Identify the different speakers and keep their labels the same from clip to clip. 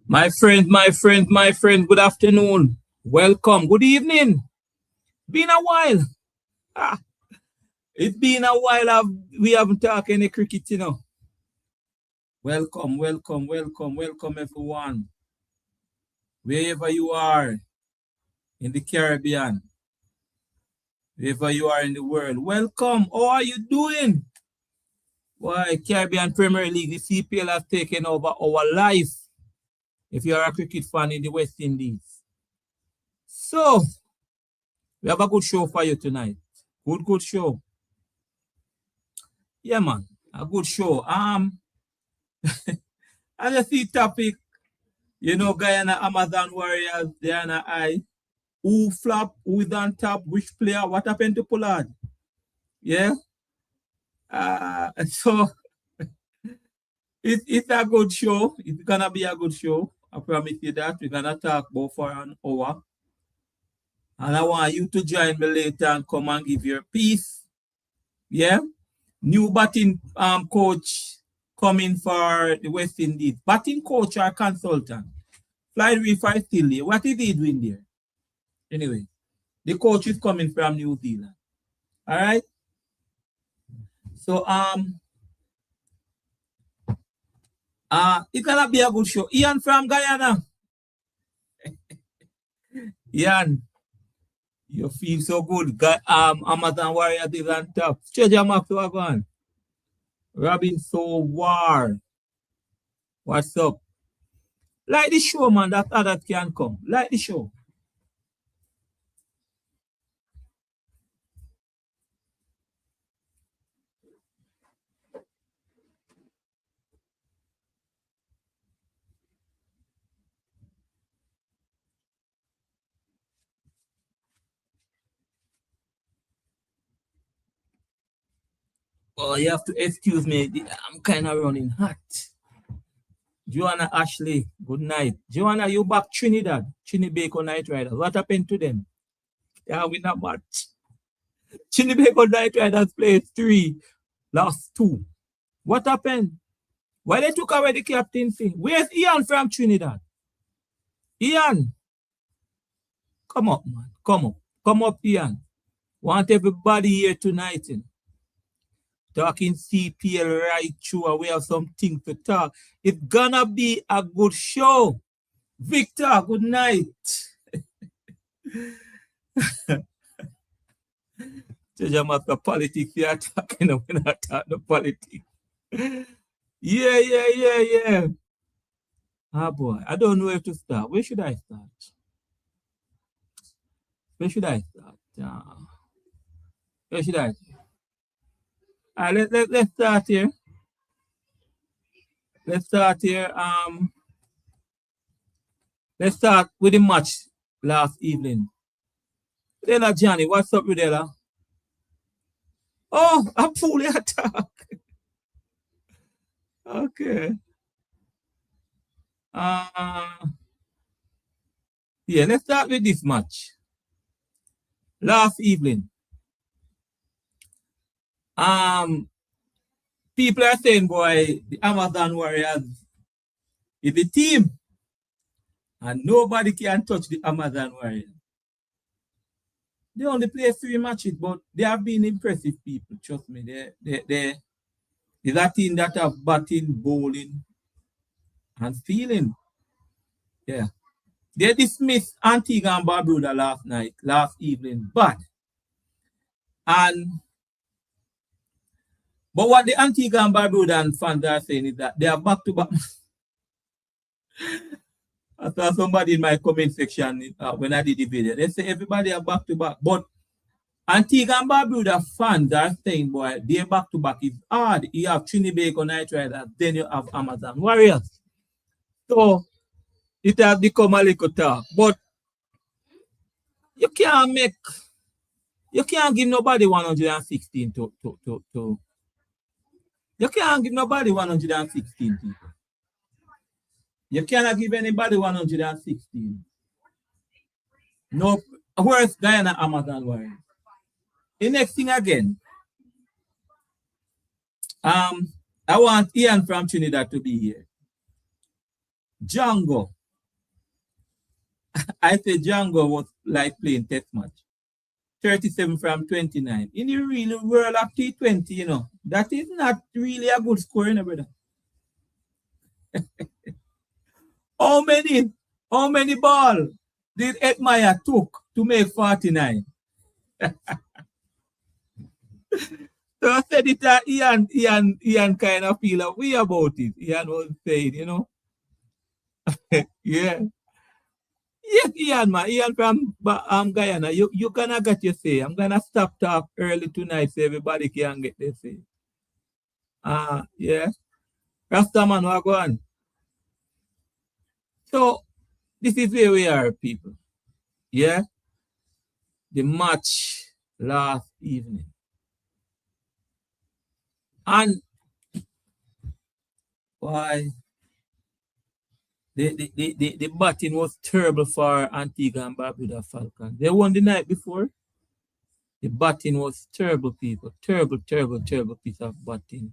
Speaker 1: My friend, good afternoon. Welcome. Good evening. Been a while. Ah, it's been a while. We haven't talked any cricket, you know. Welcome, welcome, welcome, welcome, everyone. Wherever you are in the Caribbean, wherever you are in the world, welcome. How are you doing? Why, Caribbean Premier League, the CPL has taken over our life. If you are a cricket fan in the West Indies. So, we have a good show for you tonight. Good show. Yeah, man, a good show. I just see topic, you know, Guyana Amazon Warriors, Diana I. Who flop, who is on top, which player, what happened to Pollard? Yeah. So it's a good show. It's gonna be a good show. I promise you that. We're gonna talk about for an hour. And I want you to join me later and come and give your piece. Yeah. New batting coach coming for the West Indies. Batting coach or consultant. Fly Reef are still there. What is he doing there? Anyway, the coach is coming from New Zealand. All right. So it's gonna be a good show. Ian from Guyana. Ian, you feel so good. Amazon Warrior is on top. Treasure Max Wagon. Robin So War. What's up? Like the show, man, that others can come. Like the show. Oh, you have to excuse me. I'm kind of running hot. Joanna Ashley, good night. Joanna, you back Trinidad? Trinidad Night Riders. What happened to them? Yeah, we not much. Trinidad Night Riders played 3, lost 2. What happened? Why they took away the captaincy? Where's Ian from Trinidad? Ian, come up, man. Come up. Come up, Ian. Want everybody here tonight. Talking CPL right through. We have something to talk. It's gonna be a good show. Victor, good night. Judge matter politics, you are talking, we're not talking politics. Yeah. Ah, boy, I don't know where to start. Where should I start? Where should I start? Where should I? Let's start here. Let's start here. Let's start with the match last evening. Della Johnny, what's up with Della? Oh, I'm fully attack. Okay. Yeah, let's start with this match. Last evening. People are saying, boy, the Amazon Warriors is the team. And nobody can touch the Amazon Warriors. They only play 3 matches, but they have been impressive people. Trust me. They're a team that have batting, bowling, and fielding. Yeah. They dismissed Antigua and Barbuda last evening. But what the Antigua and Barbuda fans are saying is that they are back to back. I saw somebody in my comment section when I did the video. They say everybody are back to back. But Antigua and Barbuda fans are saying, boy, their back to back is hard. You have Trinidad Night Riders, then you have Amazon Warriors. So it has become a little tough. But you can't give nobody 116 to you can't give nobody 116 people. You cannot give anybody 116. No, where's Guyana Amazon Warriors? The next thing again, I want Ian from Trinidad to be here. Django. I say Django was like playing test match. 37 from 29. In the real world of T20, that is not really a good score, brother. How many ball did Edmire took to make 49? So I said it Ian kind of feel a way about it. Ian was saying, yeah. Yes, Ian, man. Ian from Guyana. You gonna get your say. I'm gonna stop talk early tonight so everybody can get their say. Yeah. Rastaman, what go on? So this is where we are, people. Yeah. The match last evening. And why the batting was terrible for Antigua and Barbuda Falcons. They won the night before. The batting was terrible, people. Terrible, terrible, terrible piece of batting.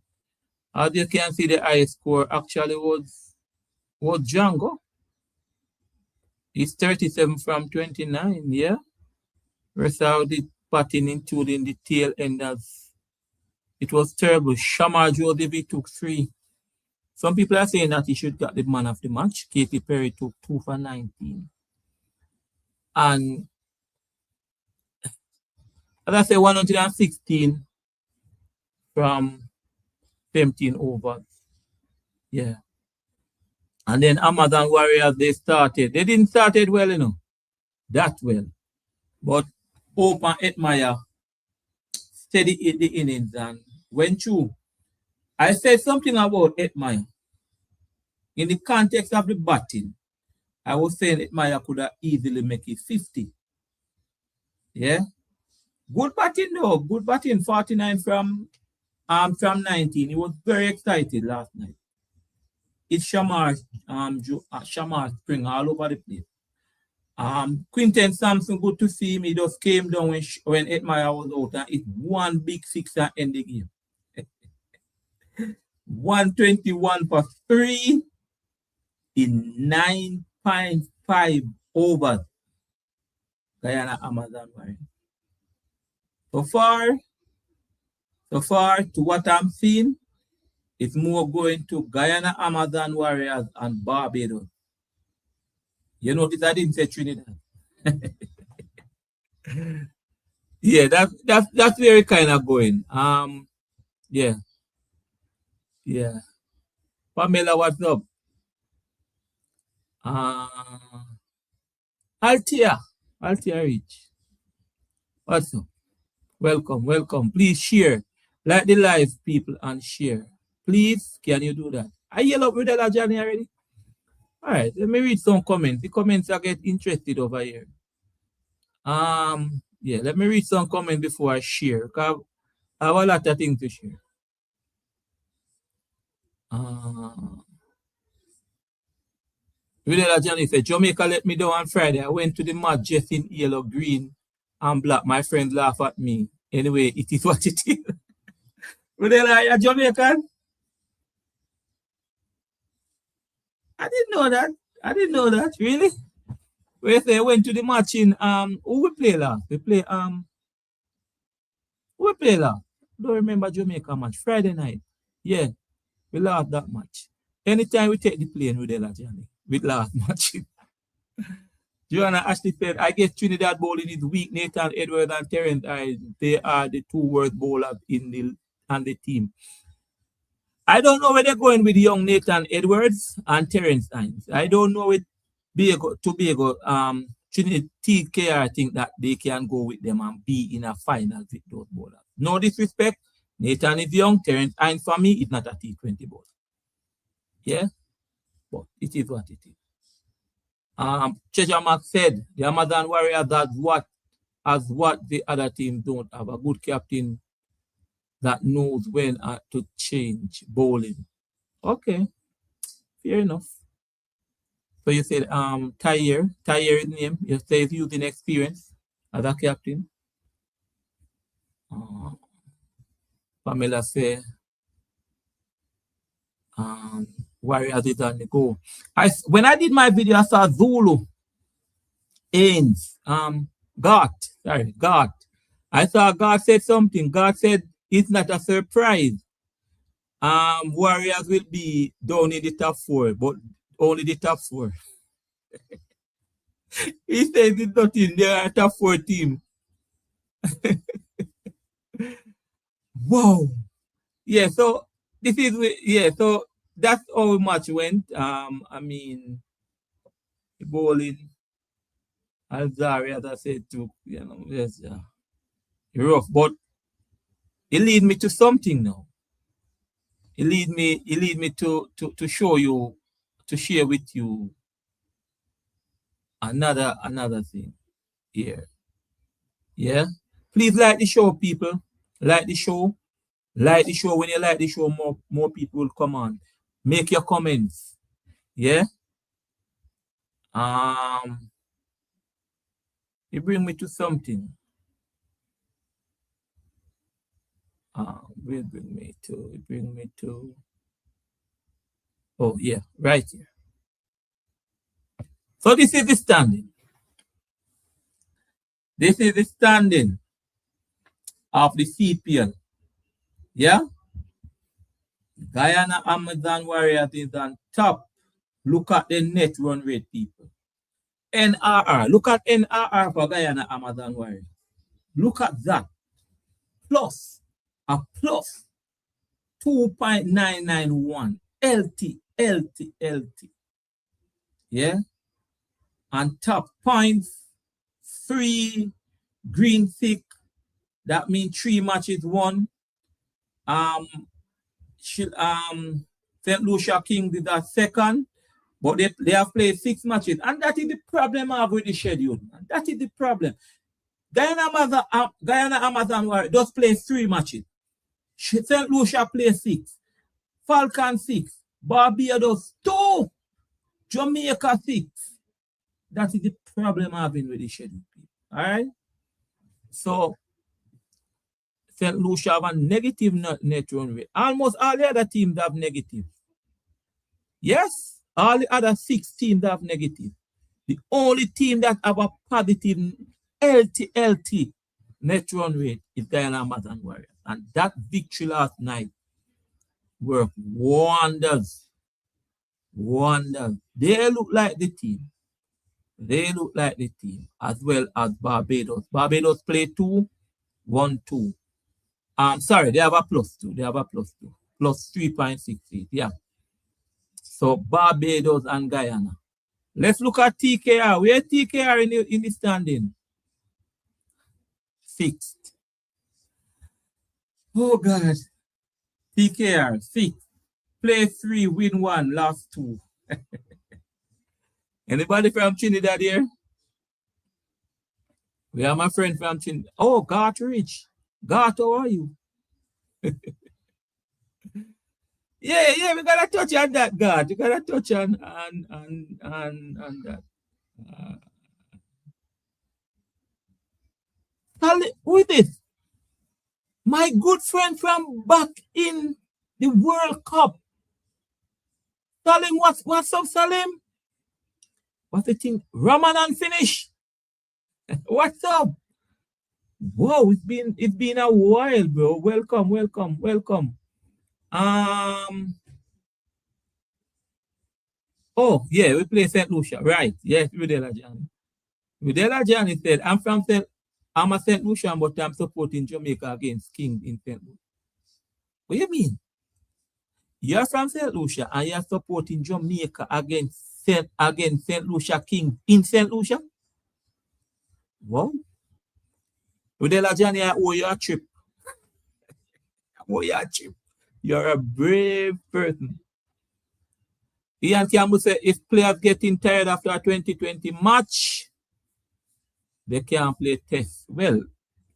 Speaker 1: As you can see, the high score actually was Django. It's 37 from 29, yeah? Rest of the batting, including the tail enders. It was terrible. Shamar Joseph took 3. Some people are saying that he should get the man of the match. Katy Perry took 2 for 19. And as I say, 116 from 17 overs. Yeah. And then Amazon Warriors, they didn't start it well, that well. But Hope and Edmire steady the innings and went through. I said something about Edmire. In the context of the batting, I was saying Edmire could have easily make it 50. Yeah. Good batting though. Good batting, 49 from 19. He was very excited last night. It's Shamar Spring all over the place. Quinton Sampson, good to see him. He just came down when Edmire was out and it one big sixer in the game. 121 for 3 in 9.5 overs. Guyana Amazon Warriors. So far, to what I'm seeing, it's more going to Guyana Amazon Warriors and Barbados. You notice I didn't say Trinidad. Yeah, that's where it kind of going. Yeah. Pamela, what's up? Altia Rich. What's up? Welcome. Please share. Like the live, people, and share. Please, can you do that? I yell up with that Johnny already? All right, let me read some comments. The comments are get interested over here. Yeah, let me read some comments before I share. Because I have a lot of things to share. Videla Johnny said, Jamaica let me down on Friday. I went to the match just in yellow, green, and black. My friends laugh at me. Anyway, it is what it is. Videla, are you Jamaican? I didn't know that. Really? Where they went to the match in who we play last? Who we play last? Don't remember Jamaica match. Friday night. Yeah. We lost that match. Anytime we take the plane with the Johnny, we lost match. Joanna Ashley said, I guess Trinidad bowling is weak. Nathan Edwards and Terrence they are the 2 worst bowlers in the team. I don't know where they're going with young Nathan Edwards and Terrence Hines. I don't know it Tobago, Trinity TKR think that they can go with them and be in a final with those bowlers. No disrespect. Nathan is young. Terrence Hines for me is not a T20 bowler. Yeah? But it is what it is. Treasure Mark said the Amazon Warriors as what the other teams don't have. A good captain that knows when to change bowling. Okay, fair enough. So you said Tyre is name. You say he's using experience as a captain. Pamela say Warriors is on the go. When I did my video, I saw Zulu, Ains, God. I saw God said something. God said it's not a surprise. Warriors will be down in the top 4, but only the top 4. He says it's not in their top 4 team. Wow. Yeah, so this is so that's how much went. I mean, bowling, Alzari, as I said, too, yes, yeah, rough, but it lead me to something now. It lead me to show you, to share with you another thing here. Yeah, please like the show, people. Like the show. Like the show. When you like the show, more people will come on. Make your comments. Yeah. It bring me to something. Will bring me to. Oh yeah, right here. So this is the standing. This is the standing of the CPL. Yeah. Guyana Amazon Warriors is on top. Look at the net run rate, people. NRR. Look at NRR for Guyana Amazon Warriors. Look at that. Plus 2.991. LT. Yeah. And top points 3 green thick. That means 3 matches won. St. Lucia Kings is at second, but they have played 6 matches. And that is the problem I have with the schedule. That is the problem. Guyana Amazon Warriors just play 3 matches. St. Lucia play 6. Falcon 6. Barbados 2. Jamaica 6. That is the problem I have with the schedule. All right? So, St. Lucia have a negative net run rate. Almost all the other teams have negative. Yes, all the other 6 teams have negative. The only team that have a positive LT net run rate is Guyana Amazon Warriors. And that victory last night worked wonders. They look like the team. As well as Barbados. Barbados play 2, 1-2. Sorry, they have a +2. Plus 3.68. Yeah. So Barbados and Guyana. Let's look at TKR. Where TKR in the standing? 6th. Oh God. TKR 6th. Play 3, win 1, last 2. Anybody from Trinidad here? We have my friend from Trinidad. Oh, GAW Rich. GAW, how are you? Yeah, we gotta touch on that, God. We gotta touch on that. Who is this? My good friend from back in the World Cup. Salim, what's up, Salim? What's the thing? Ramadan finish. What's up? Whoa, it's been a while, bro. Welcome. Oh, yeah, we play St. Lucia. Right. Yes, Rudela Johnny said, I'm a St. Lucian, but I'm supporting Jamaica against King in St. Lucia. What do you mean? You're from St. Lucia and you're supporting Jamaica against St. Lucia King in St. Lucia? Wow. Rudela Johnny, I owe you a trip. You're a brave person. Ian Campbell said, if players getting tired after a 2020 match, they can't play test. Well,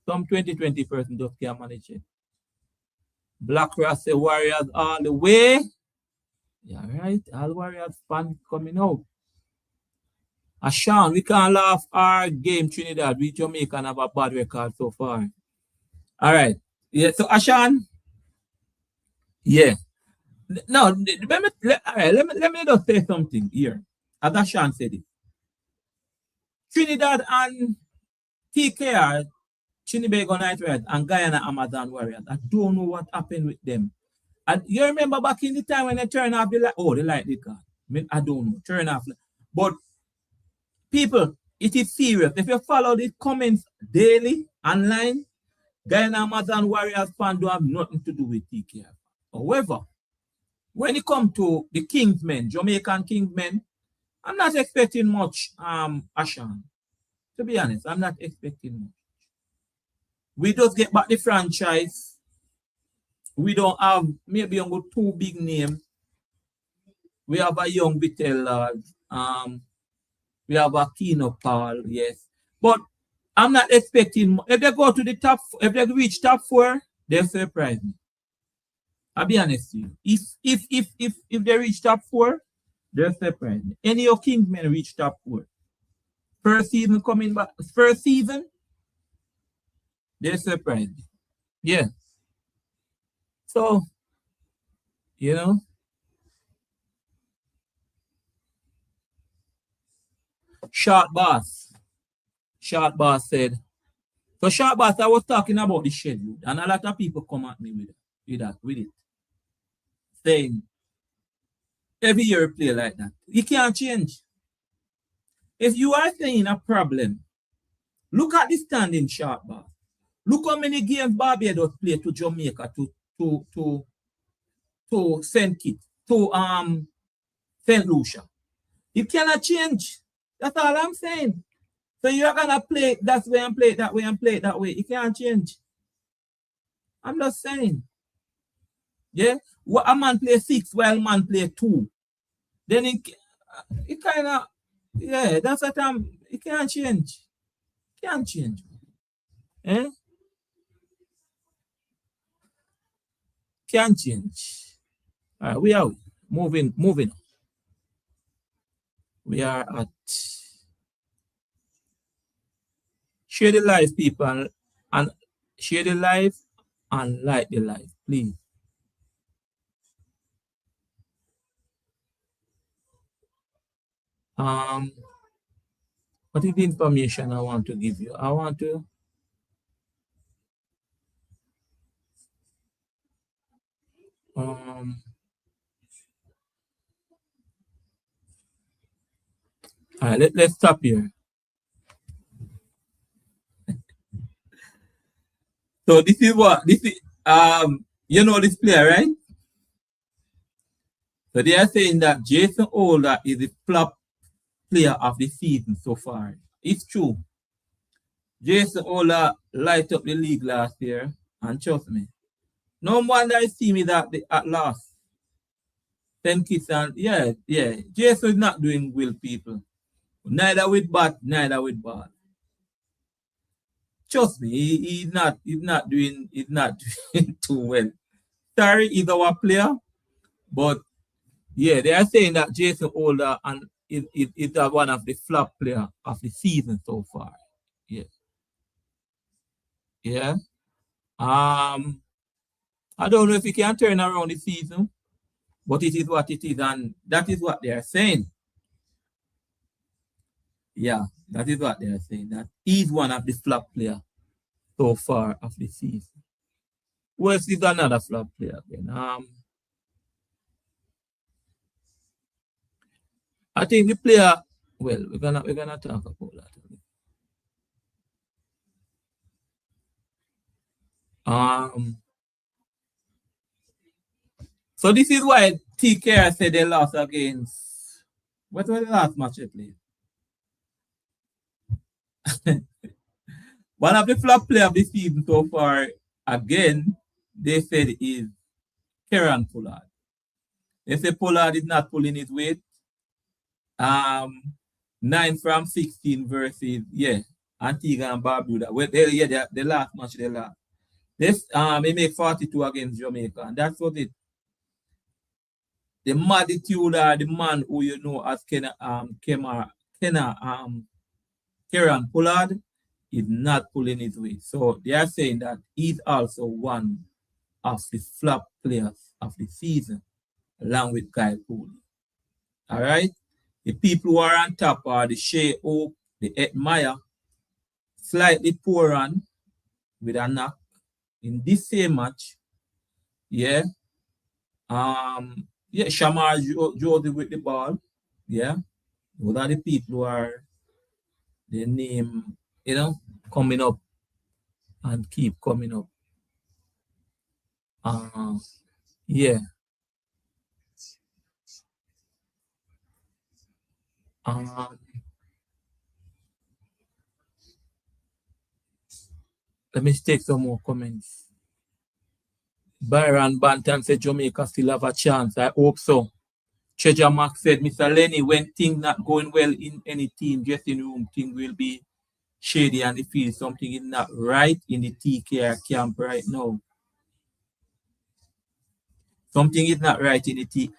Speaker 1: some 2020 person just can't manage it. Black Ross say Warriors all the way. Yeah, right. All Warriors fans coming out. Sean, we can't laugh our game Trinidad. We Jamaican have a bad record so far. All right. Yeah, so Ashan, yeah. No, let me just say something here. As Ashan said it. Trinidad and TKR, Trinidad Night Riders and Guyana Amazon Warriors. I don't know what happened with them. And you remember back in the time when they turn off the light? Oh, the light did go. I don't know. Turn off. But people, it is serious. If you follow the comments daily online, Guyana Amazon Warriors fans don't have nothing to do with TKR. However, when it comes to the Kingsmen, Jamaican Kingsmen, I'm not expecting much, Ashan. To be honest, I'm not expecting much. We just get back the franchise. We don't have maybe only two big names. We have a young Bitel lad. We have a Kino Paul, yes. But I'm not expecting, if they go to the top, if they reach top 4, they'll surprise me. I'll be honest with you. If they reach top 4, they'll surprise me. Any of Kingsmen reach top 4. First season coming back, first season, they'll surprise me. Yeah. So, you know, Short Boss said, so Short Boss, I was talking about the schedule, and a lot of people come at me with it, saying, every year play like that. You can't change. If you are saying a problem, look at the standing, Short Boss. Look how many games Barbados play to Jamaica, to St. Kitts, to St. Lucia. You cannot change. That's all I'm saying. So you're gonna play that way and play it that way and play it that way. You can't change. I'm just saying. Yeah? What a man play 6 while a man play 2. Then it kind of, yeah, that's what it can't change. Can't change. Eh? Can't change. All right, we are moving on. We are at share the live, people, and share the live and like the live, please. What is the information I want to give you? I want to all right, let's stop here. So this is you know this player, right? So they are saying that Jason Holder is the flop player of the season so far. It's true. Jason Holder light up the league last year, and trust me, no wonder I see me that at last. 10 kids and yeah. Jason is not doing well, people. Neither with bat, neither with ball. Trust me, he's not doing too well. Sorry, he's our player, but yeah, they are saying that Jason Holder and is one of the flop player of the season so far. Yeah. Yeah. I don't know if he can turn around the season, but it is what it is, and that is what they are saying. Yeah, that is what they are saying. That he's one of the flop player so far of the season. West is another flop player again. I think the player. Well, we're gonna talk about that. So this is why TKR said they lost against. What was the last match they played? One of the flop players of the season so far, again, they said is Kieran Pollard. They say Pollard is not pulling his weight. 9 from 16 versus, Antigua and Barbuda. Well, the last match they lost. This he made 42 against Jamaica, and that's what it. The magnitude of the man who you know as Kemar Kieran Pollard is not pulling his weight. So they are saying that he's also one of the flop players of the season, along with Guy Cooley. All right? The people who are on top are the Shea Oak, the Ed Meyer, slightly poor on with a knock in this same match. Yeah. Shamar Jody with the ball. Yeah. Those are the people who are the name, coming up and keep coming up. Yeah. Um, Let me take some more comments. Byron Banton said Jamaica still have a chance. I hope so. Treasure Max said, Mr. Lenny, when things not going well in any team, dressing room, things will be shady and they feel something is not right in the TKR camp right now. Something is not right in the team.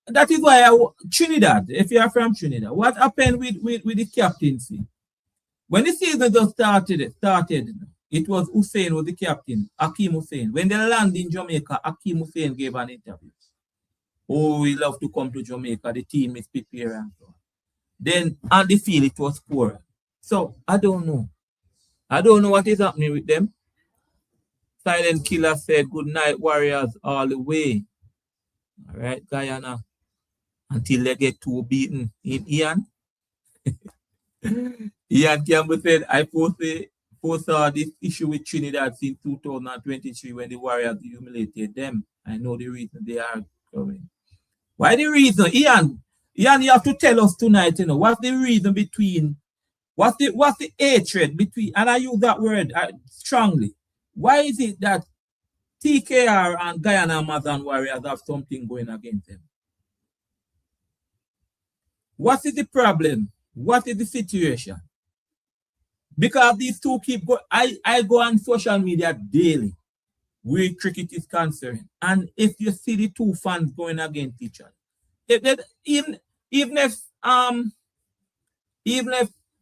Speaker 1: That is why Trinidad, if you are from Trinidad, what happened with the captaincy? When the season just started, it was Hussein was the captain, Akeem Hussein. When they landed in Jamaica, Akeem Hussein gave an interview. Oh, we love to come to Jamaica. The team is prepared and so on. Then on the field, it was poor. So I don't know. I don't know what is happening with them. Silent Killer said, good night, Warriors, all the way. All right, Guyana. Until they get too beaten. Ian? Ian Campbell said, I foresaw this issue with Trinidad since 2023 when the Warriors humiliated them. I know the reason they are coming. Why the reason? Ian, you have to tell us tonight, what's the reason between, what's the hatred between, and I use that word strongly. Why is it that TKR and Guyana Amazon Warriors have something going against them? What is the problem? What is the situation? Because these two keep going. I go on social media daily where cricket is concerned. And if you see the two fans going against each other, even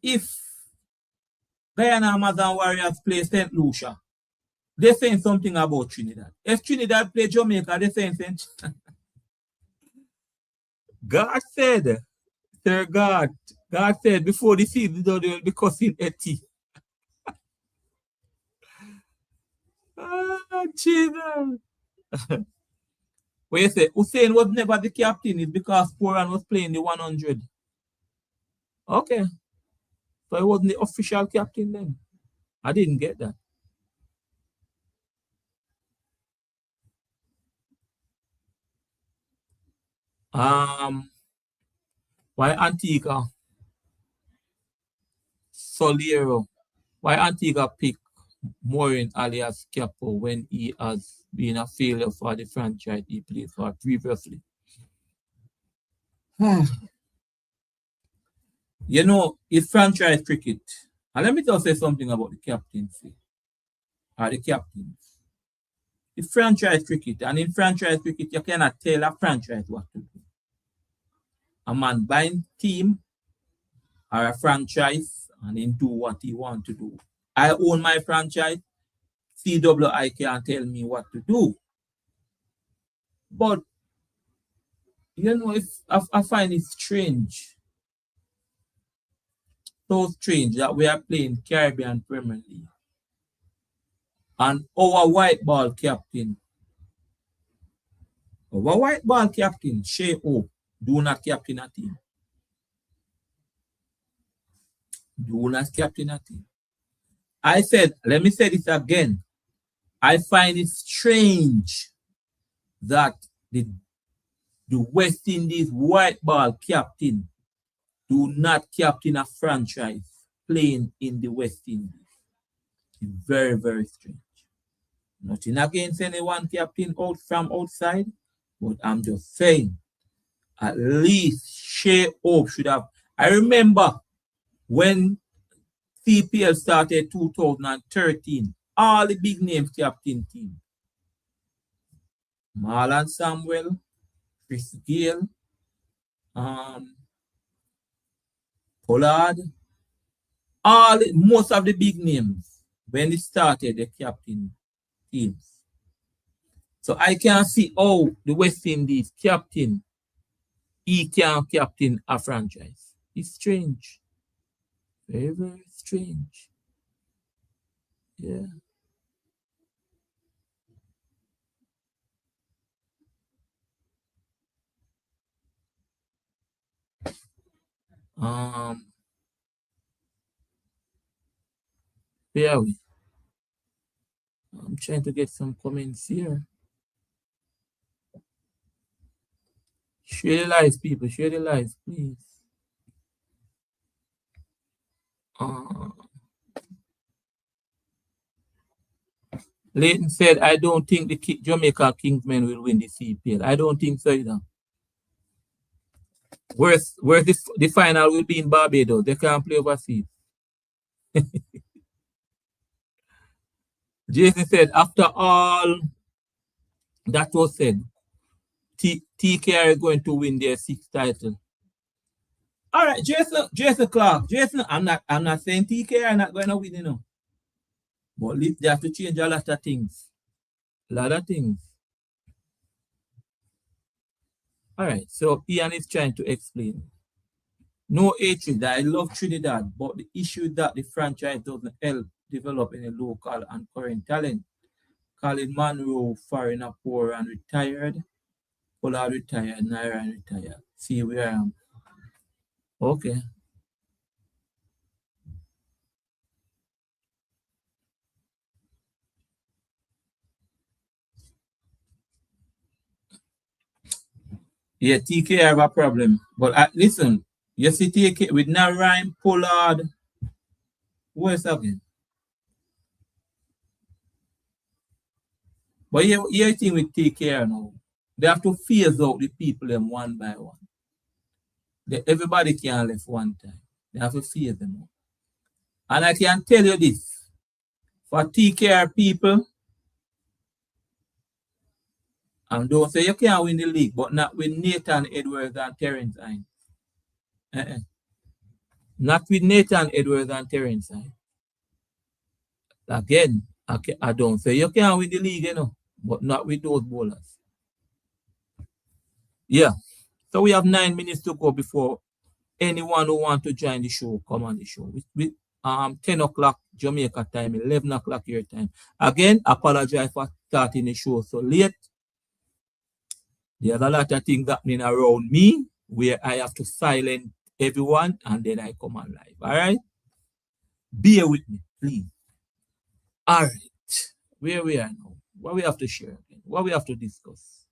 Speaker 1: if Guyana Amazon Warriors play St. Lucia, they're saying something about Trinidad. If Trinidad play Jamaica, they're saying God said, Sir God said before the season, they will be cussing Etty. Jesus. Where you say Hussein was never the captain, it's because Poran was playing the 100. Okay. So he wasn't the official captain then. I didn't get that. Why Antigua Soliero? Why Antigua pick Morin alias Capo when he has been a failure for the franchise he played for previously? It's franchise cricket. And let me just say something about the captaincy. The captains. It's franchise cricket. And in franchise cricket, you cannot tell a franchise what to do. A man buying team or a franchise and then do what he want to do. I own my franchise. CWI can't tell me what to do. But, I find it strange. So strange that we are playing Caribbean Premier League. And our white ball captain, Shea O, do not captain a team. Do not captain a team. I said, let me say this again. I find it strange that the West Indies white ball captain do not captain a franchise playing in the West Indies. It's very, very strange. Nothing against anyone captain out from outside, but I'm just saying, at least Shea Hope should have. I remember when CPL started 2013, all the big names captain team. Marlon Samuel, Chris Gale, Pollard, most of the big names, when it started, they captain teams. So I can see how the West Indies captain, he can captain a franchise. It's strange. Very, very strange. Yeah. Um, Bear with. I'm trying to get some comments here. Share the live, people. Share the live, please. Uh, Leighton said, I don't think the Jamaica Kingsmen will win the CPL. I don't think so either. Where's the final will be in Barbados. They can't play overseas. Jason said, after all that was said, TKR is going to win their sixth title. All right, Jason Clark. Jason, I'm not saying TKR not going to win, you know. But they have to change a lot of things. A lot of things. All right, so Ian is trying to explain. No hatred. I love Trinidad, but the issue is that the franchise doesn't help develop any local and current talent. Colin Monroe, foreigner, poor and retired. Pollard retired, Naira retired. See where I am. Okay. Yeah, TK have a problem. But listen, you see TK with Narayan, Pollard, who else again? But you think with TK now, they have to phase out the people them one by one. Everybody can left one time. They have to phase them out. And I can tell you this, for TKR people, and don't say you can't win the league, but not with Nathan Edwards and Terrence Hines. Not with Nathan Edwards and Terrence Hines. Again, I don't say you can't win the league, you know, but not with those bowlers. Yeah. So we have 9 minutes to go before anyone who want to join the show come on the show. 10 o'clock Jamaica time, 11 o'clock your time. Again, apologize for starting the show so late. There's a lot of things happening around me where I have to silence everyone and then I come on live. All right? Bear with me, please. All right. Where we are now? What we have to share again? What we have to discuss?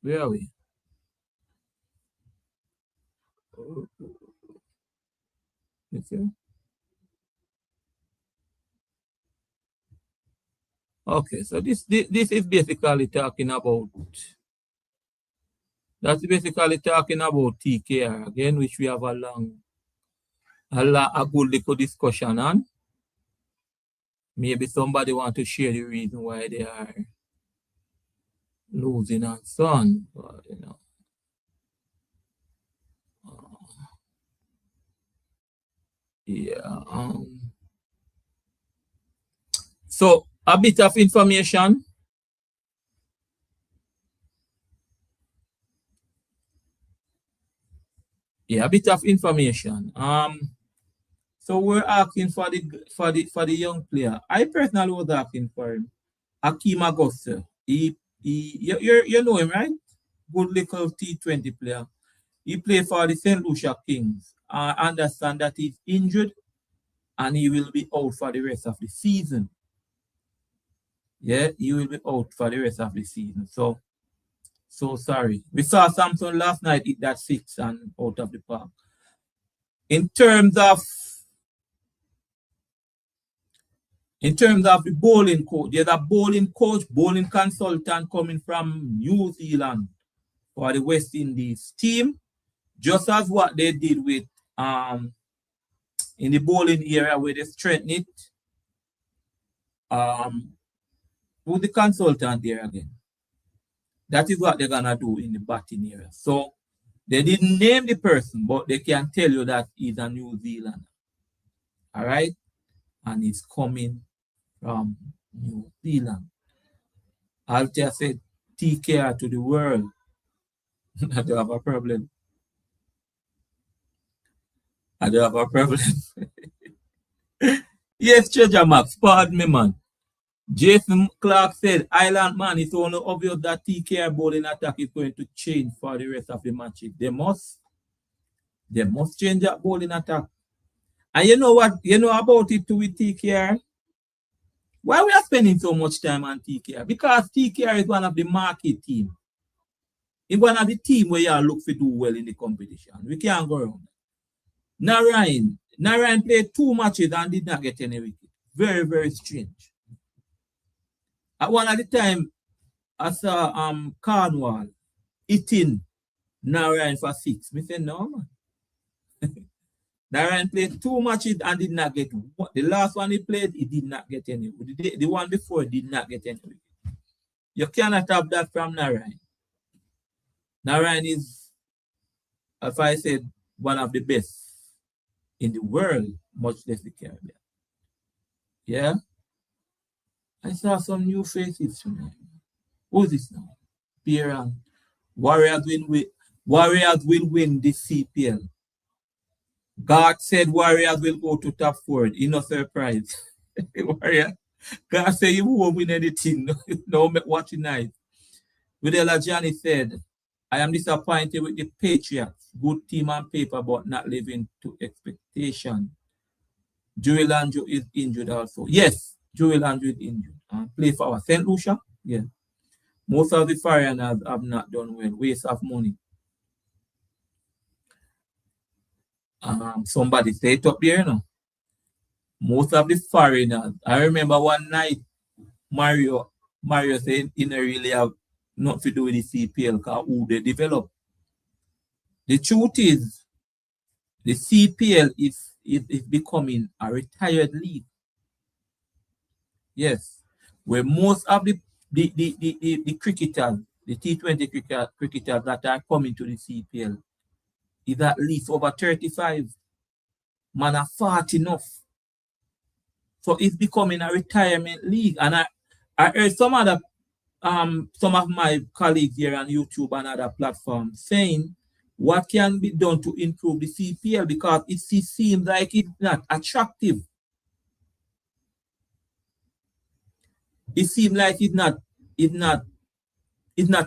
Speaker 1: Where are we? Okay, so this is basically talking about TKR again, which we have a good little discussion on. Maybe somebody want to share the reason why they are losing and so on, but you know. Yeah. So a bit of information. Yeah, a bit of information. So we're asking for the young player. I personally was asking for him. Akeem Augusta. You know him, right? Good little T20 player. He played for the St. Lucia Kings. I understand that he's injured and he will be out for the rest of the season. Yeah, he will be out for the rest of the season. So sorry. We saw Samson last night hit that 6 and out of the park. In terms of the bowling coach, there's a bowling consultant coming from New Zealand for the West Indies team, just as what they did with in the bowling area where they strengthened it. Who's the consultant there again? That is what they're gonna do in the batting area. So they didn't name the person, but they can tell you that he's a New Zealander. All right, and he's coming from New Zealand. Althea said, TKR to the world. I don't have a problem. I don't have a problem. Yes, Treasure Max, pardon me, man. Jason Clark said, Island man, it's only obvious that TKR bowling attack is going to change for the rest of the matches. They must change that bowling attack. And you know what? You know about it too with TKR? Why we are spending so much time on TKR? Because TKR is one of the market team. It's one of the team where you look for do well in the competition. We can't go around. Narayan played 2 matches and did not get any wicket. Very, very strange. At one of the time, I saw Cornwall hitting Narayan for 6. Me say, no, man. Narayan played 2 matches and did not get one. The last one he played, he did not get any. The one before, did not get any. You cannot have that from Narayan. Narayan is, as I said, one of the best in the world, much less the Caribbean. Yeah? I saw some new faces tonight. Who's this now? Pierre. Warriors will win this CPL. God said Warriors will go to top 4. No surprise. Warrior. God said you won't win anything. No, watch tonight. Videla Johnny said, I am disappointed with the Patriots. Good team on paper, but not living to expectation. Joel Andrew is injured also. Yes, Joel Andrew is injured. Play for our St. Lucia? Yeah. Most of the foreigners have not done well. Waste of money. Somebody say it up there, you know. Most of the foreigners. I remember one night, Mario said he didn't really have nothing to do with the CPL because who they develop. The truth is, the CPL is becoming a retired league. Yes. Where most of the cricketers, the T20 cricketers that are coming to the CPL is at least over 35. Man are fat enough. So it's becoming a retirement league. And I heard some of my colleagues here on YouTube and other platforms saying what can be done to improve the CPL because it seems like it's not attractive. It seems like it's not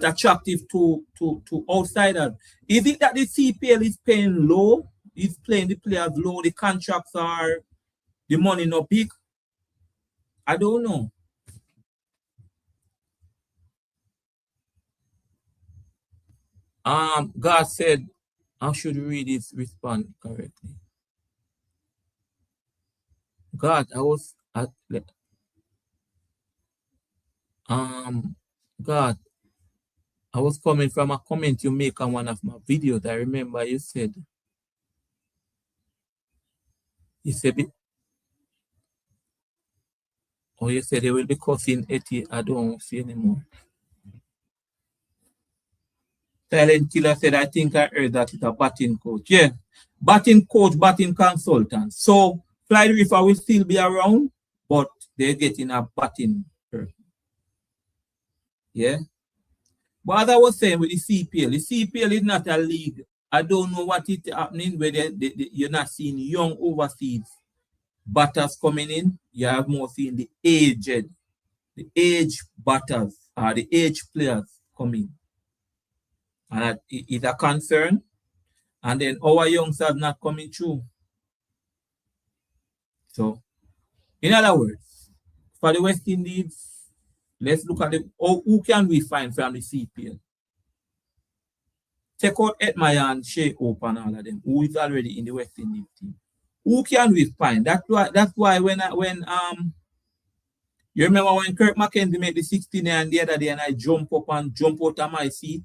Speaker 1: attractive to outsiders. Is it that the CPL is paying low? Is playing the players low? The contracts are the money not big? I don't know. God said I should read his response correctly. God, God, I was coming from a comment you make on one of my videos. I remember you said you said they will be cussing 80. I don't see anymore. Silent Killer said, I think I heard that it's a batting coach. Yeah. Batting coach, batting consultant. So Fly Reefer will still be around, but they're getting a batting person. Yeah. But as I was saying with the CPL is not a league. I don't know what is happening where you're not seeing young overseas batters coming in. You have more seeing the aged batters, the aged players coming. And it's a concern. And then our youngsters not coming through. So, in other words, for the West Indies, let's look at who can we find from the CPL? Take out Edmaya and Shea Hope and all of them, who is already in the West Indies team. Who can we find? That's why when you remember when Kirk McKenzie made the 69 the other day and I jump up and jump out of my seat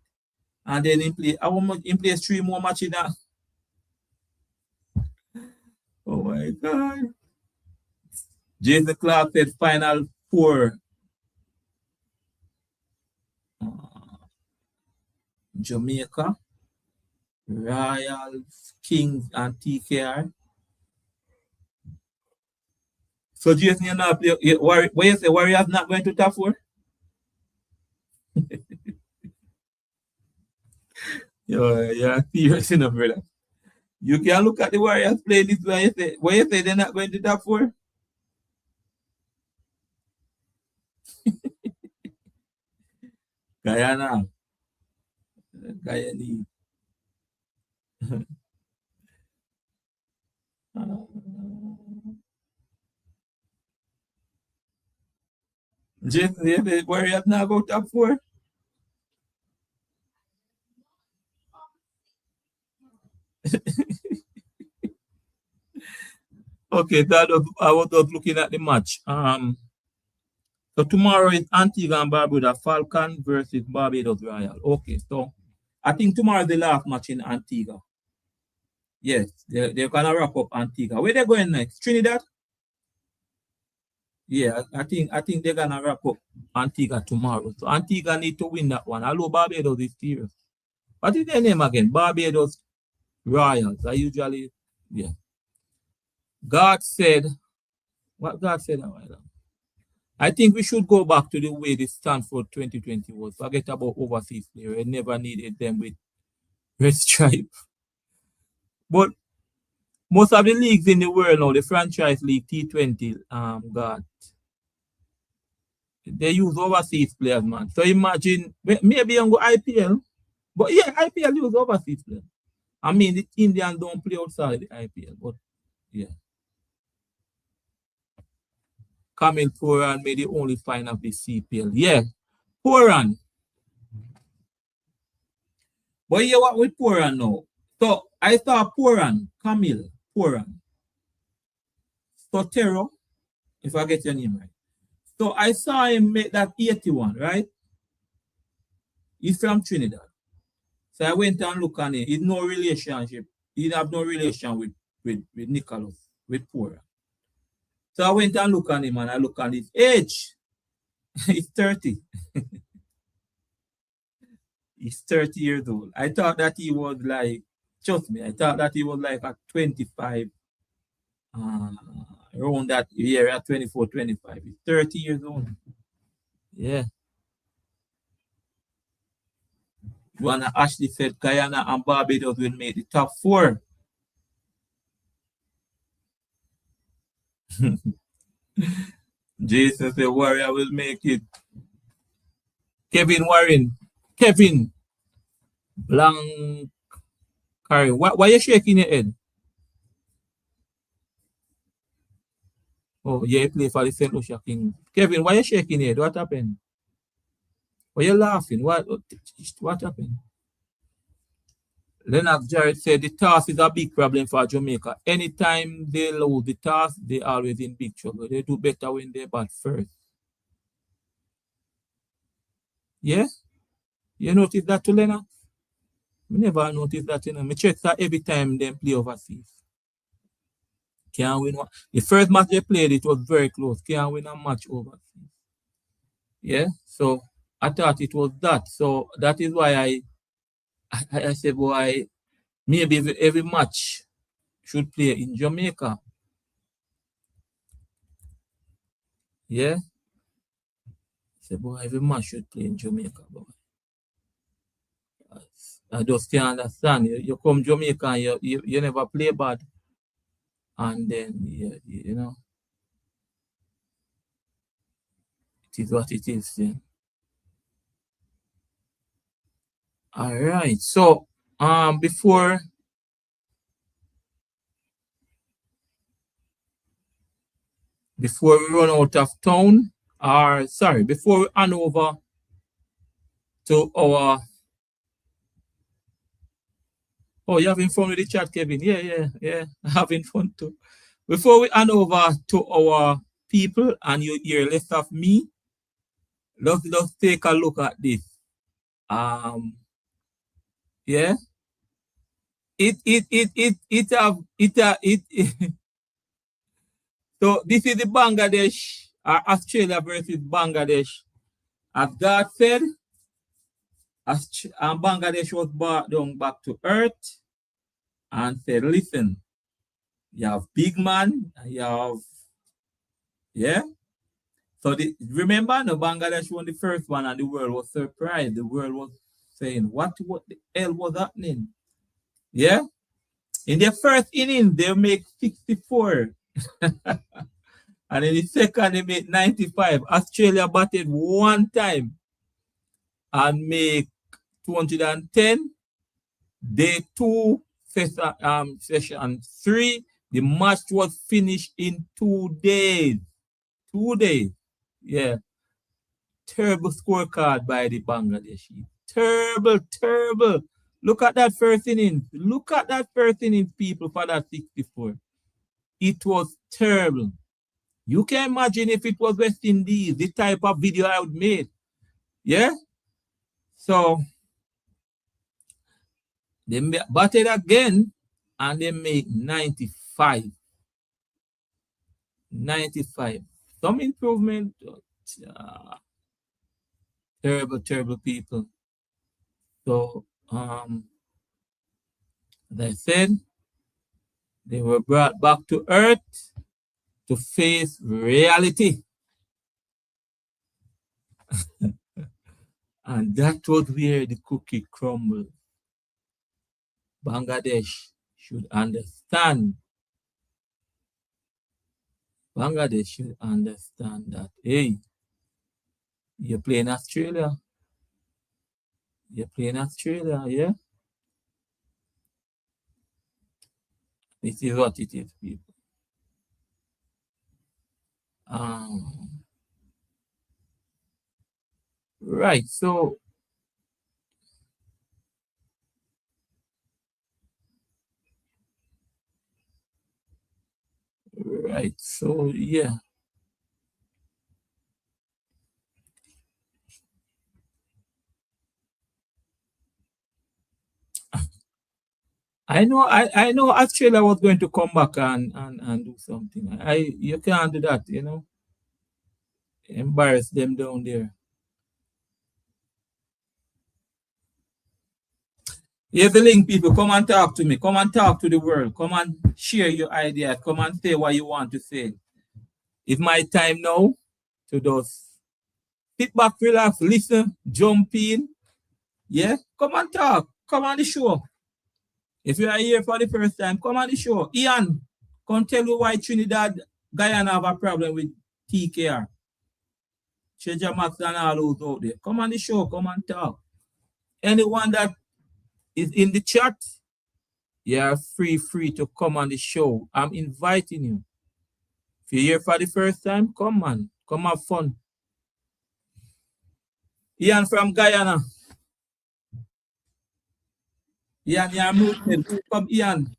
Speaker 1: and then he plays 3 more matches now. Oh my God. Jason Clark said final 4. Jamaica, Royals, Kings, and TKR. So Jason, you're not play. What you say? Warriors not going to top four? You're serious enough, brother. You can look at the Warriors playlist where you say they're not going to top four. Guyana, Guyana. Jason, you say Warriors not go top four? Okay, I was just looking at the match. So tomorrow is Antigua and Barbuda Falcon versus Barbados Royal. Okay, so I think tomorrow is the last match in Antigua. Yes, they're gonna wrap up Antigua. Where they going next? Trinidad? Yeah, I think they're gonna wrap up Antigua tomorrow. So Antigua need to win that one. Although Barbados is serious. What is their name again? Barbados Royals. I usually, yeah. God said, what God said a while ago. I think we should go back to the way the Stanford 2020 was. Forget about overseas players. I never needed them with red stripe. But most of the leagues in the world now, the franchise league T20, God, they use overseas players, man. So imagine maybe you go IPL, but yeah, IPL use overseas players. I mean, the Indians don't play outside the IPL, but yeah. Camille Puran made the only final of the CPL. Yeah, Puran. But yeah, what with Puran now? So I saw Puran, Camille Puran, Sotero, if I get your name right. So I saw him make that 81, right? He's from Trinidad. So I went and looked at him. He's no relationship. He have no relation with Nicholas, with Puran. So I went and looked at him and I looked at his age. He's 30. He's 30 years old. I thought that he was like, trust me, I thought that he was like at 25, around that year at 24, 25. He's 30 years old. Yeah. Juana Ashley said Guyana and Barbados will make the top four. Jason said Warrior will make it. Kevin Warren. Kevin Blanc. Why are you shaking your head? Oh, yeah, he play for the St. Lucia King. Kevin, why are you shaking your head? What happened? Why are you laughing? What happened? Lennox Jarrett said the toss is a big problem for Jamaica. Anytime they lose the toss, they always in big trouble. They do better when they bat first. Yeah? You notice that too, Lennox? I never noticed that, you know. I check that every time they play overseas. Can't win one. The first match they played, it was very close. Can't win a match overseas. Yeah? So I thought it was that. So that is why I said, boy, maybe every match should play in Jamaica. Yeah? I said, boy, every match should play in Jamaica, boy. I just can't understand. You come Jamaica and you never play bad. And then, you know, it is what it is. Yeah. All right. So, before we run out of town, or sorry, before we hand over to our. Oh, you're having fun with the chat, Kevin? Yeah. Having fun too. Before we hand over to our people and you hear less of me, let's take a look at this. Yeah. So this is the Bangladesh, Australia versus Bangladesh. As God said, And Bangladesh was brought down back to earth and said, listen, you have big man, you have, yeah. So remember, no, Bangladesh won the first one and the world was surprised. The world was saying, what the hell was happening? Yeah. In their first inning, they make 64. And in the second, they make 95. Australia batted one time and make 210. Day two, session three, the match was finished in 2 days. 2 days. Yeah. Terrible scorecard by the Bangladeshi. Terrible, terrible. Look at that first inning. Look at that first inning, people, for that 64. It was terrible. You can imagine if it was West Indies, the type of video I would make. Yeah? So they batted again and they make 95. 95. Some improvement. Terrible, terrible people. So, as I said, they were brought back to earth to face reality. And that was where the cookie crumbled. Bangladesh should understand. Bangladesh should understand that, hey, you're playing Australia. You're playing Australia, yeah? This is what it is, people. Right, so yeah. I know Australia was going to come back and do something. You can't do that, you know. Embarrass them down there. Here's the link, people. Come and talk to me. Come and talk to the world. Come and share your ideas. Come and say what you want to say. It's my time now to just sit back, relax, listen, jump in. Yeah? Come and talk. Come on the show. If you are here for the first time, come on the show. Ian, come tell you why Trinidad Guyana have a problem with TKR. Treasure Max and all those out there. Come on the show. Come and talk. Anyone that is in the chat, you're free to come on the show. I'm inviting you. If you're here for the first time, come on. Come have fun. Ian from Guyana. Ian, you're muted. Come, Ian.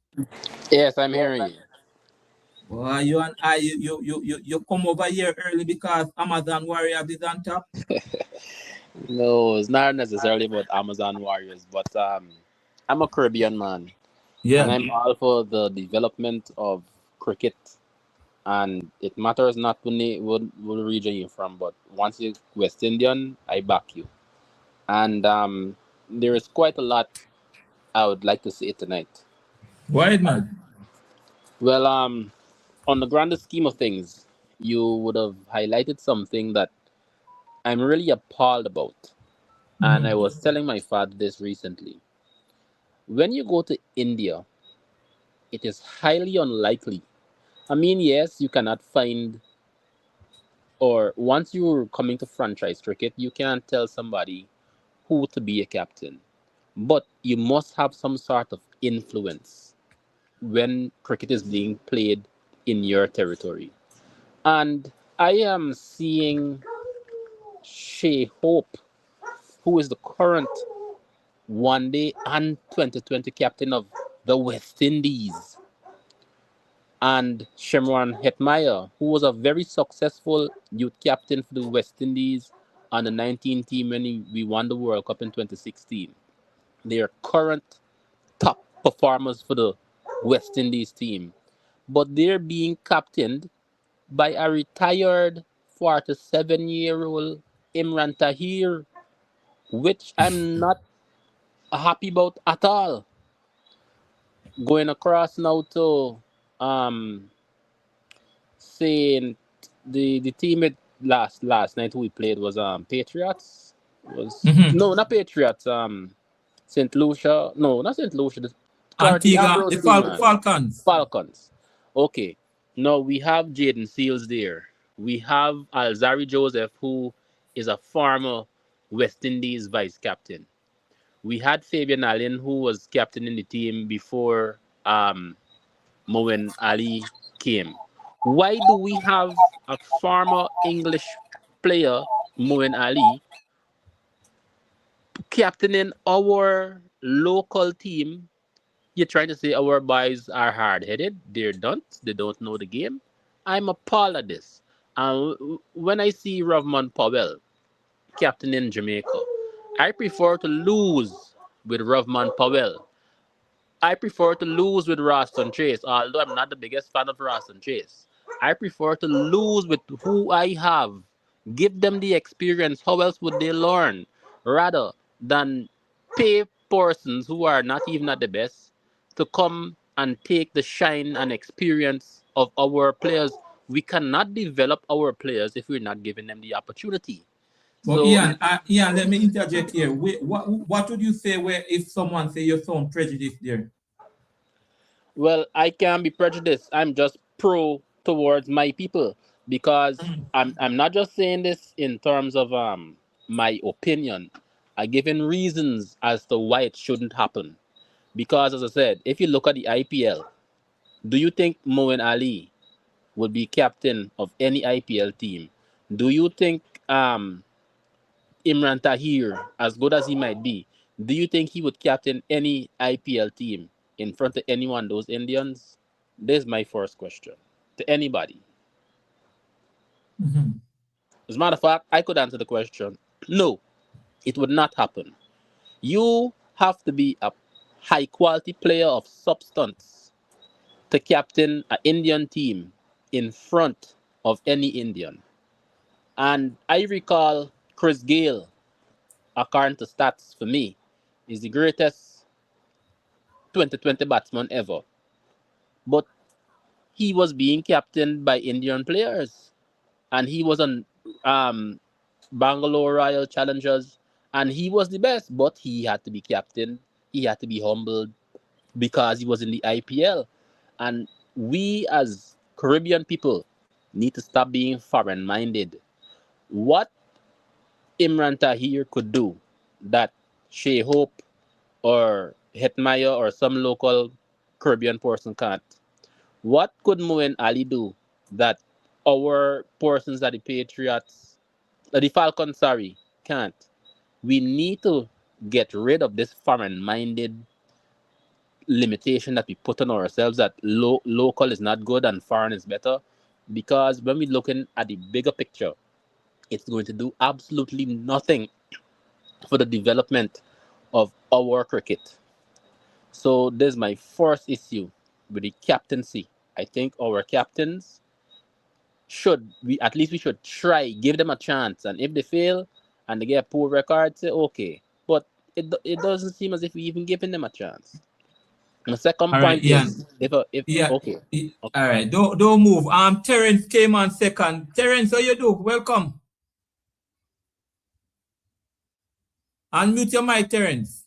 Speaker 2: Yes, I'm hearing you.
Speaker 1: Boy, you and I, you come over here early because Amazon Warriors is on top.
Speaker 2: No, it's not necessarily about Amazon Warriors, but I'm a Caribbean man, and
Speaker 1: Yeah.
Speaker 2: I'm all for the development of cricket. And it matters not what region you're from, but once you're West Indian, I back you. And there is quite a lot I would like to say tonight.
Speaker 1: Why, man?
Speaker 2: Well, on the grander scheme of things, you would have highlighted something that I'm really appalled about. And I was telling my father this recently. When you go to India, it is highly unlikely. I mean, yes, you cannot find, or once you're coming to franchise cricket, you can't tell somebody who to be a captain. But you must have some sort of influence when cricket is being played in your territory. And I am seeing Shea Hope, who is the current one day and 2020 captain of the West Indies, and Shimron Hetmeyer, who was a very successful youth captain for the West Indies on the 19 team when we won the World Cup in 2016. They are current top performers for the West Indies team, but they're being captained by a retired 47-year-old Imran Tahir. which I'm not happy about at all. Going across now to um saying the team it last night who we played was Patriots. Was
Speaker 1: Mm-hmm.
Speaker 2: no, not Patriots. St. Lucia. No, not St. Lucia. The Carty
Speaker 1: Antigua,
Speaker 2: Ambrose
Speaker 1: the
Speaker 2: team, man.
Speaker 1: Falcons.
Speaker 2: Falcons. Okay. Now we have Jaden Seals there. We have Alzari Joseph, who is a former West Indies vice captain. We had Fabian Allen, who was captain in the team before Moen Ali came. Why do we have a former English player, Moen Ali, captaining our local team? You're trying to say our boys are hard headed? They're dunce. They don't know the game. I'm appalled at this. When I see Rovman Powell, captain in Jamaica, I prefer to lose with Rovman Powell. I prefer to lose with Roston Chase, although I'm not the biggest fan of Roston Chase. I prefer to lose with who I have. Give them the experience. How else would they learn? Rather than pay persons who are not even at the best to come and take the shine and experience of our players. We cannot develop our players if we're not giving them the opportunity.
Speaker 1: But
Speaker 2: So,
Speaker 1: Ian, let me interject here. What would you say where if someone say you sound prejudiced there?
Speaker 2: well, I can be prejudiced. I'm just pro towards my people because I'm not just saying this in terms of my opinion. I given reasons as to why it shouldn't happen. Because as I said, if you look at the IPL, do you think Moen Ali would be captain of any IPL team? Do you think Imran Tahir, as good as he might be, do you think he would captain any IPL team in front of anyone, those Indians? This is my first question to anybody.
Speaker 1: Mhm.
Speaker 2: As a matter of fact, I could answer the question. No, it would not happen. You have to be a high quality player of substance to captain an Indian team in front of any Indian. And I recall Chris Gale, according to stats for me, is the greatest 2020 batsman ever. But he was being captained by Indian players. And he was on um, Bangalore Royal Challengers. And he was the best. But he had to be captain. He had to be humbled because he was in the IPL. And we as Caribbean people need to stop being foreign minded. What Imran Tahir could do that Shea Hope or Hetmaya or some local Caribbean person can't. What could Moen Ali do that our persons at the Patriots, the Falcons, sorry, can't? We need to get rid of this foreign-minded limitation that we put on ourselves that local is not good and foreign is better. Because when we're looking at the bigger picture, it's going to do absolutely nothing for the development of our cricket. So this is my first issue with the captaincy. I think our captains should we at least we should try give them a chance, and if they fail and they get a poor record, say okay. But it doesn't seem as if we even giving them a chance. The second
Speaker 1: All right,
Speaker 2: point
Speaker 1: Ian.
Speaker 2: is if
Speaker 1: Yeah.
Speaker 2: okay, okay.
Speaker 1: All right. Don't move. Terence came on second. Terence, how you do? Welcome. Unmute your mic, Terence.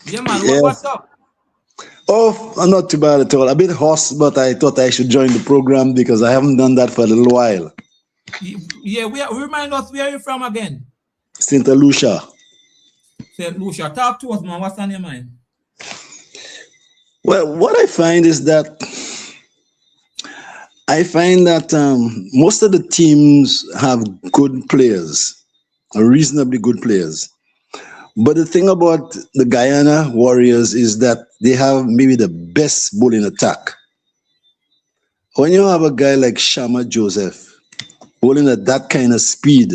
Speaker 1: Yeah, man. What's
Speaker 3: Yes.
Speaker 1: up?
Speaker 3: Oh, I'm not too bad at all. A bit hoarse, but I thought I should join the program because I haven't done that for a little while.
Speaker 1: Yeah, remind us where you from again.
Speaker 3: St. Lucia.
Speaker 1: St. Lucia. Talk to us, man. What's on your mind?
Speaker 3: Well, what I find is that most of the teams have good players, reasonably good players. But the thing about the Guyana Warriors is that they have maybe the best bowling attack. When you have a guy like Shama Joseph bowling at that kind of speed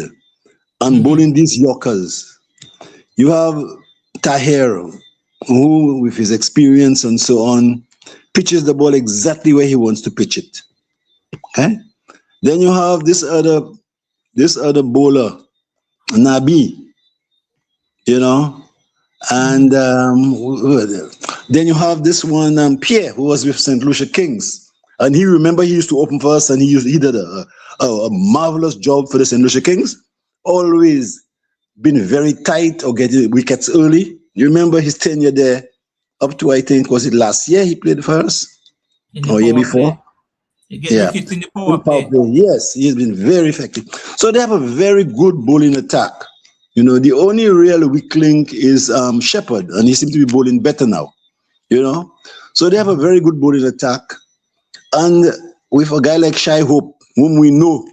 Speaker 3: and bowling these Yorkers, you have Tahir, who, with his experience and so on, pitches the ball exactly where he wants to pitch it. Okay? Then you have this other bowler Nabi, you know, and then you have this one, Pierre, who was with St. Lucia Kings. And he used to open for us, and he did a marvelous job for the St. Lucia Kings. Always been very tight or getting wickets early. You remember his tenure there up to, I think, was it last year he played for us? Or year before?
Speaker 1: He get wickets in the power play.
Speaker 3: Yes, he's been very effective. So they have a very good bowling attack. You know, the only real weak link is Shepherd, and he seems to be bowling better now. You know, so they have a very good bowling attack, and with a guy like Shai Hope, whom we know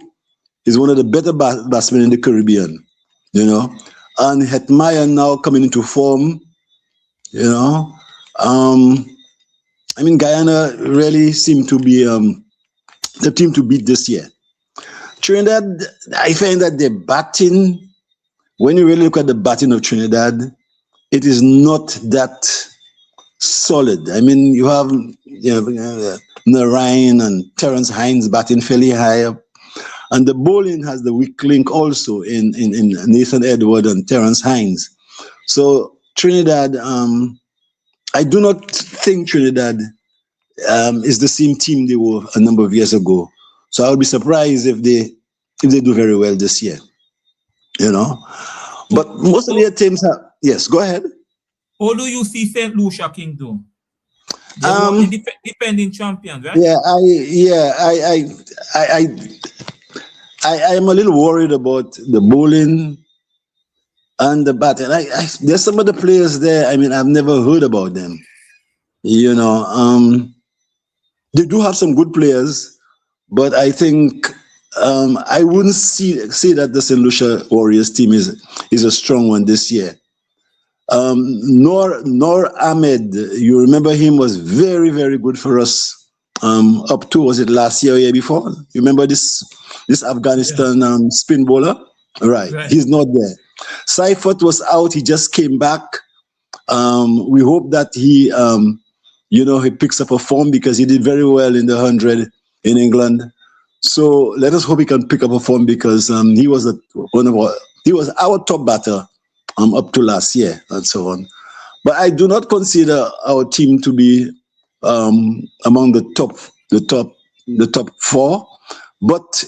Speaker 3: is one of the better batsmen in the Caribbean. You know, and Hetmaya now coming into form. You know, I mean, Guyana really seemed to be the team to beat this year. Trinidad, I find that the batting, when you really look at the batting of Trinidad, it is not that solid. I mean, you have Narayan and Terence Hines batting fairly high up. And the bowling has the weak link also in Nathan Edward and Terence Hines. So Trinidad, I do not think Trinidad is the same team they were a number of years ago. So I would be surprised if they do very well this year. You know, but most of their teams have. Yes, go ahead.
Speaker 1: How do you see St. Lucia King do? They were the defending champions, right?
Speaker 3: I am a little worried about the bowling and the batting. There's some of the players there. I mean, I've never heard about them. You know, they do have some good players, but I think I wouldn't say that the St. Lucia Warriors team is a strong one this year. Noor Ahmed, you remember him, was very, very good for us up to, was it last year or year before? You remember this Afghanistan spin bowler? Right, he's not there. Seifert was out, he just came back. We hope that he picks up a form because he did very well in the 100 in England. So let us hope he can pick up a form because he was our top batter up to last year and so on. But I do not consider our team to be among the top four. But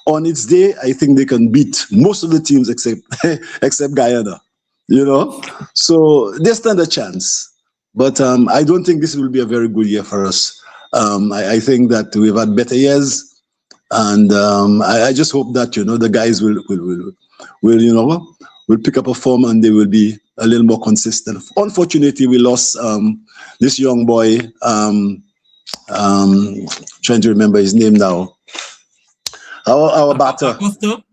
Speaker 3: on its day, I think they can beat most of the teams except Guyana. You know, so they stand a chance. But I don't think this will be a very good year for us. I think that we've had better years, and I just hope that the guys will pick up a form and they will be a little more consistent. Unfortunately, we lost this young boy. Trying to remember his name now. Our batter.
Speaker 1: Augusto?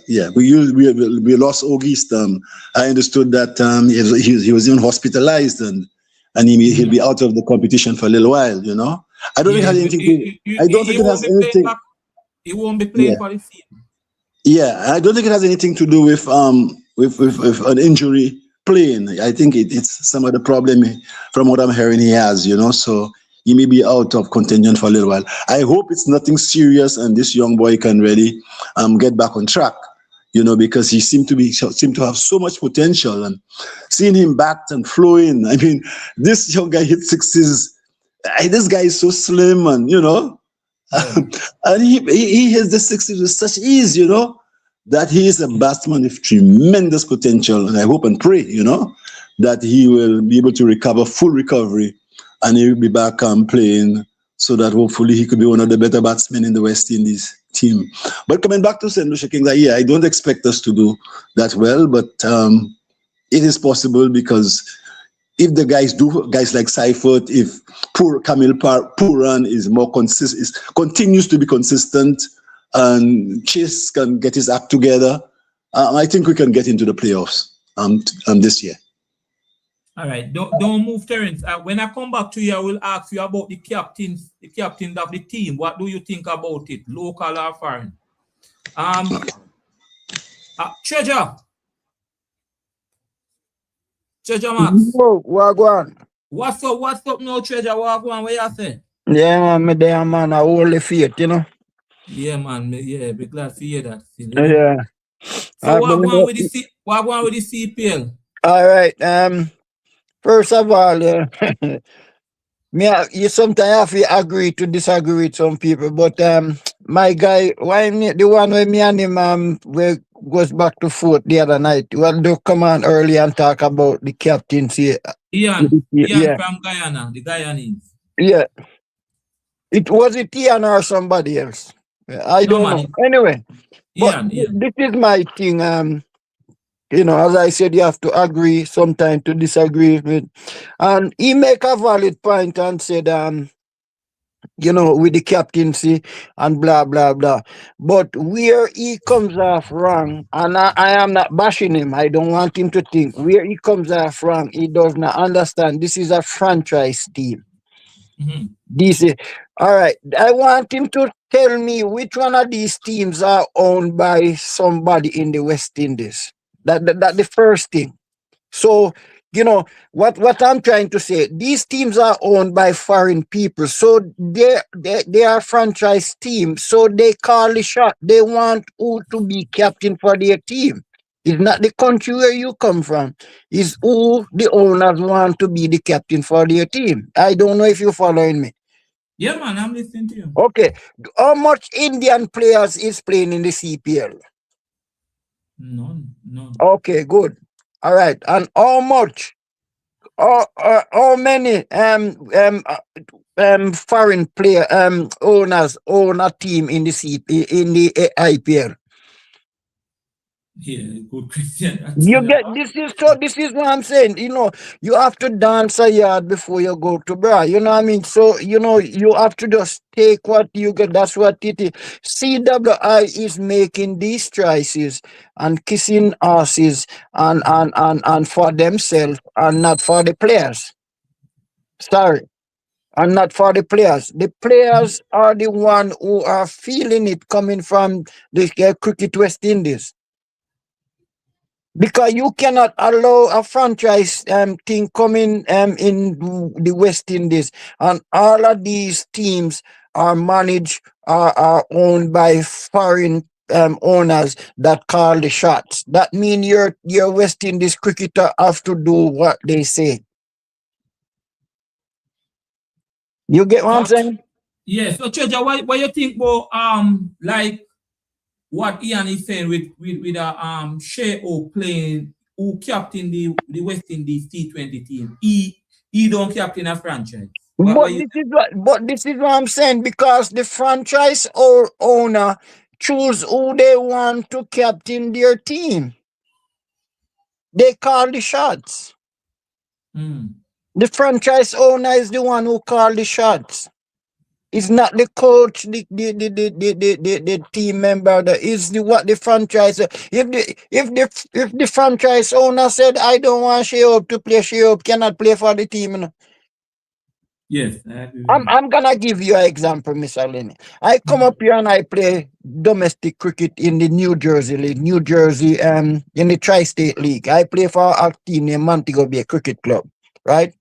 Speaker 3: Yeah. We lost August. I understood that he was even hospitalized and he'll be out of the competition for a little while. You know, I don't think it has anything to. I don't think it has anything.
Speaker 1: He won't be playing for the team.
Speaker 3: Yeah, I don't think it has anything to do with an injury playing. I think it's some of the problem from what I'm hearing he has. So he may be out of contention for a little while. I hope it's nothing serious and this young boy can really get back on track, because he seemed to have so much potential, and seeing him bat and flowing. I mean, this young guy hit sixes. This guy is so slim and, and he hits the sixes with such ease, that he is a batsman with tremendous potential. And I hope and pray, that he will be able to recover full recovery and he will be back playing so that hopefully he could be one of the better batsmen in the West Indies team. But coming back to St. Lucia Kings, I don't expect us to do that well, but it is possible because if the guys like Seifert, if poor Kamil Puran is more consistent, continues to be consistent, and Chase can get his act together, I think we can get into the playoffs this year.
Speaker 1: All right, don't move, Terence. When I come back to you, I will ask you about the captains of the team. What do you think about it, local or foreign? Treasure Max.
Speaker 4: Whoa, Wagwan.
Speaker 1: What's up now, Treasure? Wagwan, what you say?
Speaker 4: Yeah, man, me there, man. I hold the faith,
Speaker 1: Yeah, man. Yeah, be glad to hear that.
Speaker 4: Yeah.
Speaker 1: So what going with the
Speaker 4: believe-
Speaker 1: what going with the CPL?
Speaker 4: all right. First of all, you sometimes have to agree to disagree with some people, but my guy, the one with me and him we goes back to foot the other night. Well, do come on early and talk about the captaincy.
Speaker 1: Ian
Speaker 4: Yeah,
Speaker 1: from Guyana, the Guyanese.
Speaker 4: yeah. It was it Ian or somebody else. I
Speaker 1: No
Speaker 4: don't
Speaker 1: man,
Speaker 4: know. Anyway, but
Speaker 1: Ian.
Speaker 4: this is my thing. As I said, you have to agree sometimes to disagree with. And he make a valid point and said, with the captaincy and blah blah blah. But where he comes off wrong, and I am not bashing him. I don't want him to think where he comes off wrong. He does not understand. This is a franchise team.
Speaker 1: Mm-hmm.
Speaker 4: This is all right. I want him to tell me which one of these teams are owned by somebody in the West Indies. That the first thing. So, what I'm trying to say, these teams are owned by foreign people. So they are franchise teams. So they call the shot. They want who to be captain for their team. It's not the country where you come from. It's who the owners want to be the captain for their team. I don't know if you're following me.
Speaker 1: Yeah man, I'm listening to you.
Speaker 4: Okay. How much Indian players is playing in the CPL?
Speaker 1: None.
Speaker 4: Okay, good. All right. And how many foreign player owners own a team in the IPL?
Speaker 1: Yeah, good Christian.
Speaker 4: You get this is what I'm saying. You have to dance a yard before you go to bra. You know what I mean? So you have to just take what you get. That's what it is. CWI is making these choices and kissing asses and for themselves and not for the players. Sorry. And not for the players. The players are the one who are feeling it coming from the cricket West Indies. Because you cannot allow a franchise thing coming in the West Indies, and all of these teams are managed are owned by foreign owners that call the shots. That means your West Indies cricketer have to do what they say. You get what I'm
Speaker 1: So
Speaker 4: saying?
Speaker 1: yeah, so Treasure, what you think about like what Ian is saying with Shea O playing who captain the West Indies T20 team. He don't captain a franchise. What you
Speaker 4: But this is what I'm saying, because the franchise or owner choose who they want to captain their team. They call the shots. The franchise owner is the one who call the shots. It's not the coach, the team member. Is the what the franchise. If the franchise owner said, I don't want Sheob to play, Sheob cannot play for the team.
Speaker 1: Yes, I agree with you.
Speaker 4: I'm gonna give you an example, Mr. Lenny. I come up here and I play domestic cricket in the New Jersey League, New Jersey, in the Tri-State League. I play for a team named Montego Bay Cricket Club, right?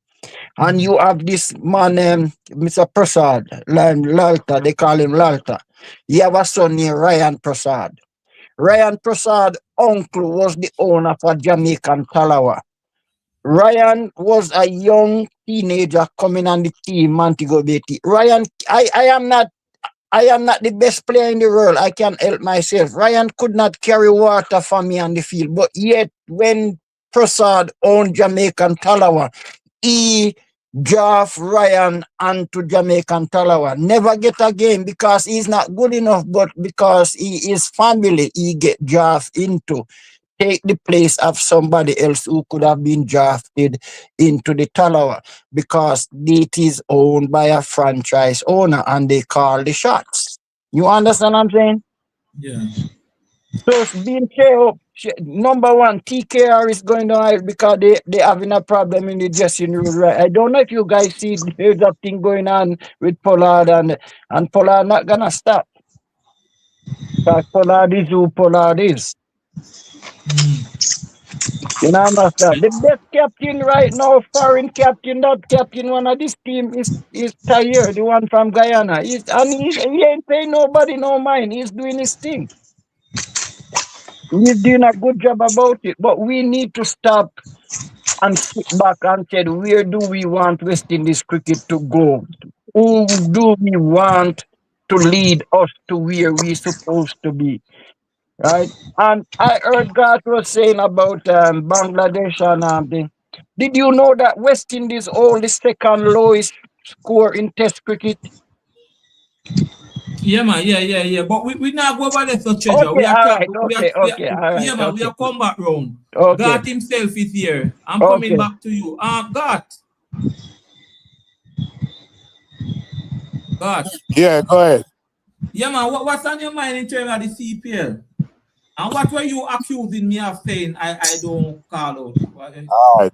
Speaker 4: And you have this man, Mr. Prasad, Lalta, they call him Lalta. He have a son named Ryan Prasad. Ryan Prasad uncle was the owner for Jamaican Talawa. Ryan was a young teenager coming on the team, Montego Bay. Ryan, I am not the best player in the world. I can help myself. Ryan could not carry water for me on the field, but yet when Prasad owned Jamaican Talawa, he draft Ryan onto Jamaican Talawa. Never get a game because he's not good enough, but because he is family, he get draft into take the place of somebody else who could have been drafted into the Talawa, because it is owned by a franchise owner and they call the shots. You understand what I'm saying?
Speaker 1: Yeah.
Speaker 4: So it's being fair, number one, TKR is going down because they having a problem in the dressing room. Right? I don't know if you guys see there's a thing going on with Pollard and Pollard not gonna stop. Because Pollard is who Pollard is. You know, understand? The best captain right now, foreign captain, that captain one of this team is Tayer, the one from Guyana. He ain't paying nobody no mind. He's doing his thing. He's doing a good job about it, but we need to stop and sit back and say, where do we want West Indies cricket to go? Who do we want to lead us to where we're supposed to be? Right? And I heard God was saying about Bangladesh and thing. Did you know that West Indies hold the second lowest score in Test cricket?
Speaker 1: Yeah, man. Yeah. But we now go over there for treasure.
Speaker 4: Okay,
Speaker 1: We are
Speaker 4: all
Speaker 1: cap.
Speaker 4: right, okay, okay, all right,
Speaker 1: Yeah, man. We
Speaker 4: okay,
Speaker 1: are come back round.
Speaker 4: okay,
Speaker 1: God himself is here. I'm coming
Speaker 4: okay.
Speaker 1: back to you. God. God.
Speaker 5: Yeah, go ahead.
Speaker 1: Yeah, man. What's on your mind in terms of the CPL? And what were you accusing me of saying I don't call out?
Speaker 5: All right.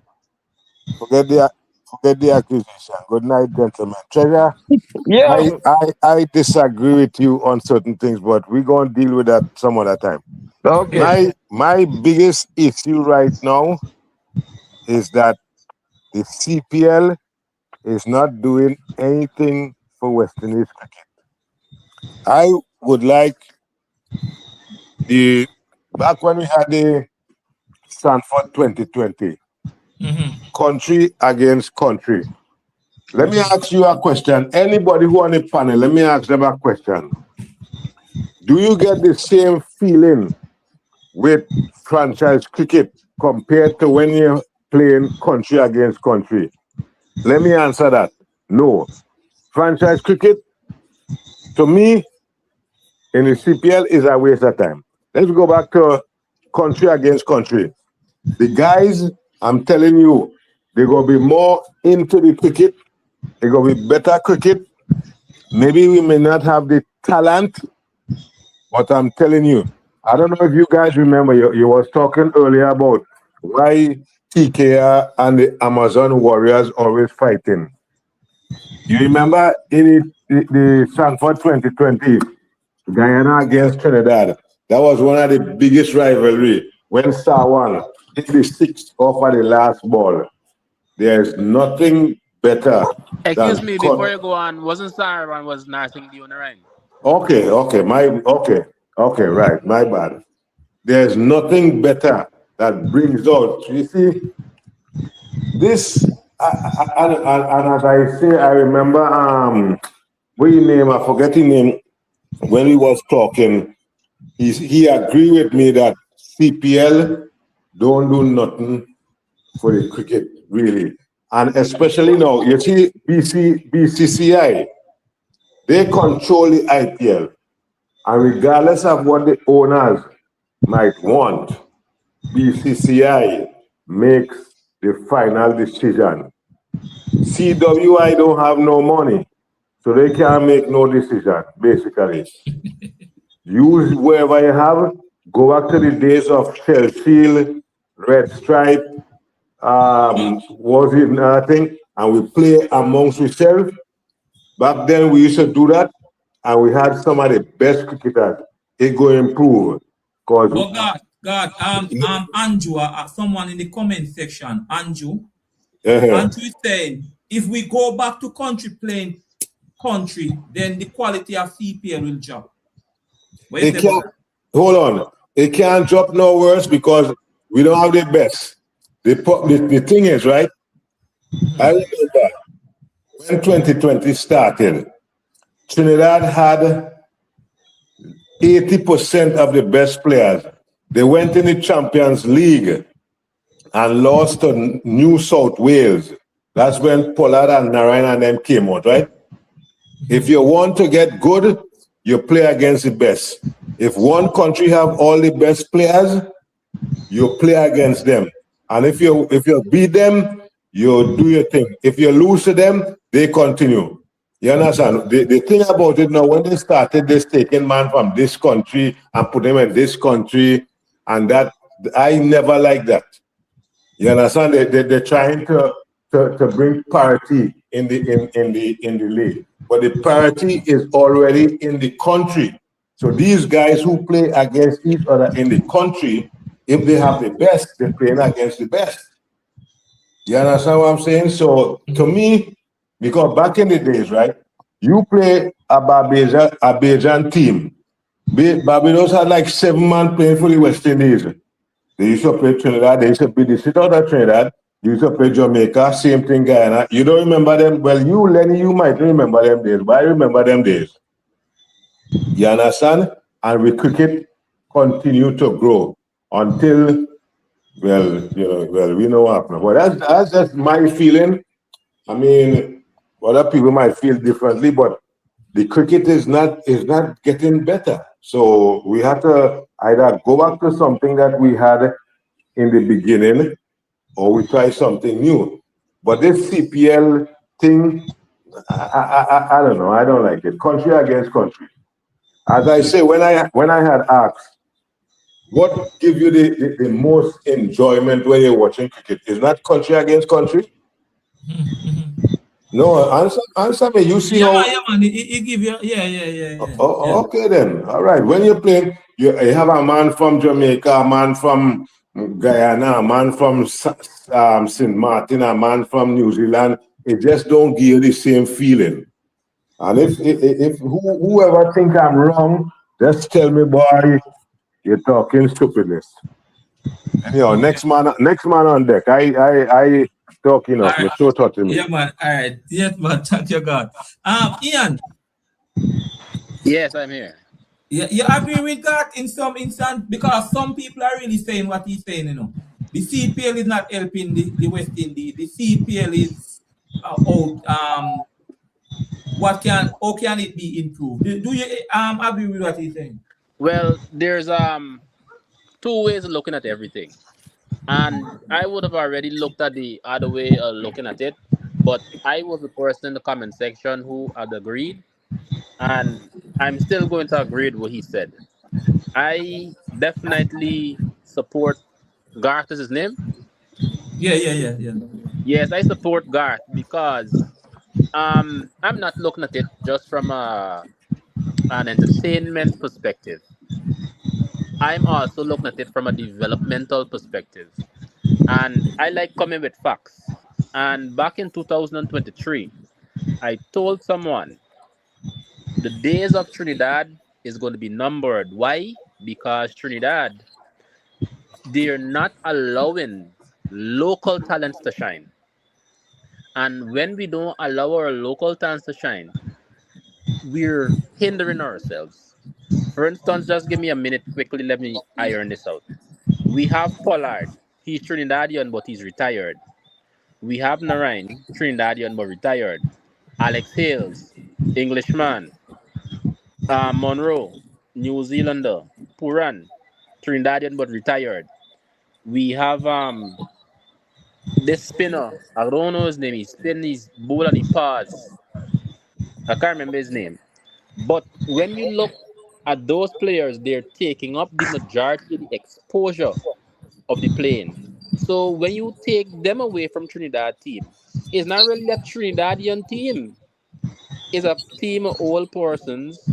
Speaker 5: Forget the accusation. Good night, gentlemen. Treasure,
Speaker 4: Yeah,
Speaker 5: I disagree with you on certain things, but we're gonna deal with that some other time.
Speaker 4: okay.
Speaker 5: My biggest issue right now is that the CPL is not doing anything for West Indies cricket. I would like the back when we had the Stanford 2020, country against country. Let me ask you a question. Anybody who on the panel, let me ask them a question. Do you get the same feeling with franchise cricket compared to when you're playing country against country? Let me answer that. No. Franchise cricket, to me, in the CPL is a waste of time. Let's go back to country against country. The guys, I'm telling you, they're going to be more into the cricket. They're going to be better cricket. Maybe we may not have the talent, but I'm telling you, I don't know if you guys remember, you was talking earlier about why TKR and the Amazon Warriors always fighting. You remember in the Stanford 2020, Guyana against Trinidad. That was one of the biggest rivalry. When Sawan hit the sixth off of the last ball, there's nothing better
Speaker 2: Excuse
Speaker 5: than
Speaker 2: me, before you go on, wasn't Saravan was nursing the owner?
Speaker 5: okay, right, my bad. There's nothing better that brings out. You see, this, and as I say, I remember, what his name, I forget his name, when he was talking, he agreed with me that CPL don't do nothing for the cricket, really. And especially now, you see, BCCI, they control the IPL. And regardless of what the owners might want, BCCI makes the final decision. CWI don't have no money, so they can't make no decision, basically. Use wherever you have, go back to the days of Shell Shield, Red Stripe, was it another thing? And we play amongst ourselves. Back then we used to do that, and we had some of the best cricketers. It go improve. Cause
Speaker 1: Oh Andrew, someone in the comment section, Andrew is saying if we go back to country playing country, then the quality of CPL will drop.
Speaker 5: it can't, hold on. It can't drop no worse because we don't have the best. The thing is, right? I remember when 2020 started, Trinidad had 80% of the best players. They went in the Champions League and lost to New South Wales. That's when Pollard and Narayan and them came out, right? If you want to get good, you play against the best. If one country have all the best players, you play against them. And if you beat them, you do your thing. If you lose to them, they continue. You understand? The thing about it now, when they started this taking man from this country and put them in this country, and that, I never like that. You understand? They're trying to bring parity in the league. But the parity is already in the country. So these guys who play against each other in the country, if they have the best, they're playing against the best. You understand what I'm saying? So to me, because back in the days, right, you play a Barbadian team, Barbados had like 7 man playing for the West Indies. They used to play Trinidad. They used to beat the shit out of Trinidad. They used to play Jamaica. Same thing, Guyana. You don't remember them? Well, you, Lenny, you might remember them days, but I remember them days. You understand? And with cricket, continue to grow until, we know what happened. Well, that's just my feeling. I mean, other people might feel differently, but the cricket is not getting better. So we have to either go back to something that we had in the beginning, or we try something new. But this CPL thing, I don't know. I don't like it. Country against country. As I say, when I had asked, what give you the most enjoyment when you're watching cricket? Is that country against country? No, answer me. You see how?
Speaker 1: Yeah, man. He give you. Yeah.
Speaker 5: Okay then. All right. When you're playing, you have a man from Jamaica, a man from Guyana, a man from St. Martin, a man from New Zealand. It just don't give you the same feeling. And if whoever think I'm wrong, just tell me, boy, you're talking stupidness. Anyhow, next man on deck. I talk enough.
Speaker 1: Right.
Speaker 5: So talk to me.
Speaker 1: Yeah, man. All right. Yes, man. Thank you, God. Ian.
Speaker 2: Yes, I'm here.
Speaker 1: Yeah, you agree with that in some instance because some people are really saying what he's saying. The CPL is not helping the West Indies. The CPL is out. How can it be improved? Do you agree with what he's saying?
Speaker 2: Well, there's two ways of looking at everything. And I would have already looked at the other way of looking at it, but I was the person in the comment section who had agreed, and I'm still going to agree with what he said. I definitely support Garth is his name.
Speaker 1: Yeah.
Speaker 2: Yes, I support Garth because I'm not looking at it just from an entertainment perspective. I'm also looking at it from a developmental perspective. And I like coming with facts. And back in 2023, I told someone the days of Trinidad is going to be numbered. Why? Because Trinidad, they're not allowing local talents to shine. And when we don't allow our local talents to shine, we're hindering ourselves. For instance, just give me a minute quickly, let me iron this out. We have Pollard. He's Trinidadian, but he's retired. We have Narain, Trinidadian but retired. Alex Hales, Englishman. Monroe, New Zealander. Puran, Trinidadian but retired. We have this spinner. I don't know his name. He spin his ball and he pass. I can't remember his name. But when you look at those players, they're taking up the majority of the exposure of the playing. So when you take them away from Trinidad team, it's not really a Trinidadian team. It's a team of old persons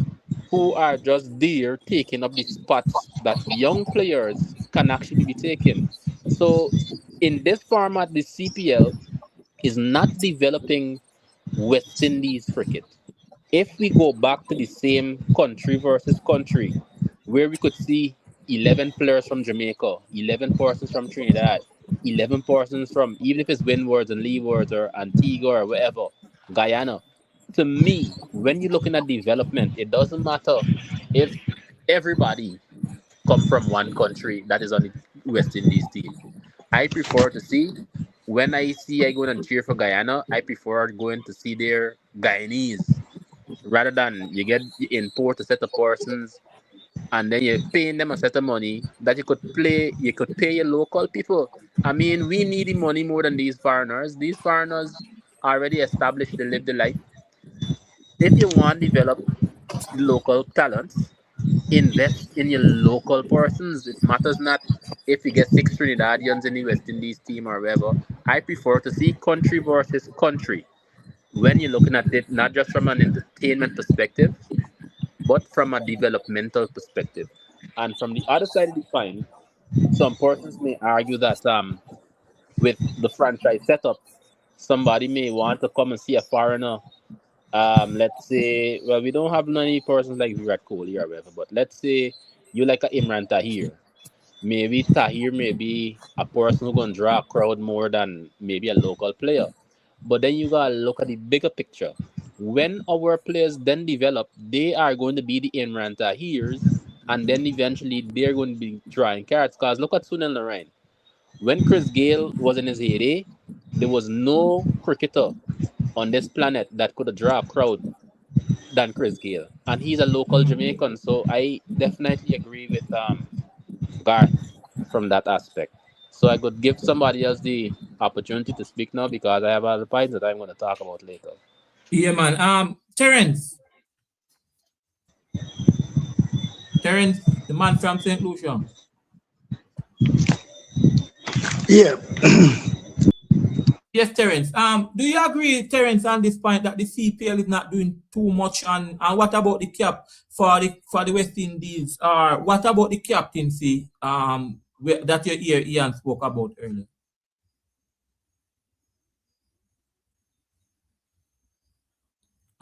Speaker 2: who are just there taking up the spots that young players can actually be taken. So in this format, the CPL is not developing West Indies cricket. If we go back to the same country versus country, where we could see 11 players from Jamaica, 11 persons from Trinidad, 11 persons from, even if it's Windwards and Leewards or Antigua or wherever, Guyana. To me, when you're looking at development, it doesn't matter if everybody come from one country that is on the West Indies team. I prefer to see when I go and cheer for Guyana, I prefer going to see their Guyanese rather than you import a set of persons and then you're paying them a set of money that you could pay your local people. I mean, we need the money more than these foreigners. These foreigners already established, they live the life. If you want to develop the local talents, invest in your local persons. It matters not if you get six Trinidadians in the West Indies team or wherever. I prefer to see country versus country when you're looking at it, not just from an entertainment perspective, but from a developmental perspective. And from the other side of the coin, some persons may argue that with the franchise setup, somebody may want to come and see a foreigner let's say, well, we don't have many persons like Virat Kohli or whatever, but let's say you like a Imran Tahir. Maybe Tahir may be a person who's gonna draw a crowd more than maybe a local player. But then you gotta look at the bigger picture. When our players then develop, they are going to be the Imran Tahirs, and then eventually they're going to be drawing cards. Because look at Sunil Narine. When Chris Gayle was in his heyday, there was no cricketer on this planet that could draw a crowd than Chris Gayle. And he's a local Jamaican, so I definitely agree with Garth from that aspect. So I could give somebody else the opportunity to speak now because I have other points that I'm going to talk about later.
Speaker 1: Yeah, man. Terence, the man from St. Lucia.
Speaker 3: Yeah.
Speaker 1: Yes, Terence. Do you agree, Terence, on this point that the CPL is not doing too much? And what about the cap for the West Indies? Or what about the captaincy? That you hear Ian spoke about earlier.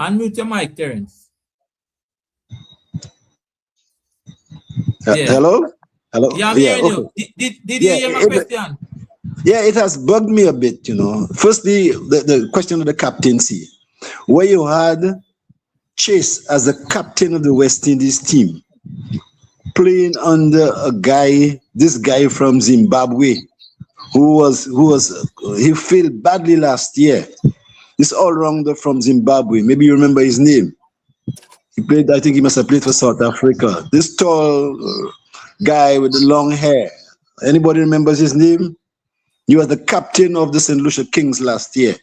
Speaker 1: Unmute your mic, Terence.
Speaker 3: Yeah. Hello.
Speaker 1: Yeah, I'm hearing you. Did you hear my question?
Speaker 3: Yeah, it has bugged me a bit, Firstly, the question of the captaincy, where you had Chase as the captain of the West Indies team, playing under this guy from Zimbabwe, he failed badly last year. This all-rounder from Zimbabwe, maybe you remember his name. I think he must have played for South Africa. This tall guy with the long hair. Anybody remembers his name? He was the captain of the St. Lucia Kings last year.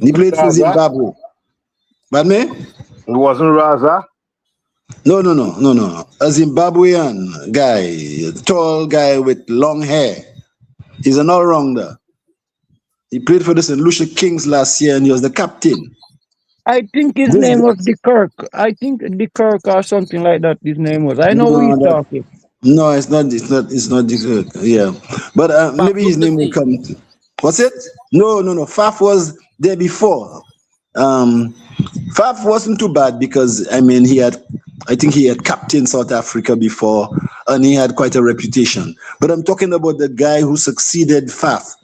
Speaker 3: He played for Zimbabwe. Pardon me?
Speaker 5: It wasn't Raza?
Speaker 3: No. A Zimbabwean guy, a tall guy with long hair. He's an all-rounder. He played for the St. Lucia Kings last year and he was the captain.
Speaker 4: I think his name was De Kirk. I think De Kirk or something like that. His name was. I know who he's talking.
Speaker 3: No, it's not De Kirk. Yeah, but maybe his name will come. What's it? No. Faf was there before. Faf wasn't too bad because I think he had captained South Africa before and he had quite a reputation. But I'm talking about the guy who succeeded Faf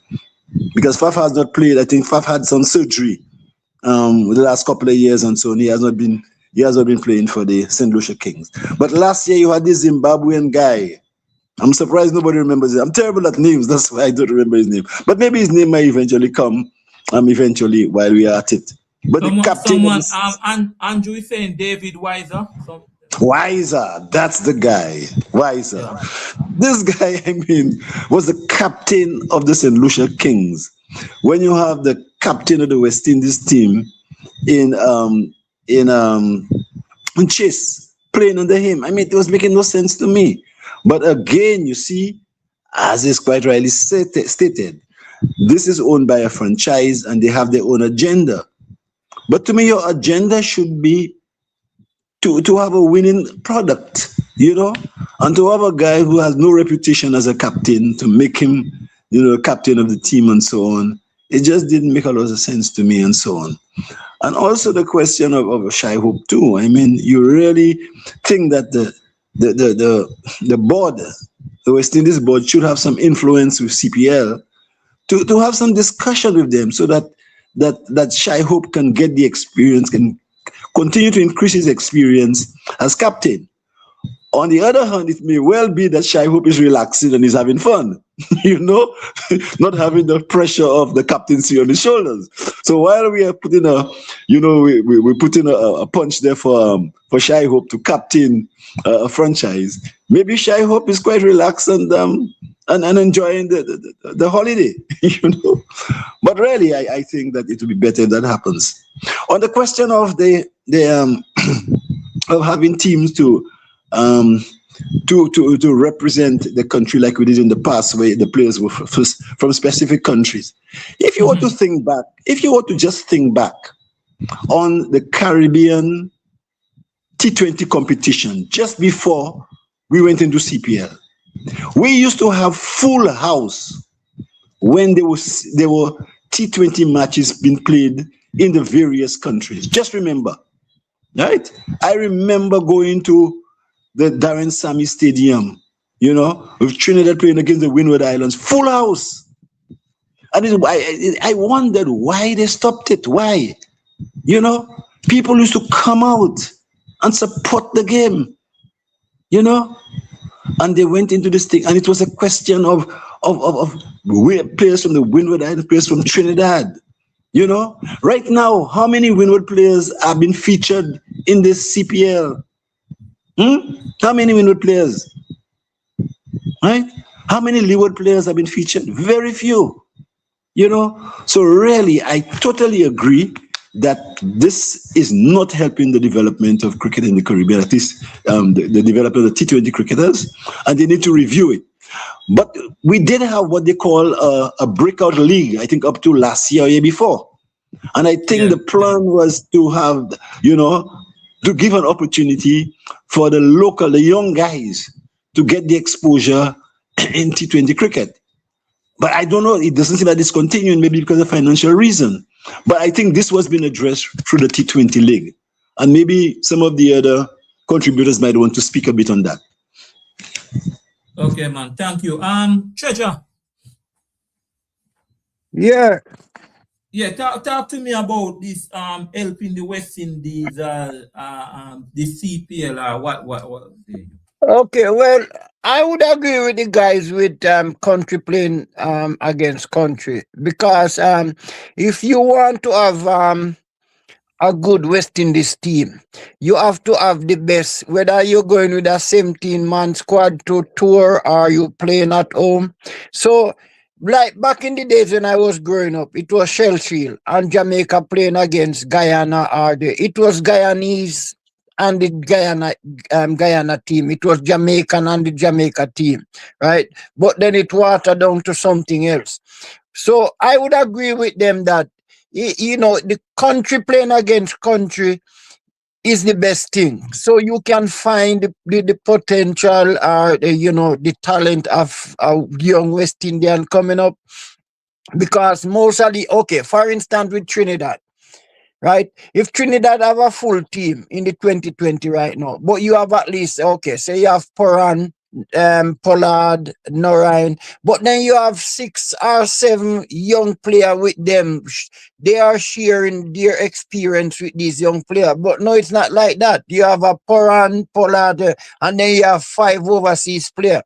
Speaker 3: because Faf has not played. I think Faf had some surgery the last couple of years and so on. He has not been playing for the St. Lucia Kings. But last year you had this Zimbabwean guy. I'm surprised nobody remembers it. I'm terrible at names, that's why I don't remember his name. But maybe his name might eventually come eventually while we are at it. But the captain
Speaker 1: Andrew is saying David Weiser.
Speaker 3: Weiser, that's the guy. Weiser. Yeah. This guy, was the captain of the St. Lucia Kings. When you have the captain of the West Indies team in Chase playing under him, it was making no sense to me. But again, you see, as is quite rightly stated, this is owned by a franchise and they have their own agenda. But to me, your agenda should be to have a winning product, and to have a guy who has no reputation as a captain to make him, captain of the team and so on. It just didn't make a lot of sense to me and so on. And also the question of Shai Hope too. You really think that the board, the West Indies board, should have some influence with CPL to have some discussion with them so that Shai Hope can get the experience, can continue to increase his experience as captain. On the other hand, it may well be that Shai Hope is relaxing and he's having fun, not having the pressure of the captaincy on his shoulders. So while we are putting we're putting a punch there for Shai Hope to captain a franchise, maybe Shai Hope is quite relaxed and enjoying the holiday, But really, I think that it would be better if that happens. On the question of of having teams to represent the country like we did in the past, where the players were from specific countries. If you want to think back, just think back on the Caribbean T20 competition just before we went into CPL, we used to have full house when they were T20 matches been played in the various countries. Just remember, right? I remember going to the Darren Sammy Stadium, with Trinidad playing against the Windward Islands, full house. And I wondered why they stopped it. Why? People used to come out and support the game, and they went into this thing, and it was a question of players from the Windward Islands, players from Trinidad. Right now, how many Windward players have been featured in this CPL? How many Windward players? Right? How many Leeward players have been featured? Very few. So really, I totally agree that this is not helping the development of cricket in the Caribbean, at least the development of the T20 cricketers, and they need to review it. But we did have what they call a breakout league, I think up to last year or year before. And I think the plan was to have, to give an opportunity for the young guys to get the exposure in T20 cricket. But I don't know, it doesn't seem like it's continuing, maybe because of financial reason. But I think this was being addressed through the T20 League. And maybe some of the other contributors might want to speak a bit on that.
Speaker 1: Okay, man. Thank you. Treasure.
Speaker 4: Yeah.
Speaker 1: Yeah, talk to me about this helping the West Indies, the CPL, what.
Speaker 4: Okay, well, I would agree with the guys with country playing against country, because if you want to have a good West Indies team, you have to have the best, whether you're going with a 17-man squad to tour or you playing at home. So, like back in the days when I was growing up, it was Shell Shield and Jamaica playing against Guyana, or it was Guyanese and the Guyana team. It was Jamaican and the Jamaica team, right? But then it watered down to something else. So I would agree with them that the country playing against country is the best thing. So you can find the potential, the talent of a young West Indian coming up. Because mostly, okay, for instance, with Trinidad, right? If Trinidad have a full team in the 2020 right now, but you have at least, okay, say you have Poran, Pollard, Norine, but then you have 6 or 7 young players with them. They are sharing their experience with these young players. But no, it's not like that. You have a Poran, Pollard, and then you have 5 overseas players.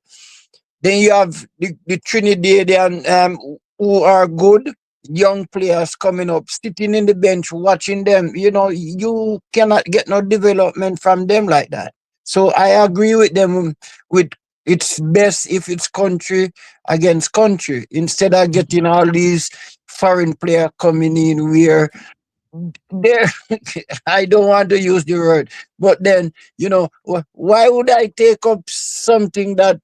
Speaker 4: Then you have the Trinidadian who are good young players coming up, sitting in the bench, watching them. You cannot get no development from them like that. So I agree with them with it's best if it's country against country, instead of getting all these foreign players coming in where they're I don't want to use the word, but then, why would I take up something that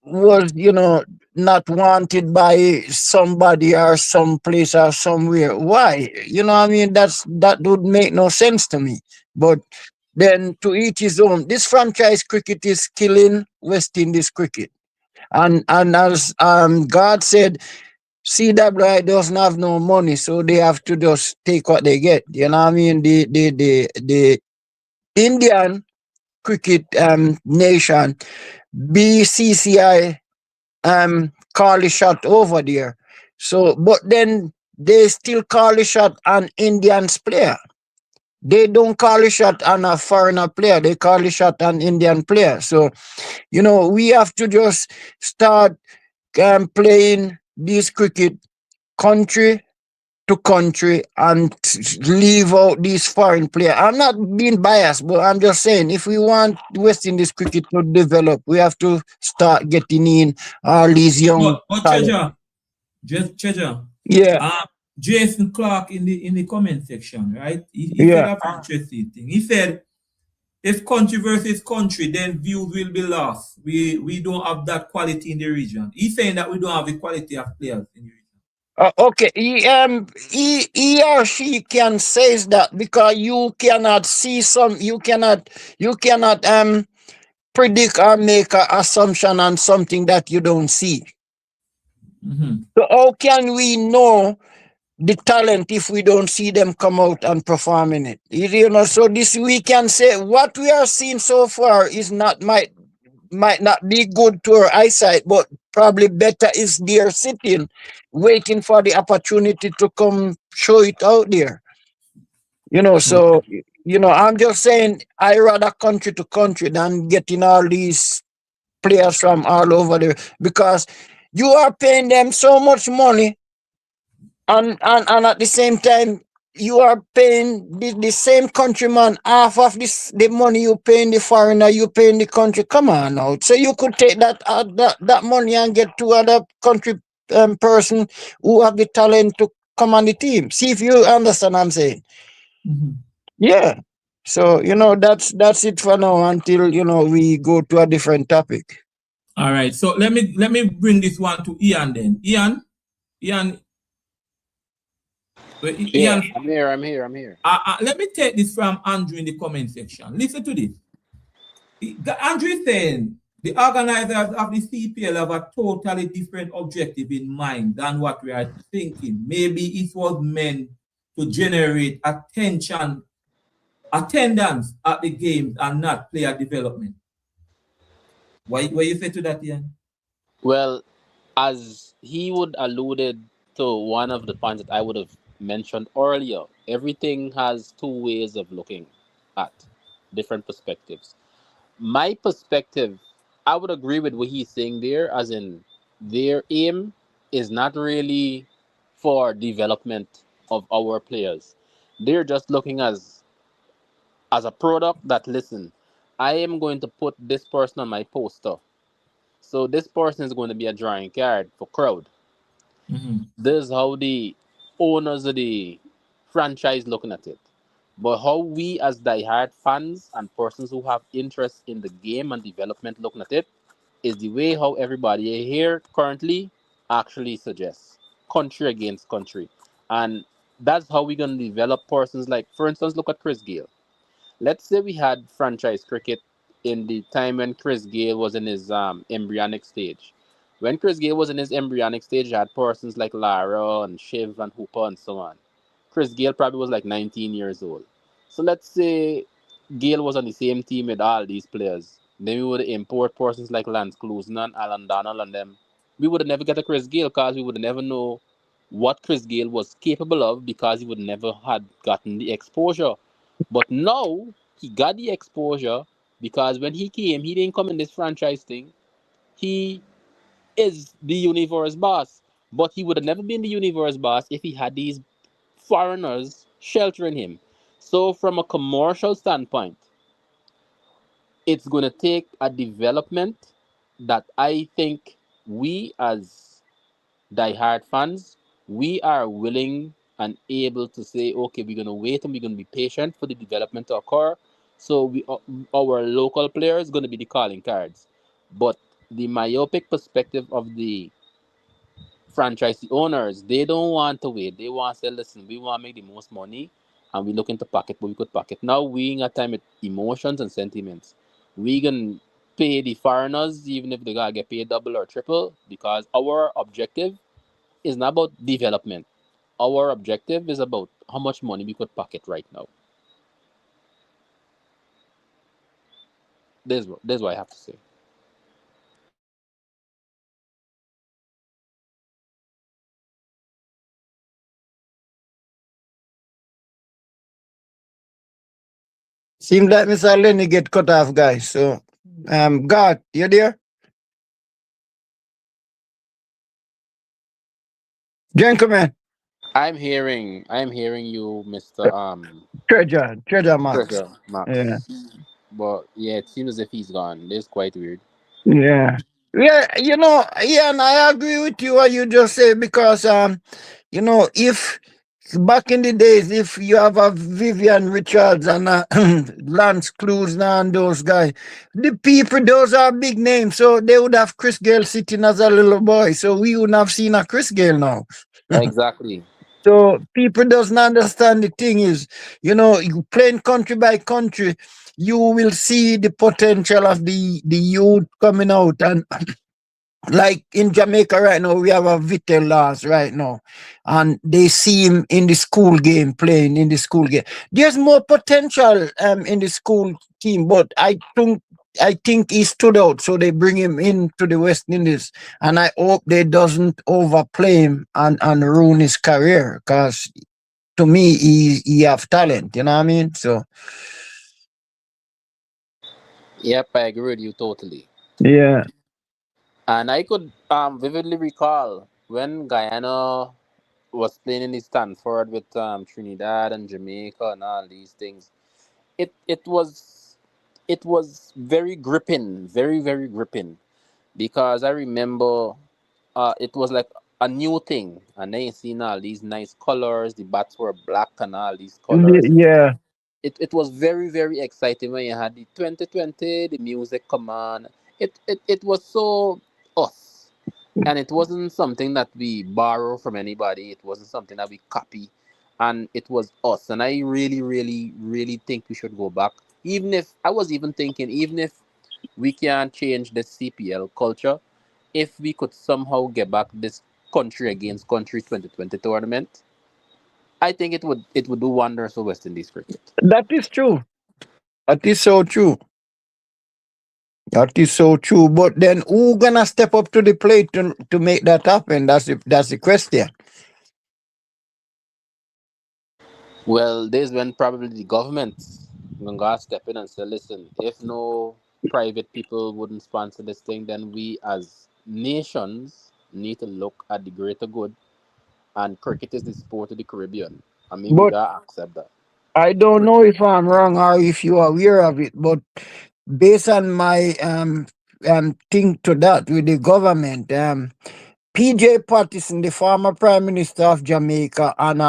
Speaker 4: was, not wanted by somebody or some place or somewhere? Why? I mean, that would make no sense to me. But then, to each his own. This franchise cricket is killing West Indies cricket. And as God said, CWI doesn't have no money, so they have to just take what they get. You know what I mean? The Indian cricket nation, BCCI, call the shot over there. So, but then they still call the shot on Indians player. They don't call a shot on a foreigner player. They call a shot on Indian player. So, we have to just start playing this cricket country to country and leave out these foreign players. I'm not being biased, but I'm just saying, if we want West Indies cricket to develop, we have to start getting in all these young
Speaker 1: Treasure,
Speaker 4: yeah.
Speaker 1: Jason Clark in the comment section, right? He said a very interesting thing. He said, if country versus country, then views will be lost. We don't have that quality in the region. He's saying that we don't have the quality of players in the region.
Speaker 4: Okay, he or she can say that, because you cannot predict or make an assumption on something that you don't see.
Speaker 1: Mm-hmm.
Speaker 4: So how can we know the talent if we don't see them come out and perform in it. You know, so this we can say what we are seeing so far is not might not be good to our eyesight, but probably better is there sitting, waiting for the opportunity to come show it out there. You know, so you know, I'm just saying I rather country to country than getting all these players from all over there because you are paying them so much money and at the same time you are paying the same countryman half of this the money you paying the foreigner you paying the country. Come on now, so you could take that money and get two other country person who have the talent to come on the team. See if you understand what I'm saying. Yeah, so you know that's it for now until you know we go to a different topic.
Speaker 1: All right. So let me bring this one to Ian then. Ian,
Speaker 2: Yeah,
Speaker 1: Ian.
Speaker 2: I'm here. I'm here. I'm here.
Speaker 1: Let me take this from Andrew in the comment section. Listen to this. Andrew is saying the organizers of the CPL have a totally different objective in mind than what we are thinking. Maybe it was meant to generate attendance at the games and not player development. What you say to that, Ian?
Speaker 2: Well, as he would alluded to one of the points that I would have mentioned earlier, everything has two ways of looking at different perspectives. My perspective, I would agree with what he's saying there, as in their aim is not really for development of our players. They're just looking as a product that, listen, I am going to put this person on my poster. So this person is going to be a drawing card for crowd. This is how the owners of the franchise looking at it. But how we as diehard fans and persons who have interest in the game and development looking at it is the way how everybody here currently actually suggests. Country against country. And that's how we're gonna develop persons like, for instance, look at Chris Gale. Let's say we had franchise cricket in the time when Chris Gale was in his embryonic stage. When Chris Gale was in his embryonic stage, you had persons like Lara and Shiv and Hooper and so on. Chris Gale probably was like 19 years old. So let's say Gale was on the same team with all these players. Then we would import persons like Lance Klusener and Alan Donald and them. We would never get a Chris Gale because we would never know what Chris Gale was capable of because he would never had gotten the exposure. But now he got the exposure because when he came, he didn't come in this franchise thing. He is the universe boss. But he would have never been the universe boss if he had these foreigners sheltering him. So, from a commercial standpoint, it's going to take a development that I think we as diehard fans, we are willing and able to say, okay, we're going to wait and we're going to be patient for the development to occur. So our local players going to be the calling cards. But the myopic perspective of the franchise owners, they don't want to wait. They want to say, listen, we want to make the most money and we look into pocket, but we could pocket. Now we ain't got time with emotions and sentiments. We can pay the foreigners even if they gotta get paid double or triple because our objective is not about development. Our objective is about how much money we could pocket right now. That's what I have to say.
Speaker 4: Seems like Mr. Lenny get cut off, guys. So, God, you there? Gentlemen,
Speaker 2: I'm hearing you, Mr.
Speaker 4: Treasure Max.
Speaker 2: Treasure
Speaker 4: Yeah,
Speaker 2: Max. But yeah, it seems as if he's gone. This is quite weird.
Speaker 4: yeah. Yeah, you know, yeah, and I agree with you what you just said because you know, if back in the days, if you have a Vivian Richards and Lance Klusener and those guys, the people, those are big names, so they would have Chris Gale sitting as a little boy, so we wouldn't have seen a Chris Gale now.
Speaker 2: Exactly.
Speaker 4: So people doesn't understand the thing is, you know, you playing country by country, you will see the potential of the youth coming out, and like in Jamaica right now, we have a Vittel laws right now, and they see him in the school game playing in the school game. There's more potential in the school team, but I think he stood out, so they bring him into the West Indies, and I hope they doesn't overplay him and ruin his career, because to me he have talent, you know what I mean? So
Speaker 2: Yep, I agree with you totally.
Speaker 4: yeah.
Speaker 2: And I could vividly recall when Guyana was playing in the Stanford with Trinidad and Jamaica and all these things. It was very gripping, very very gripping, because I remember it was like a new thing, and then you seen all these nice colors. The bats were black and all these colors.
Speaker 4: Yeah.
Speaker 2: It was very very exciting when you had the 2020, the music come on. It was so us, and it wasn't something that we borrow from anybody. It wasn't something that we copy, and it was us. And I really really really think we should go back. Even if I was even thinking, even if we can't change the CPL culture, if we could somehow get back this country against country 2020 tournament, I think it would do wonders for West Indies cricket.
Speaker 4: That is true. That is so true. That is so true. But then who gonna step up to the plate to make that happen? That's the question.
Speaker 2: Well, this when probably the government's gonna step in and say, listen, if no private people wouldn't sponsor this thing, then we as nations need to look at the greater good. And cricket is the sport of the Caribbean. I mean, we
Speaker 4: But
Speaker 2: gotta accept that.
Speaker 4: I don't know if I'm wrong or if you are aware of it. But based on my thing to that with the government, PJ Patterson, the former Prime Minister of Jamaica, and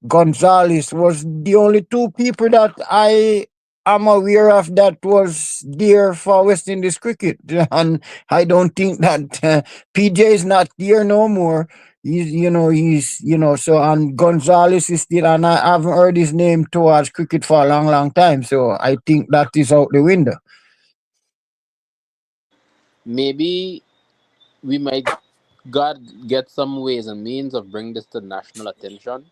Speaker 4: Gonzalez was the only two people that I am aware of that was there for West Indies cricket. And I don't think that PJ is not there no more. So, and Gonzalez is still, and I haven't heard his name towards cricket for a long, long time. So I think that is out the window.
Speaker 2: Maybe we might God get some ways and means of bringing this to national attention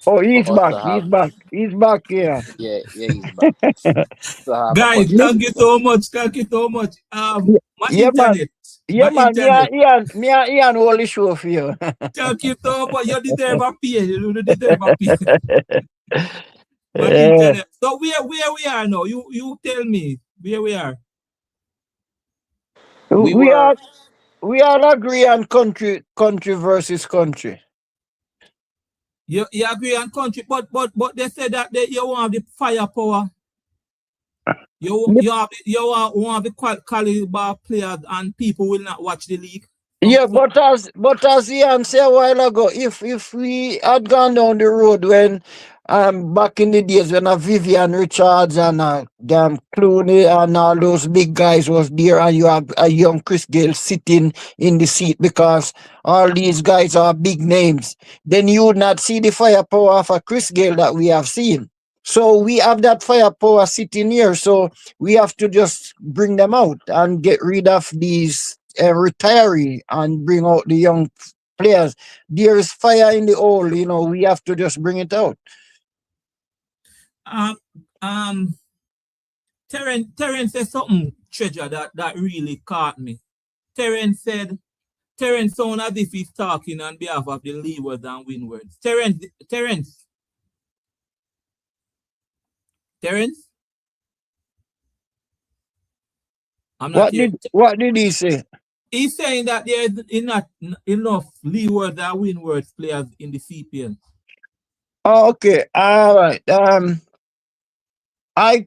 Speaker 4: Oh,
Speaker 2: for
Speaker 4: he's
Speaker 2: us
Speaker 4: back.
Speaker 2: to
Speaker 4: He's
Speaker 2: have.
Speaker 4: back. He's back here.
Speaker 2: Yeah, yeah, he's back. To have a
Speaker 1: Guys,
Speaker 4: Look,
Speaker 1: thank you
Speaker 2: conversation.
Speaker 1: so much. Thank you so much. My
Speaker 4: yeah, man.
Speaker 1: internet.
Speaker 4: Yeah,
Speaker 1: My
Speaker 4: man.
Speaker 1: internet.
Speaker 4: Me and Ian hold the show for you.
Speaker 1: Thank you so much. You deserve a pay. You deserve a pay. My
Speaker 4: Eh,
Speaker 1: internet. So where we are now? You tell me where we are.
Speaker 2: We
Speaker 4: we
Speaker 2: were
Speaker 4: are we are agree on country versus country.
Speaker 1: You agree on country, but they said that you want the firepower. You want the caliber players and people will not watch the league.
Speaker 4: Yeah, but as Ian said a while ago, if we had gone down the road when back in the days when Vivian Richards and Clooney and all those big guys was there, and you have a young Chris Gale sitting in the seat because all these guys are big names, then you would not see the firepower of a Chris Gale that we have seen. So we have that firepower sitting here. So we have to just bring them out and get rid of these retiree and bring out the young players. There is fire in the hole, we have to just bring it out.
Speaker 1: Um, um, Terence said something, Treasure, that really caught me. Terence sound as if he's talking on behalf of the leewards and windwards. Terence, I'm not
Speaker 4: What
Speaker 1: here.
Speaker 4: did what did he say?
Speaker 1: He's saying that there's not enough leewards and windwards players in the CPL.
Speaker 4: Oh, okay. All right. I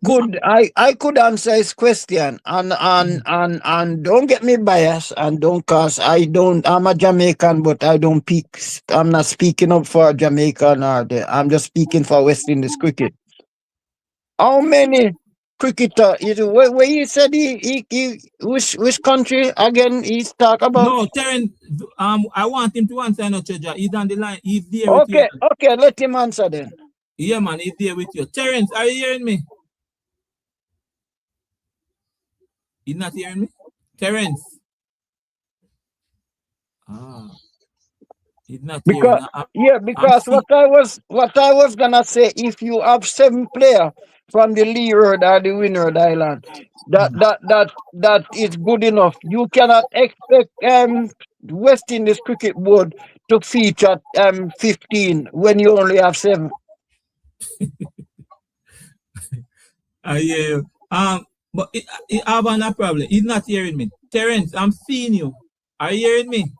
Speaker 4: could answer his question, and don't get me biased, and don't, cause I'm a Jamaican, but I'm not speaking up for Jamaica I'm just speaking for West Indies cricket. How many cricketer is where you said which country again he's talk about?
Speaker 1: No, Terence, I want him to answer no Treasure. He's on the line. He's there with you.
Speaker 4: Okay, let him answer then.
Speaker 1: Yeah, man, he's there with you. Terence, are you hearing me? He's not hearing me? Terence. He's not
Speaker 4: Because
Speaker 1: hearing.
Speaker 4: because what I was gonna say, if you have 7 players from the Leeward or the Windward Island, that is good enough. You cannot expect West Indies Cricket Board to feature 15 when you only have 7.
Speaker 1: I hear you. But I have a problem. He's not hearing me. Terence, I'm seeing you. Are you hearing me?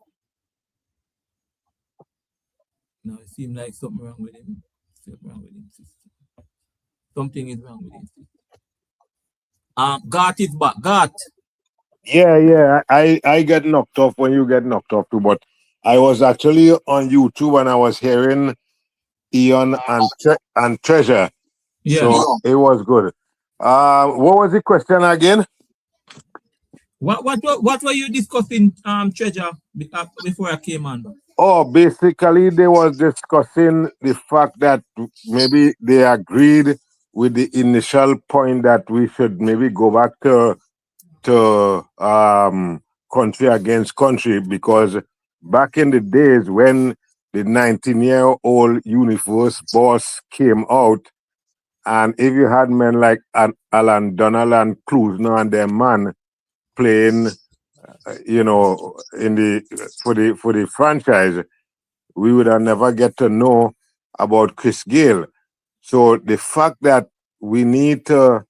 Speaker 1: No, it seems like something wrong with him. Something wrong with him. Something is wrong with him. Gat is back. Gat.
Speaker 5: Yeah. I get knocked off when you get knocked off too, but I was actually on YouTube and I was hearing Ian and Treasure.
Speaker 1: Yeah.
Speaker 5: So it was good. What was the question again?
Speaker 1: What were you discussing, Treasure, before I came on?
Speaker 5: Oh, basically they was discussing the fact that maybe they agreed with the initial point that we should maybe go back to country against country, because back in the days when the 19-year-old universe boss came out, and if you had men like Alan Donald and Klusner and their man playing, in for the franchise, we would have never get to know about Chris Gayle. So the fact that we need to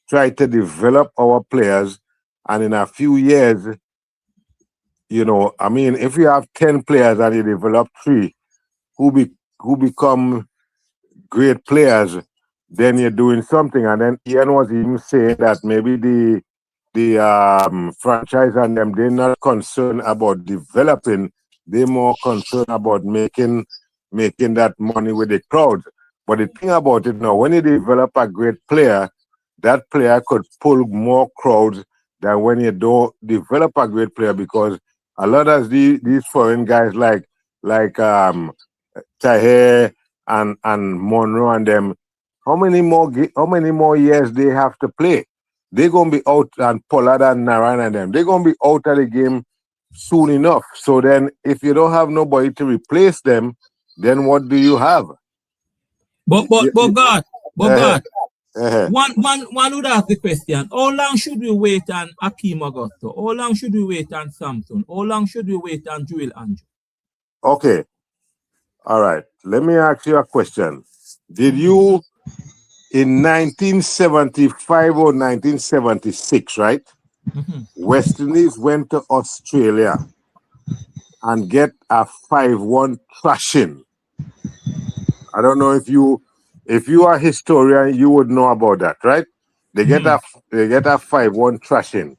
Speaker 5: try to develop our players, and in a few years, if you have 10 players and you develop 3 who become great players, then you're doing something. And then Ian was even saying that maybe the franchise and them, they're not concerned about developing, they're more concerned about making that money with the crowd. But the thing about it now, when you develop a great player, that player could pull more crowds than when you don't develop a great player, because a lot of these foreign guys like Taher and Monroe and them, how many more years they have to play? They're gonna be out, and Pollard and Naran and them, they're gonna be out of the game soon enough. So then if you don't have nobody to replace them, then what do you have?
Speaker 1: But God. One would ask the question: how long should we wait on Akeem Augusto? How long should we wait on Samson? How long should we wait on Joel Andrew?
Speaker 5: Okay. All right. Let me ask you a question. Did you, in 1975 or 1976, right? West Indies went to Australia and get a 5-1 thrashing. I don't know if you are a historian, you would know about that, right? They get a 5-1 thrashing.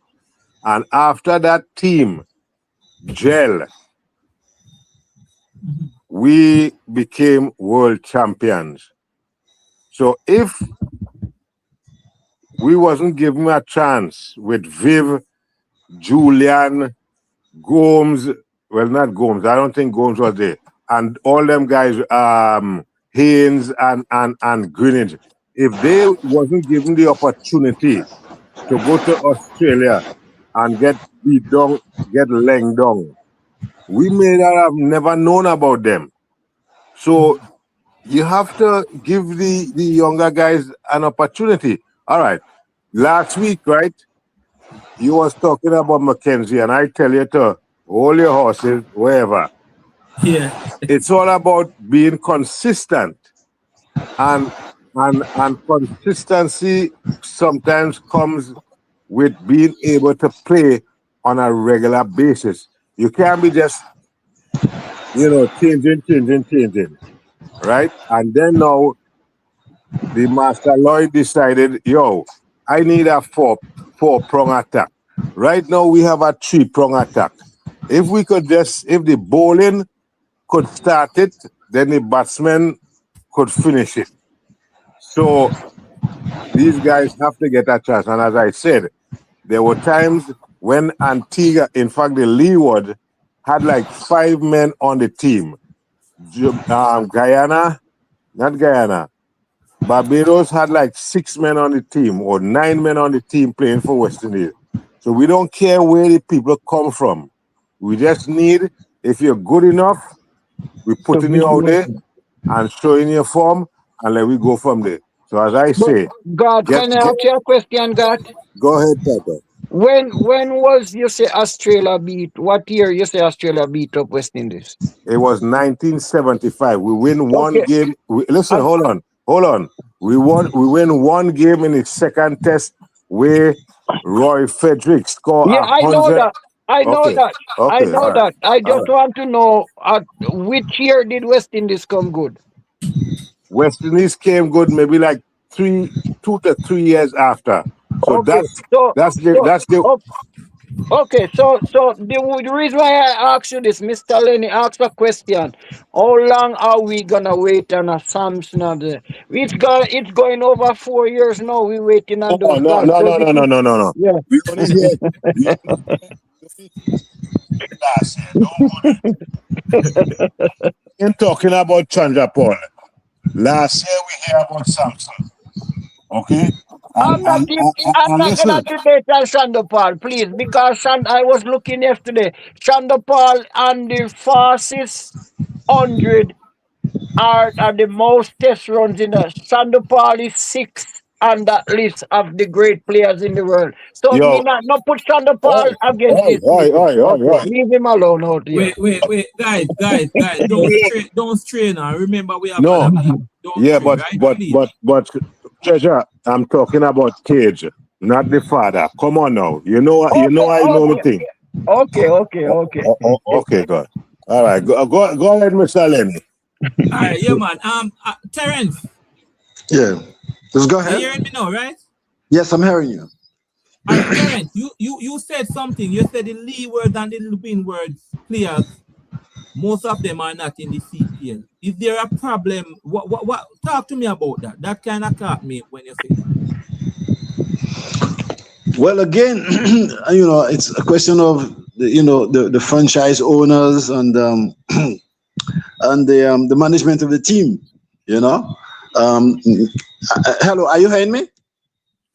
Speaker 5: And after that team gel, we became world champions. So if we wasn't given a chance with Viv, Julian, Gomes, well, not Gomes, I don't think Gomes was there, and all them guys, Haynes and Greenwich, if they wasn't given the opportunity to go to Australia and get beat down, get length down, we may not have never known about them. So you have to give the younger guys an opportunity. All right. Last week, right, you was talking about Mackenzie, and I tell you to hold your horses wherever.
Speaker 1: Yeah.
Speaker 5: It's all about being consistent. And consistency sometimes comes with being able to play on a regular basis. You can't be just, changing, right? And then now the Master Lloyd decided, I need a four-prong attack. Right now we have a 3-prong attack. If the bowling could start it, then the batsman could finish it. So these guys have to get a chance. And as I said, there were times when Antigua, in fact, the Leeward, had like 5 men on the team. Barbados had like 6 men on the team or 9 men on the team playing for West Indies. So we don't care where the people come from. We just need If you're good enough, we putting you out there and showing your form, and let we go from there. So as I say,
Speaker 4: God, can I ask you a question, God?
Speaker 5: go ahead, Papa.
Speaker 4: When was you say Australia beat? What year you say Australia beat up West Indies?
Speaker 5: It was 1975. We win one
Speaker 4: Okay.
Speaker 5: game. Listen, hold on. We win one game in the second test where Roy Frederick scored
Speaker 4: Yeah, I know
Speaker 5: 100.
Speaker 4: that. I know
Speaker 5: Okay.
Speaker 4: that. I
Speaker 5: Okay.
Speaker 4: know
Speaker 5: All right.
Speaker 4: that. I
Speaker 5: All
Speaker 4: just
Speaker 5: right.
Speaker 4: want to know which year did West Indies come good?
Speaker 5: West Indies came good maybe like 2 to 3 years after. So
Speaker 4: Okay.
Speaker 5: that's the
Speaker 4: Oh, okay. So the reason why I asked you this, Mr. Lenny asked a question. How long are we gonna wait on a Samson? It's going over 4 years now. We waiting on those guys. So this is,
Speaker 5: no.
Speaker 4: yeah.
Speaker 5: We only here. We last year. Don't go there. Ain't talking about Chandra Paul. Last year we hear about Samson. Okay?
Speaker 4: I'm not
Speaker 5: And
Speaker 4: gonna
Speaker 5: listen.
Speaker 4: debate on Shandopal, please, because I was looking yesterday. Shandopal and the fastest 100 are the most test runs in the Shandopal is 6 on that list of the great players in the world. So me
Speaker 5: Yo.
Speaker 4: not put Shandopal against these people. Okay,
Speaker 5: Oi.
Speaker 4: leave him alone out here.
Speaker 1: Wait, guys, don't stray now. Remember, we have
Speaker 5: No.
Speaker 1: other people. Don't
Speaker 5: Yeah,
Speaker 1: stray, right? Please.
Speaker 5: but Treasure, I'm talking about Cage, not the father. Come on now. You know I know the thing.
Speaker 4: Okay.
Speaker 5: Okay, good. All right, go ahead, Mr. Lenny.
Speaker 1: All right, yeah, man. Terence,
Speaker 3: Yeah. Just go
Speaker 1: you
Speaker 3: ahead.
Speaker 1: hearing me now, right?
Speaker 3: Yes, I'm hearing you.
Speaker 1: All right, Terence, you said something. You said the leewards and the windwards players, most of them are not in the CPL. Is there a problem? What? Talk to me about that. That kind of caught me when you say that.
Speaker 3: Well, again, it's a question of the franchise owners and and the management of the team. You know. Hello, are you hearing me?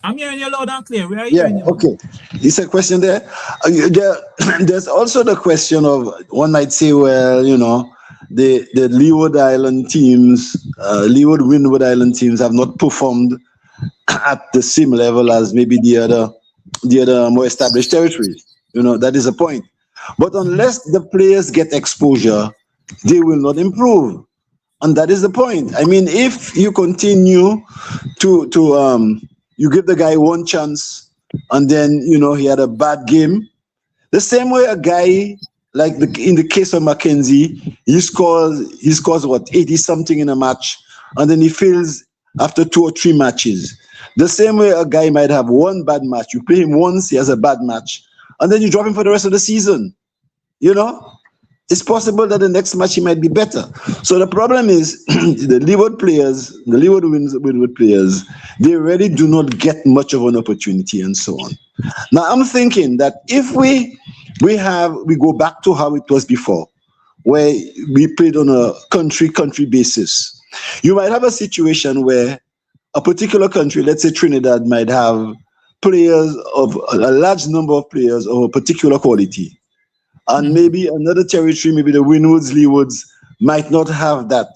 Speaker 1: I'm hearing you loud and clear. Where are you
Speaker 3: Yeah.
Speaker 1: hearing you?
Speaker 3: Okay. It's a question there. There's also the question of, one might say, well, the Leeward Island teams, Leeward Windward Island teams have not performed at the same level as maybe the other more established territories. That is a point. But unless the players get exposure, they will not improve. And that is the point. I mean, if you continue to you give the guy one chance and then he had a bad game, the same way a guy, like in the case of Mackenzie, he scores what, 80 something in a match, and then he fails after 2 or 3 matches. The same way a guy might have one bad match, you play him once, he has a bad match, and then you drop him for the rest of the season. It's possible that the next match he might be better. So the problem is the Leeward players, the Leeward Windward players, they really do not get much of an opportunity and so on. Now I'm thinking that if we go back to how it was before, where we played on a country basis, you might have a situation where a particular country, let's say Trinidad, might have players of a large number of players of a particular quality. And maybe another territory, maybe the Windwards, Leewards, might not have that.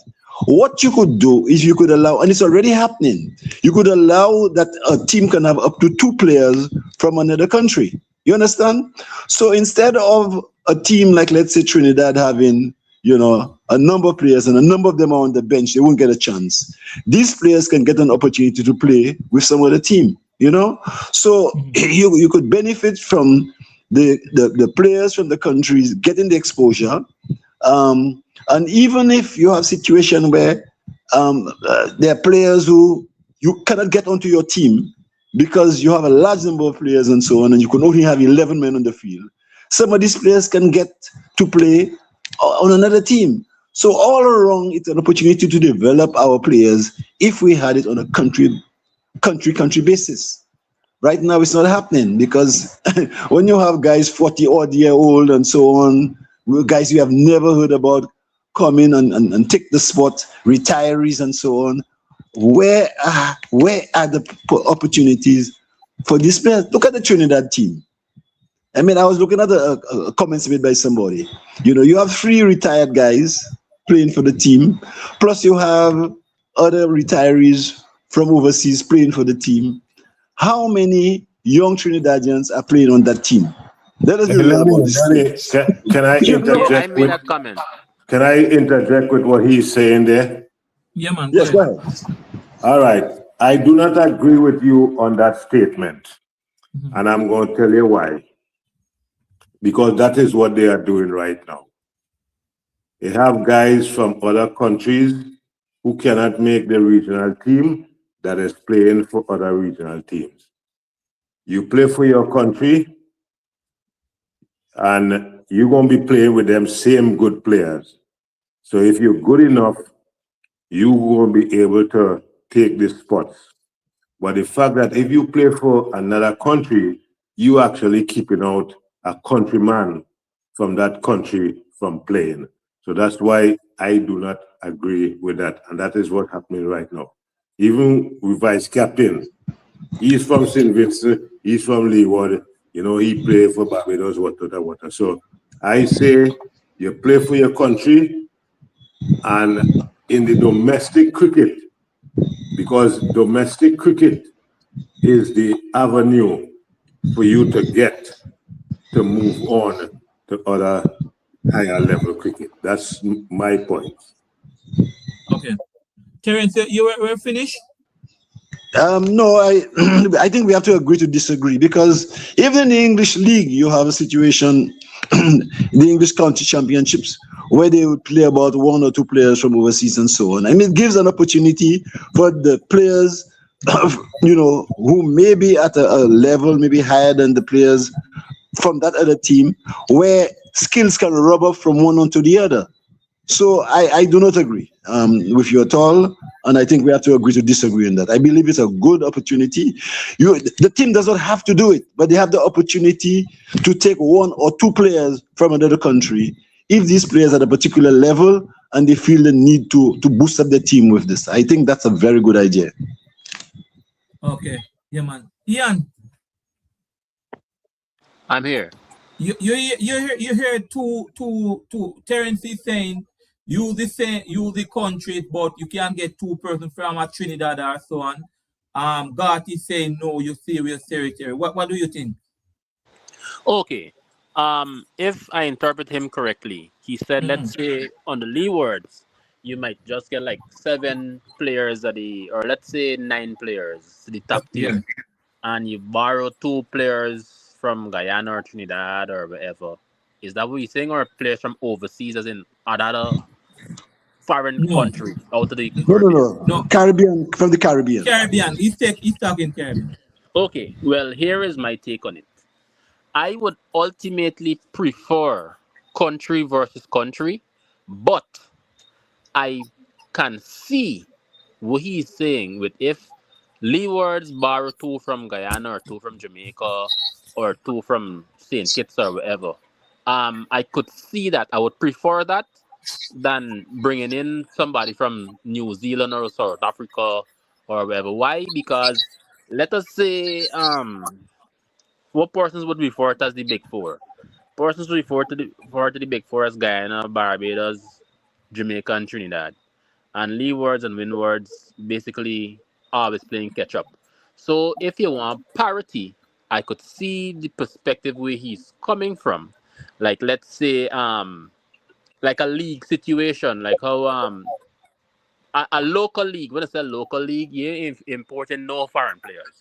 Speaker 3: What you could do is you could allow, and it's already happening, you could allow that a team can have up to 2 players from another country. You understand? So instead of a team like, let's say, Trinidad having, a number of players and a number of them are on the bench, they won't get a chance. These players can get an opportunity to play with some other team, So you could benefit from the players from the countries getting the exposure, and even if you have a situation where there are players who you cannot get onto your team because you have a large number of players and so on, and you can only have 11 men on the field, some of these players can get to play on another team. So all around, it's an opportunity to develop our players if we had it on a country basis. Right now, it's not happening because when you have guys 40-odd-year-old and so on, guys you have never heard about come in and take the spot, retirees and so on, where are the opportunities for these players? Look at the Trinidad team. I mean, I was looking at the comments made by somebody. You know, you have 3 retired guys playing for the team, plus you have other retirees from overseas playing for the team. How many young Trinidadians are playing on that team? Let us be real about this thing.
Speaker 5: Can I
Speaker 3: You know?
Speaker 2: Yeah, I
Speaker 5: interject
Speaker 2: made
Speaker 5: with?
Speaker 2: that comment.
Speaker 5: Can I interject with what he's saying there?
Speaker 1: Yeah, man.
Speaker 3: Yes,
Speaker 1: Go
Speaker 3: go
Speaker 1: ahead.
Speaker 3: ahead.
Speaker 5: All right. I do not agree with you on that statement. And I'm going to tell you why. Because that is what they are doing right now. They have guys from other countries who cannot make the regional team that is playing for other regional teams. You play for your country, and you're going to be playing with them same good players. So if you're good enough, you will be able to take the spots. But the fact that if you play for another country, you actually keeping out a countryman from that country from playing. So that's why I do not agree with that. And that is what's happening right now. Even with vice captain, he's from St. Vincent, he's from Leeward, you know, he played for Barbados, water. So I say you play for your country, and in the domestic cricket, because domestic cricket is the avenue for you to get to move on to other higher level cricket. That's my point.
Speaker 1: Okay. Terence, we're finished?
Speaker 3: No, I think we have to agree to disagree, because even in the English league, you have a situation, the English county championships, where they would play about 1 or 2 players from overseas and so on. I mean, it gives an opportunity for the players, you know, who may be at a level maybe higher than the players from that other team, where skills can rub off from one onto the other. So I do not agree with you at all, and I think we have to agree to disagree on that. I believe it's a good opportunity. The team does not have to do it, but they have the opportunity to take 1 or 2 players from another country if these players are at a particular level and they feel the need to boost up the team with this. I think that's a very good idea.
Speaker 1: Okay. Yeah, man. Ian,
Speaker 2: I'm here.
Speaker 1: you hear two Terence is saying use the country, but you can't get 2 persons from a Trinidad or so on. God is saying no, you serious territory. What do you think?
Speaker 2: Okay. If I interpret him correctly, he said, let's say on the leewards, you might just get like 7 players at the, or let's say 9 players, the top
Speaker 1: Yeah.
Speaker 2: tier, and you borrow 2 players from Guyana or Trinidad or wherever. Is that what you're saying, or players from overseas, as in another foreign
Speaker 1: No,
Speaker 2: country out of the
Speaker 3: No, no,
Speaker 2: Caribbean?
Speaker 3: no.
Speaker 1: no.
Speaker 3: Caribbean, from the Caribbean.
Speaker 1: Caribbean. He's talking Caribbean.
Speaker 2: Okay. Well, here is my take on it. I would ultimately prefer country versus country, but I can see what he's saying with if Leewards borrow 2 from Guyana or 2 from Jamaica or 2 from St. Kitts or wherever. I could see that. I would prefer that than bringing in somebody from New Zealand or South Africa or wherever. Why? Because let us say what persons would refer it as the big 4? Persons refer to the big 4 as Guyana, Barbados, Jamaica, and Trinidad. And leewards and windwards basically always playing catch up. So if you want parity, I could see the perspective where he's coming from. Like let's say like a league situation, like how a local league. When I say local league, you're importing no foreign players.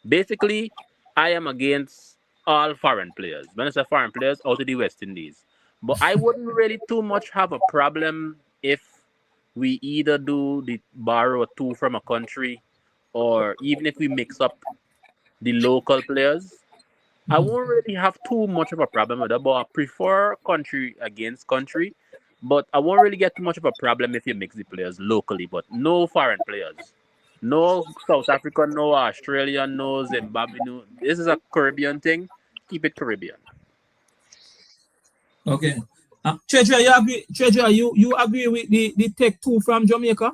Speaker 2: Basically, I am against all foreign players. When I say foreign players, out of the West Indies. But I wouldn't really too much have a problem if we either do the borrow 2 from a country, or even if we mix up the local players. I won't really have too much of a problem with that, but I prefer country against country. But I won't really get too much of a problem if you mix the players locally, but no foreign players. No South Africa, no Australia, no Zimbabwe. No. This is a Caribbean thing. Keep it Caribbean.
Speaker 1: Okay. Treasurer, you agree? Treasurer, you agree with the take 2 from Jamaica?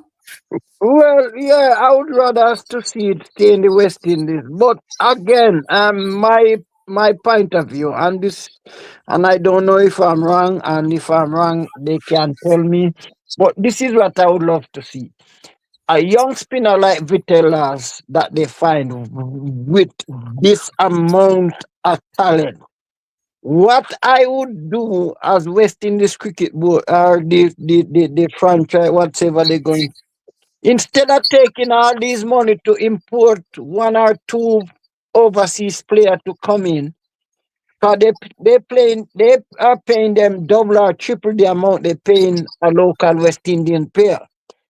Speaker 4: Well, yeah, I would rather us to see it stay in the West Indies. But again, my my point of view, and this, and I don't know if I'm wrong, and if I'm wrong, they can tell me. But this is what I would love to see: a young spinner like Vitellas that they find with this amount of talent. What I would do as West Indies cricket board or the franchise, whatever they're going, instead of taking all these money to import one or two overseas player to come in, cause they are paying them double or triple the amount they paying a local West Indian player.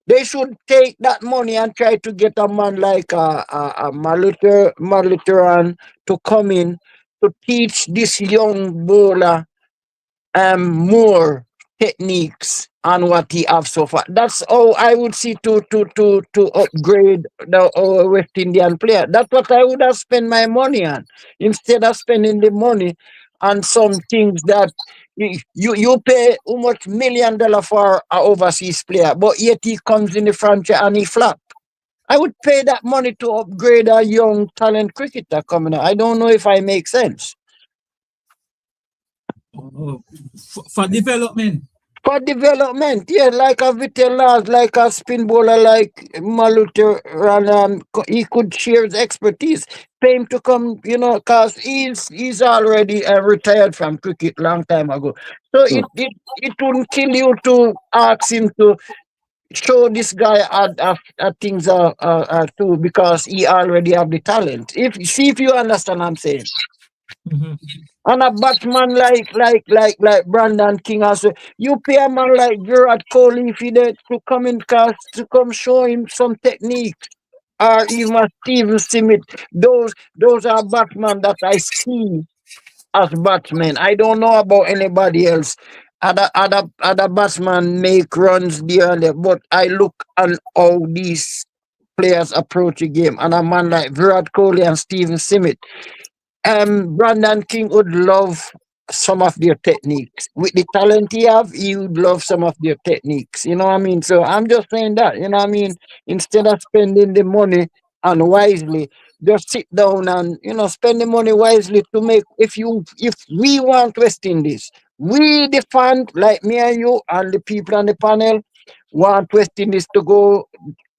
Speaker 4: They should take that money and try to get a man like a Maliteran to come in to teach this young bowler more techniques on what he have so far. That's how I would see to upgrade the our West Indian player. That's what I would have spent my money on instead of spending the money on some things that you pay how much $1 million for a overseas player, but yet he comes in the franchise and he flop. I would pay that money to upgrade a young talent cricketer coming out. I don't know if I make sense.
Speaker 1: For development.
Speaker 4: For development, yeah, like a Vitellas, like a spin bowler, like Maluter, he could share his expertise. Pay him to come, cause he's already retired from cricket long time ago. So it wouldn't kill you to ask him to show this guy things are too, because he already have the talent. If you understand what I'm saying.
Speaker 1: Mm-hmm.
Speaker 4: And a batsman like Brandon King also. You pay a man like Virat Kohli if he there to come in cast to come show him some technique. Or even a Steven Smith. Those are batsmen that I see as batsmen. I don't know about anybody else. Other batsmen make runs there and there, but I look on how these players approach the game. And a man like Virat Kohli and Steven Smith. Brandon King would love some of their techniques. With the talent he have, he would love some of their techniques. You know what I mean? So I'm just saying that, you know what I mean? Instead of spending the money unwisely, just sit down and, spend the money wisely to make, if we want West Indies, we the fan, like me and you and the people on the panel, want West Indies to go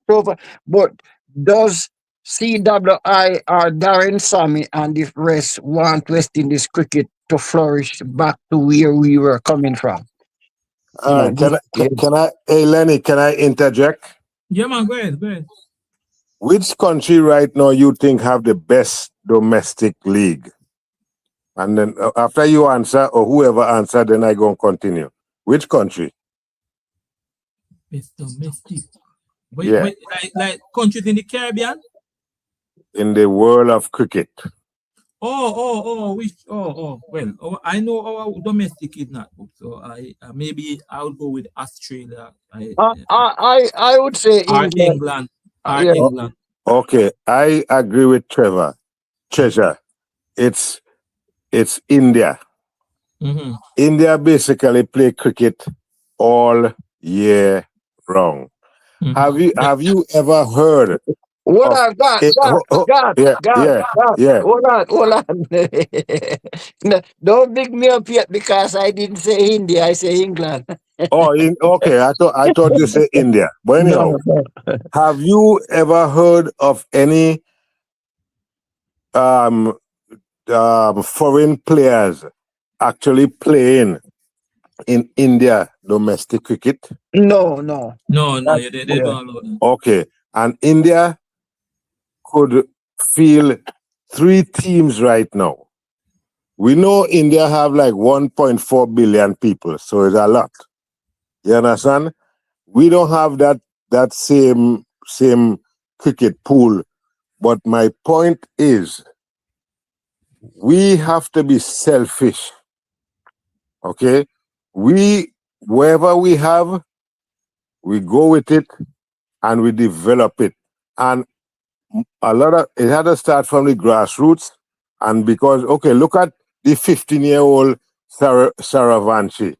Speaker 4: over. But does CWI or Darren Sammy and the rest want West Indies cricket to flourish back to where we were coming from?
Speaker 5: All right, hey Lenny, can I interject?
Speaker 1: Yeah, man, go ahead.
Speaker 5: Which country right now you think have the best domestic league? And then after you answer, or whoever answer, then I go and continue. Which country?
Speaker 1: Best domestic.
Speaker 5: Yeah.
Speaker 1: Like countries in the Caribbean?
Speaker 5: In the world of cricket.
Speaker 1: Well, I know our domestic is not good, so I maybe I would go with Australia.
Speaker 4: I would say
Speaker 1: England. England.
Speaker 5: Okay, I agree with Treasure. It's India.
Speaker 1: Mm-hmm.
Speaker 5: India basically play cricket all year round.
Speaker 1: Mm-hmm.
Speaker 5: Have you ever heard?
Speaker 4: Hold on. Hold on. No, don't big me up yet because I didn't say India, I say England.
Speaker 5: Okay. I thought you said India. But anyhow, have you ever heard of any foreign players actually playing in India domestic cricket?
Speaker 4: No.
Speaker 1: They don't allow that.
Speaker 5: Okay, and India could field 3 teams right now. We know India have like 1.4 billion people, so it's a lot. You understand? We don't have that same cricket pool. But my point is, we have to be selfish. Okay? Wherever we have, we go with it and we develop it. And it had to start from the grassroots. And because, look at the 15-year-old Saravanshi.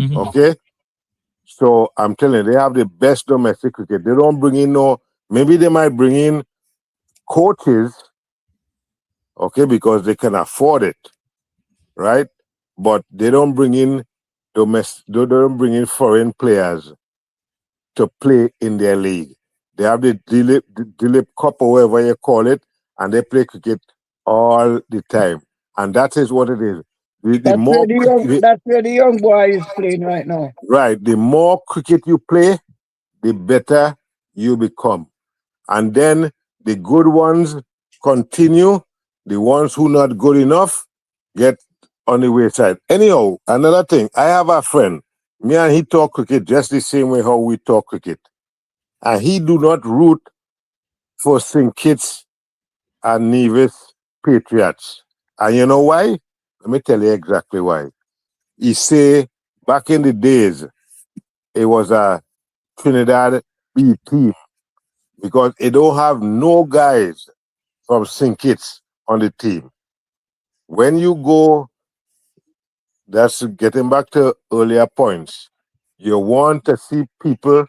Speaker 1: Mm-hmm.
Speaker 5: Okay? So I'm telling you, they have the best domestic cricket. They don't bring in maybe they might bring in coaches okay, because they can afford it, right? But they don't bring in they don't bring in foreign players to play in their league. They have the Dilip Cup or whatever you call it, and they play cricket all the time. And that is what it is. The more
Speaker 4: That's where the young boy is playing right now.
Speaker 5: right, the more cricket you play, the better you become. And then the good ones continue. The ones who not good enough get on the wayside. Anyhow, another thing, I have a friend. Me and he talk cricket just the same way how we talk cricket. And he do not root for St. Kitts and Nevis Patriots. And you know why? Let me tell you exactly why. He say back in the days, it was a Trinidad B team because it don't have no guys from St. Kitts on the team. When you go, that's getting back to earlier points, you want to see people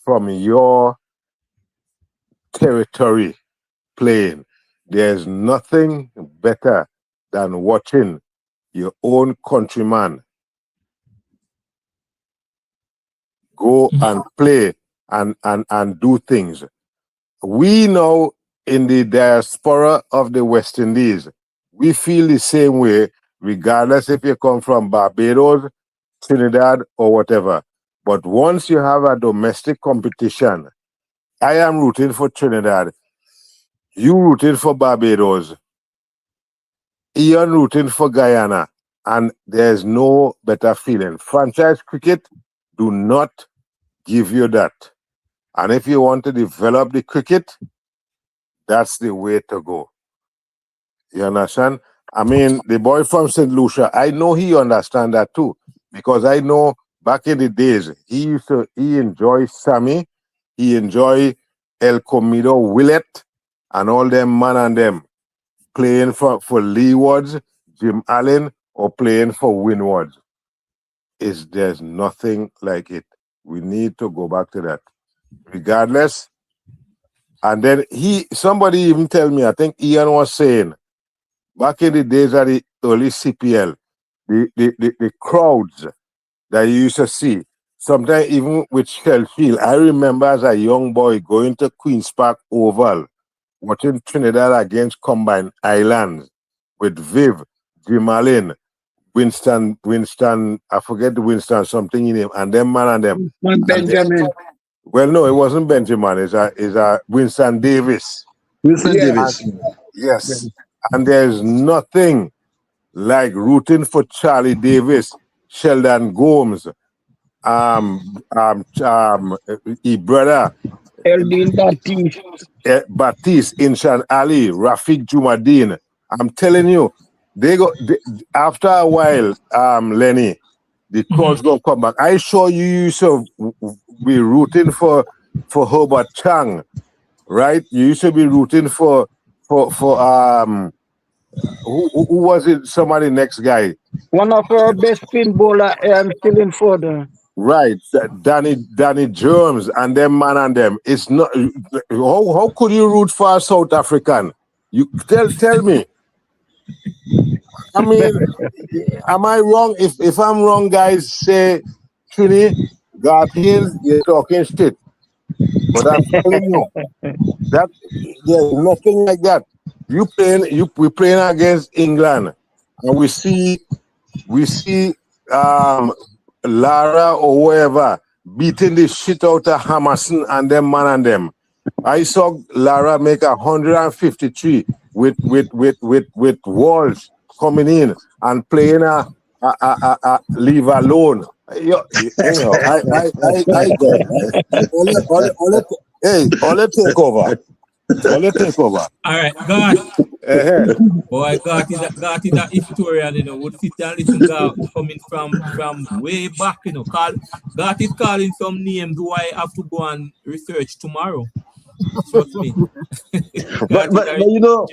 Speaker 5: from your territory playing. There's nothing better than watching your own countryman go and play and do things. We know in the diaspora of the West Indies, we feel the same way, regardless if you come from Barbados, Trinidad, or whatever. But once you have a domestic competition, I am rooting for Trinidad, you rooting for Barbados, Ian rooting for Guyana, and there's no better feeling. Franchise cricket do not give you that. And if you want to develop the cricket, that's the way to go. You understand? I mean, the boy from St. Lucia, I know he understand that too. Because I know back in the days, he enjoy Sammy, he enjoy El Comido Willett, and all them man and them playing for Leewards, Jim Allen, or playing for Windwards. There's nothing like it. We need to go back to that. Regardless. And then somebody even tell me, I think Ian was saying, back in the days of the early CPL, the crowds that you used to see, sometimes even with Sheffield, I remember as a young boy going to Queen's Park Oval, watching Trinidad against Combined Islands with Viv, Jim Allen, Winston, I forget the Winston, something in him, and them man and them.
Speaker 4: Benjamin.
Speaker 5: Well, no, it wasn't Benjamin. It's a Winston Davis.
Speaker 3: Wilson Davis.
Speaker 5: Yes. And there's nothing like rooting for Charlie Davis, Sheldon Gomes, brother
Speaker 4: Eldin Baptiste.
Speaker 5: Baptiste, Inshan Ali, Rafiq Jumadin. I'm telling you, after a while, Lenny, the crowds gonna come back. I saw you used to be rooting for Herbert Chang, right? You used to be rooting for who was it? Somebody next guy.
Speaker 4: One of our best spin bowler, still in further.
Speaker 5: Right, Danny Germs and them man and them. It's not. How could you root for a South African? You tell me. I mean, am I wrong? If I'm wrong, guys, say Trini, Garfield, you're talking shit. But I'm telling you that there's nothing like that. We're playing against England, and we see Lara or whoever beating the shit out of Hammerson and them man and them. I saw Lara make 153 with Walsh coming in and playing a leave alone. Anyhow, I all it take over.
Speaker 1: All right, God. Boy, God is a historian, you know. Would sit and listen to coming from way back, you know. God is calling some names who I have to go and research tomorrow. Trust me.
Speaker 3: but you know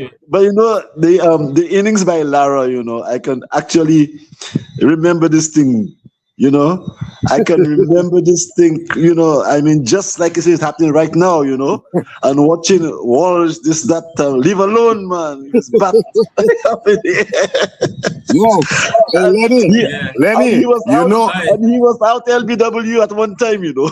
Speaker 3: the innings by Lara, you know, I can actually remember this thing You know, I can remember this thing, you know, I mean, just like it's happening right now, you know, and watching Walsh, this, that, leave alone, man. His bat.
Speaker 5: Yo, hey, Lenny,
Speaker 3: he,
Speaker 1: Yeah.
Speaker 3: and he
Speaker 5: Lenny,
Speaker 3: was
Speaker 5: you
Speaker 3: out,
Speaker 5: know,
Speaker 1: Aye.
Speaker 3: and he was out LBW at one time, you know.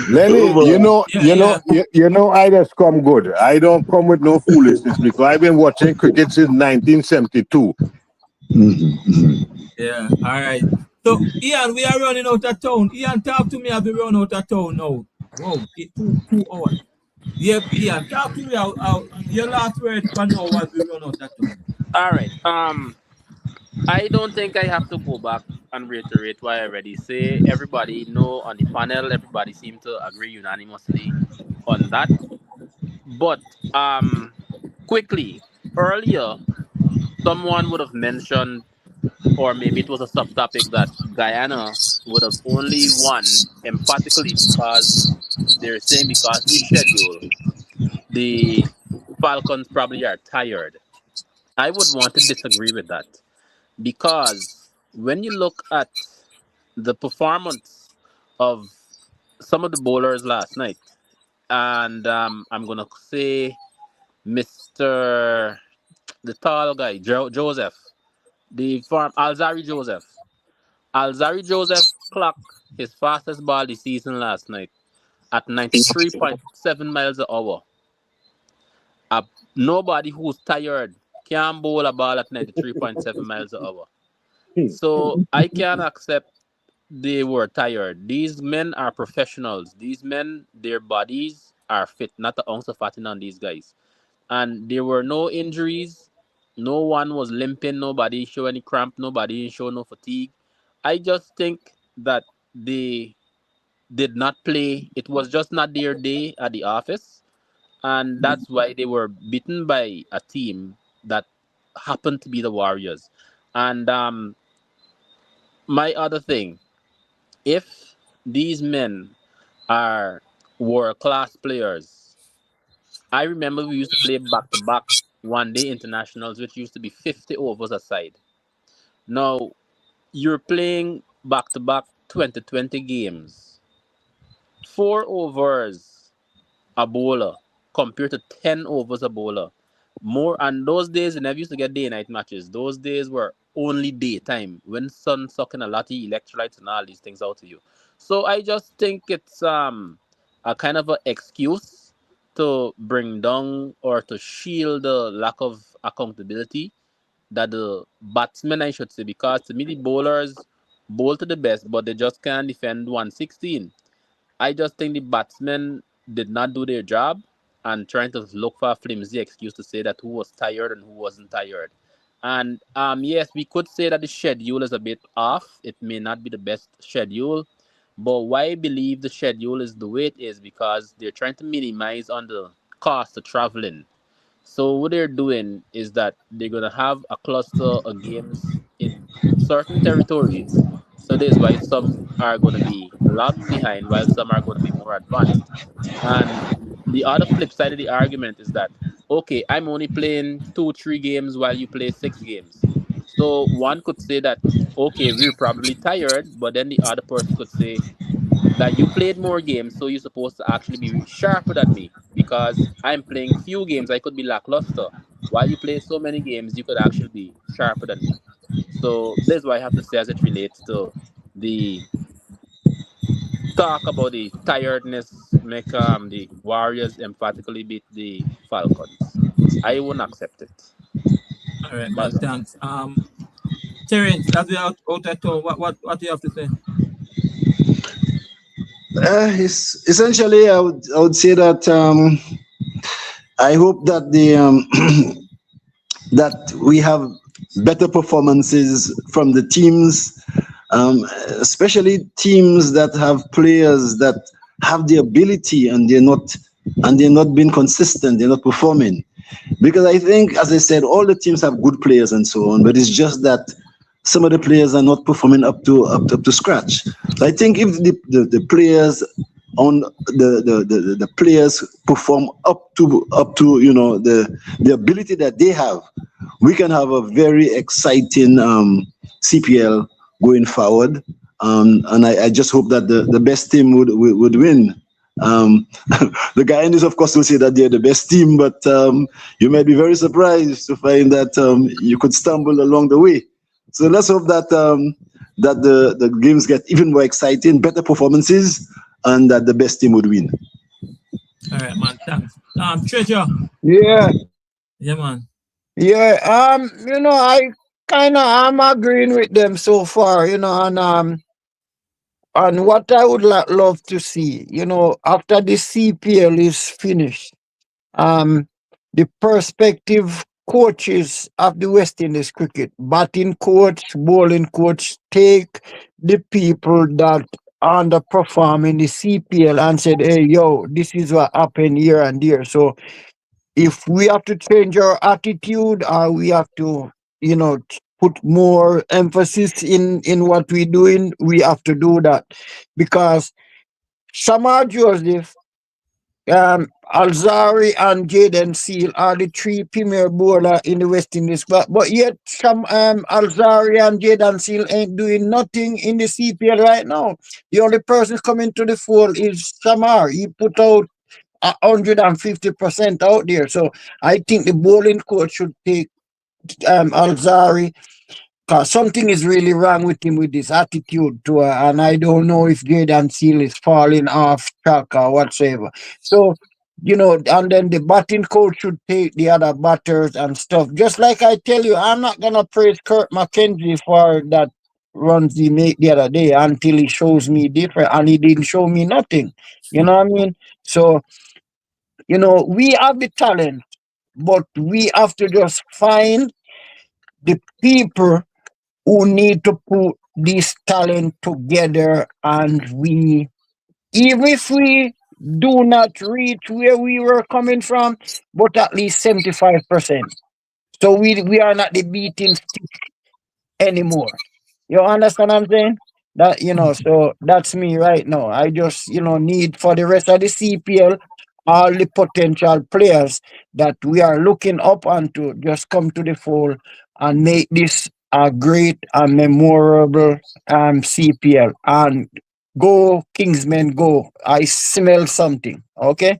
Speaker 5: Lenny,
Speaker 3: Oh, man.
Speaker 5: you know, I just come good. I don't come with no foolishness because I've been watching cricket since 1972.
Speaker 1: Yeah. All right. So, Ian, we are running out of town. Ian, talk to me as we run out of town now. Whoa, 2 hours. Yeah, Ian, talk to me your last word for now as we run out of town.
Speaker 2: All right. I don't think I have to go back and reiterate what I already say. Everybody know on the panel. Everybody seemed to agree unanimously on that. But quickly earlier, someone would have mentioned, or maybe it was a subtopic that Guyana would have only won emphatically because they're saying because the schedule, the Falcons probably are tired. I would want to disagree with that because when you look at the performance of some of the bowlers last night, and I'm gonna say Mr. the tall guy Joseph, the farm Alzari Joseph. Alzari Joseph clocked his fastest ball this season last night at 93.7 miles an hour. Uh, Nobody who's tired can bowl a ball at 93.7 miles an hour. So I can accept they were tired. These men are professionals. These men, their bodies are fit, not an ounce of fatting on these guys. And there were no injuries. No one was limping. Nobody showed any cramp. Nobody showed no fatigue. I just think that they did not play. It was just not their day at the office. And that's why they were beaten by a team that happened to be the Warriors. And my other thing, if these men are world class players, I remember we used to play back to back 1 day internationals, which used to be 50 overs aside. Now you're playing back to back 2020 games, 4 overs a bowler compared to 10 overs a bowler. More, and those days they never used to get day and night matches. Those days were only daytime when sun sucking a lot of electrolytes and all these things out of you. So I just think it's a kind of an excuse to bring down or to shield the lack of accountability that the batsmen, I should say, because to me the bowlers bowl to the best, but they just can't defend 116. I just think the batsmen did not do their job and trying to look for a flimsy excuse to say that who was tired and who wasn't tired. And yes, we could say that the schedule is a bit off. It may not be the best schedule, but why I believe the schedule is the way it is because they're trying to minimize on the cost of traveling. So what they're doing is that they're gonna have a cluster of games in certain territories. So that's why some are gonna be lagging behind while some are gonna be more advanced. And the other flip side of the argument is that okay, I'm only playing 2, 3 games while you play 6 games. So one could say that okay, we're probably tired, but then the other person could say that you played more games, so you're supposed to actually be sharper than me because I'm playing few games. I could be lackluster. While you play so many games, you could actually be sharper than me. So this is what I have to say as it relates to the talk about the tiredness make the Warriors emphatically beat the Falcons. I wouldn't accept it.
Speaker 1: All right, man.
Speaker 2: That's all.
Speaker 1: Thanks. Terence, as we out of town, what do you have to say?
Speaker 3: Essentially, I would say that I hope that the that we have better performances from the teams, especially teams that have players that have the ability and they're not being consistent, they're not performing. Because I think, as I said, all the teams have good players and so on, but it's just that some of the players are not performing up to scratch. So I think if the players on the players perform up to the ability that they have, we can have a very exciting CPL going forward. And I just hope that the best team would win. The Guyanese, of course, will say that they're the best team, but you might be very surprised to find that you could stumble along the way. So let's hope that that the games get even more exciting, better performances, and that the best team would win.
Speaker 1: All right, man. Thanks. Treasure.
Speaker 4: Yeah,
Speaker 1: Yeah, man.
Speaker 4: yeah. I I'm agreeing with them so far, and what I would love to see, after the CPL is finished, um, the perspective coaches of the West Indies cricket, batting coach, bowling coach, take the people that underperform in the CPL and said, hey, yo, this is what happened here and there. So if we have to change our attitude, or we have to, put more emphasis in what we're doing, we have to do that. Because Shamar Joseph, Alzari and Jaden Seal are the three premier bowler in the West Indies. But yet Alzari and Jaden Seal ain't doing nothing in the CPL right now. The only person coming to the fold is Shamar. He put out 150% out there. So I think the bowling coach should take Alzari, because something is really wrong with him with his attitude to her, and I don't know if Jaden Seal is falling off track or whatsoever. So, and then the batting coach should take the other batters and stuff. Just like I tell you, I'm not gonna praise Kurt McKenzie for that runs he made the other day until he shows me different, and he didn't show me nothing. You know what I mean? So, we have the talent, but we have to just find the people who need to put this talent together, and we, even if we do not reach where we were coming from, but at least 75%. So we are not the beating stick anymore. You understand what I'm saying? That, so that's me right now. I just, need for the rest of the CPL, all the potential players that we are looking up onto just come to the fold and make this a great and memorable CPL. And go Kingsmen, go. I smell something. Okay.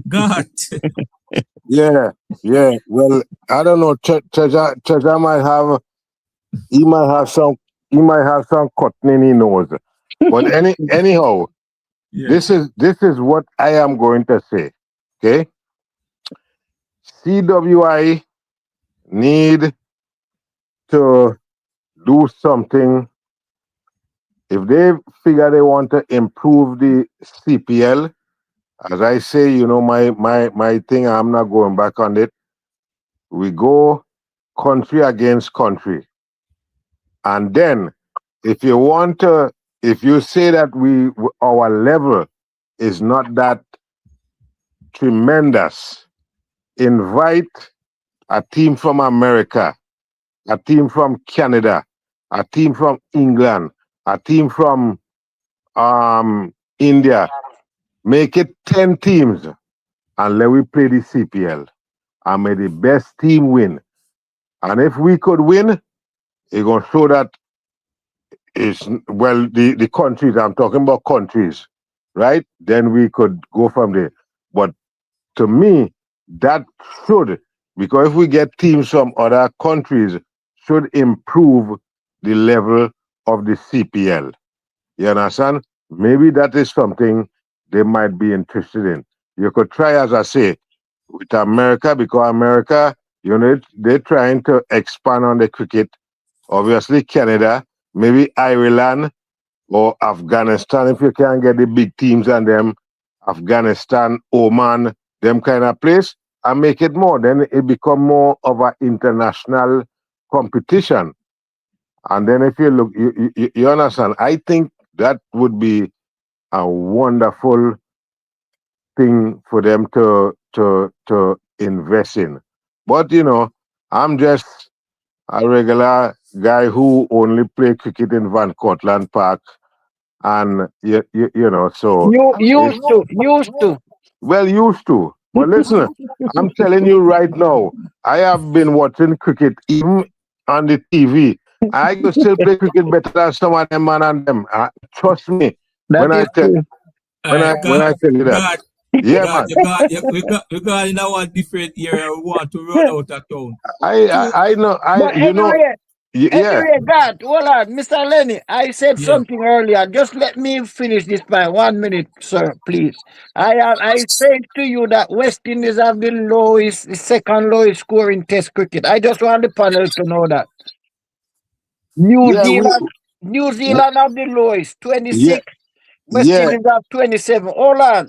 Speaker 1: God.
Speaker 5: Yeah, yeah. Well, I don't know. Treasure he might have some cotton in his nose. But anyhow,
Speaker 1: Yeah.
Speaker 5: this is what I am going to say. Okay, CWI need to do something. If they figure they want to improve the CPL, as I say, my thing, I'm not going back on it. We go country against country. And then if you say that our level is not that tremendous, invite a team from America, a team from Canada, a team from England, a team from India. Make it 10 teams and let we play the CPL. And may the best team win. And if we could win, it's going to show that the countries, I'm talking about countries, right? Then we could go from there. But to me, that should, because if we get teams from other countries, should improve the level of the CPL. You understand? Maybe that is something they might be interested in. You could try, as I say, with America, because America, they're trying to expand on the cricket. Obviously, Canada, maybe Ireland or Afghanistan, if you can get the big teams and them, Afghanistan, Oman, them kind of place, and make it more. Then it become more of an international competition. And then if you look, you understand, I think that would be a wonderful thing for them to invest in. But I'm just a regular guy who only play cricket in Van Cortlandt Park and you know, so
Speaker 4: You
Speaker 5: it's
Speaker 4: used to.
Speaker 5: well used to. But listen, I'm telling you right now, I have been watching cricket even on the TV. I could still play cricket better than some of them man and them. Trust me when
Speaker 4: That
Speaker 5: I
Speaker 4: is
Speaker 5: tell
Speaker 4: true.
Speaker 5: when I tell you that.
Speaker 1: God,
Speaker 5: Yeah,
Speaker 1: God,
Speaker 5: man.
Speaker 1: we got in our different area. We want to run out of town.
Speaker 5: I know.
Speaker 4: But
Speaker 5: You know. Yeah.
Speaker 4: anyway, God, hold on, Mr. Lenny. I said
Speaker 1: Yeah.
Speaker 4: something earlier. Just let me finish this by 1 minute, sir, please. I said to you that West Indies have the second lowest score in Test cricket. I just want the panel to know that. New
Speaker 5: Yeah.
Speaker 4: Zealand, New Zealand have the lowest,
Speaker 5: Yeah.
Speaker 4: 26. West
Speaker 5: Yeah.
Speaker 4: Indies have 27. Hold on.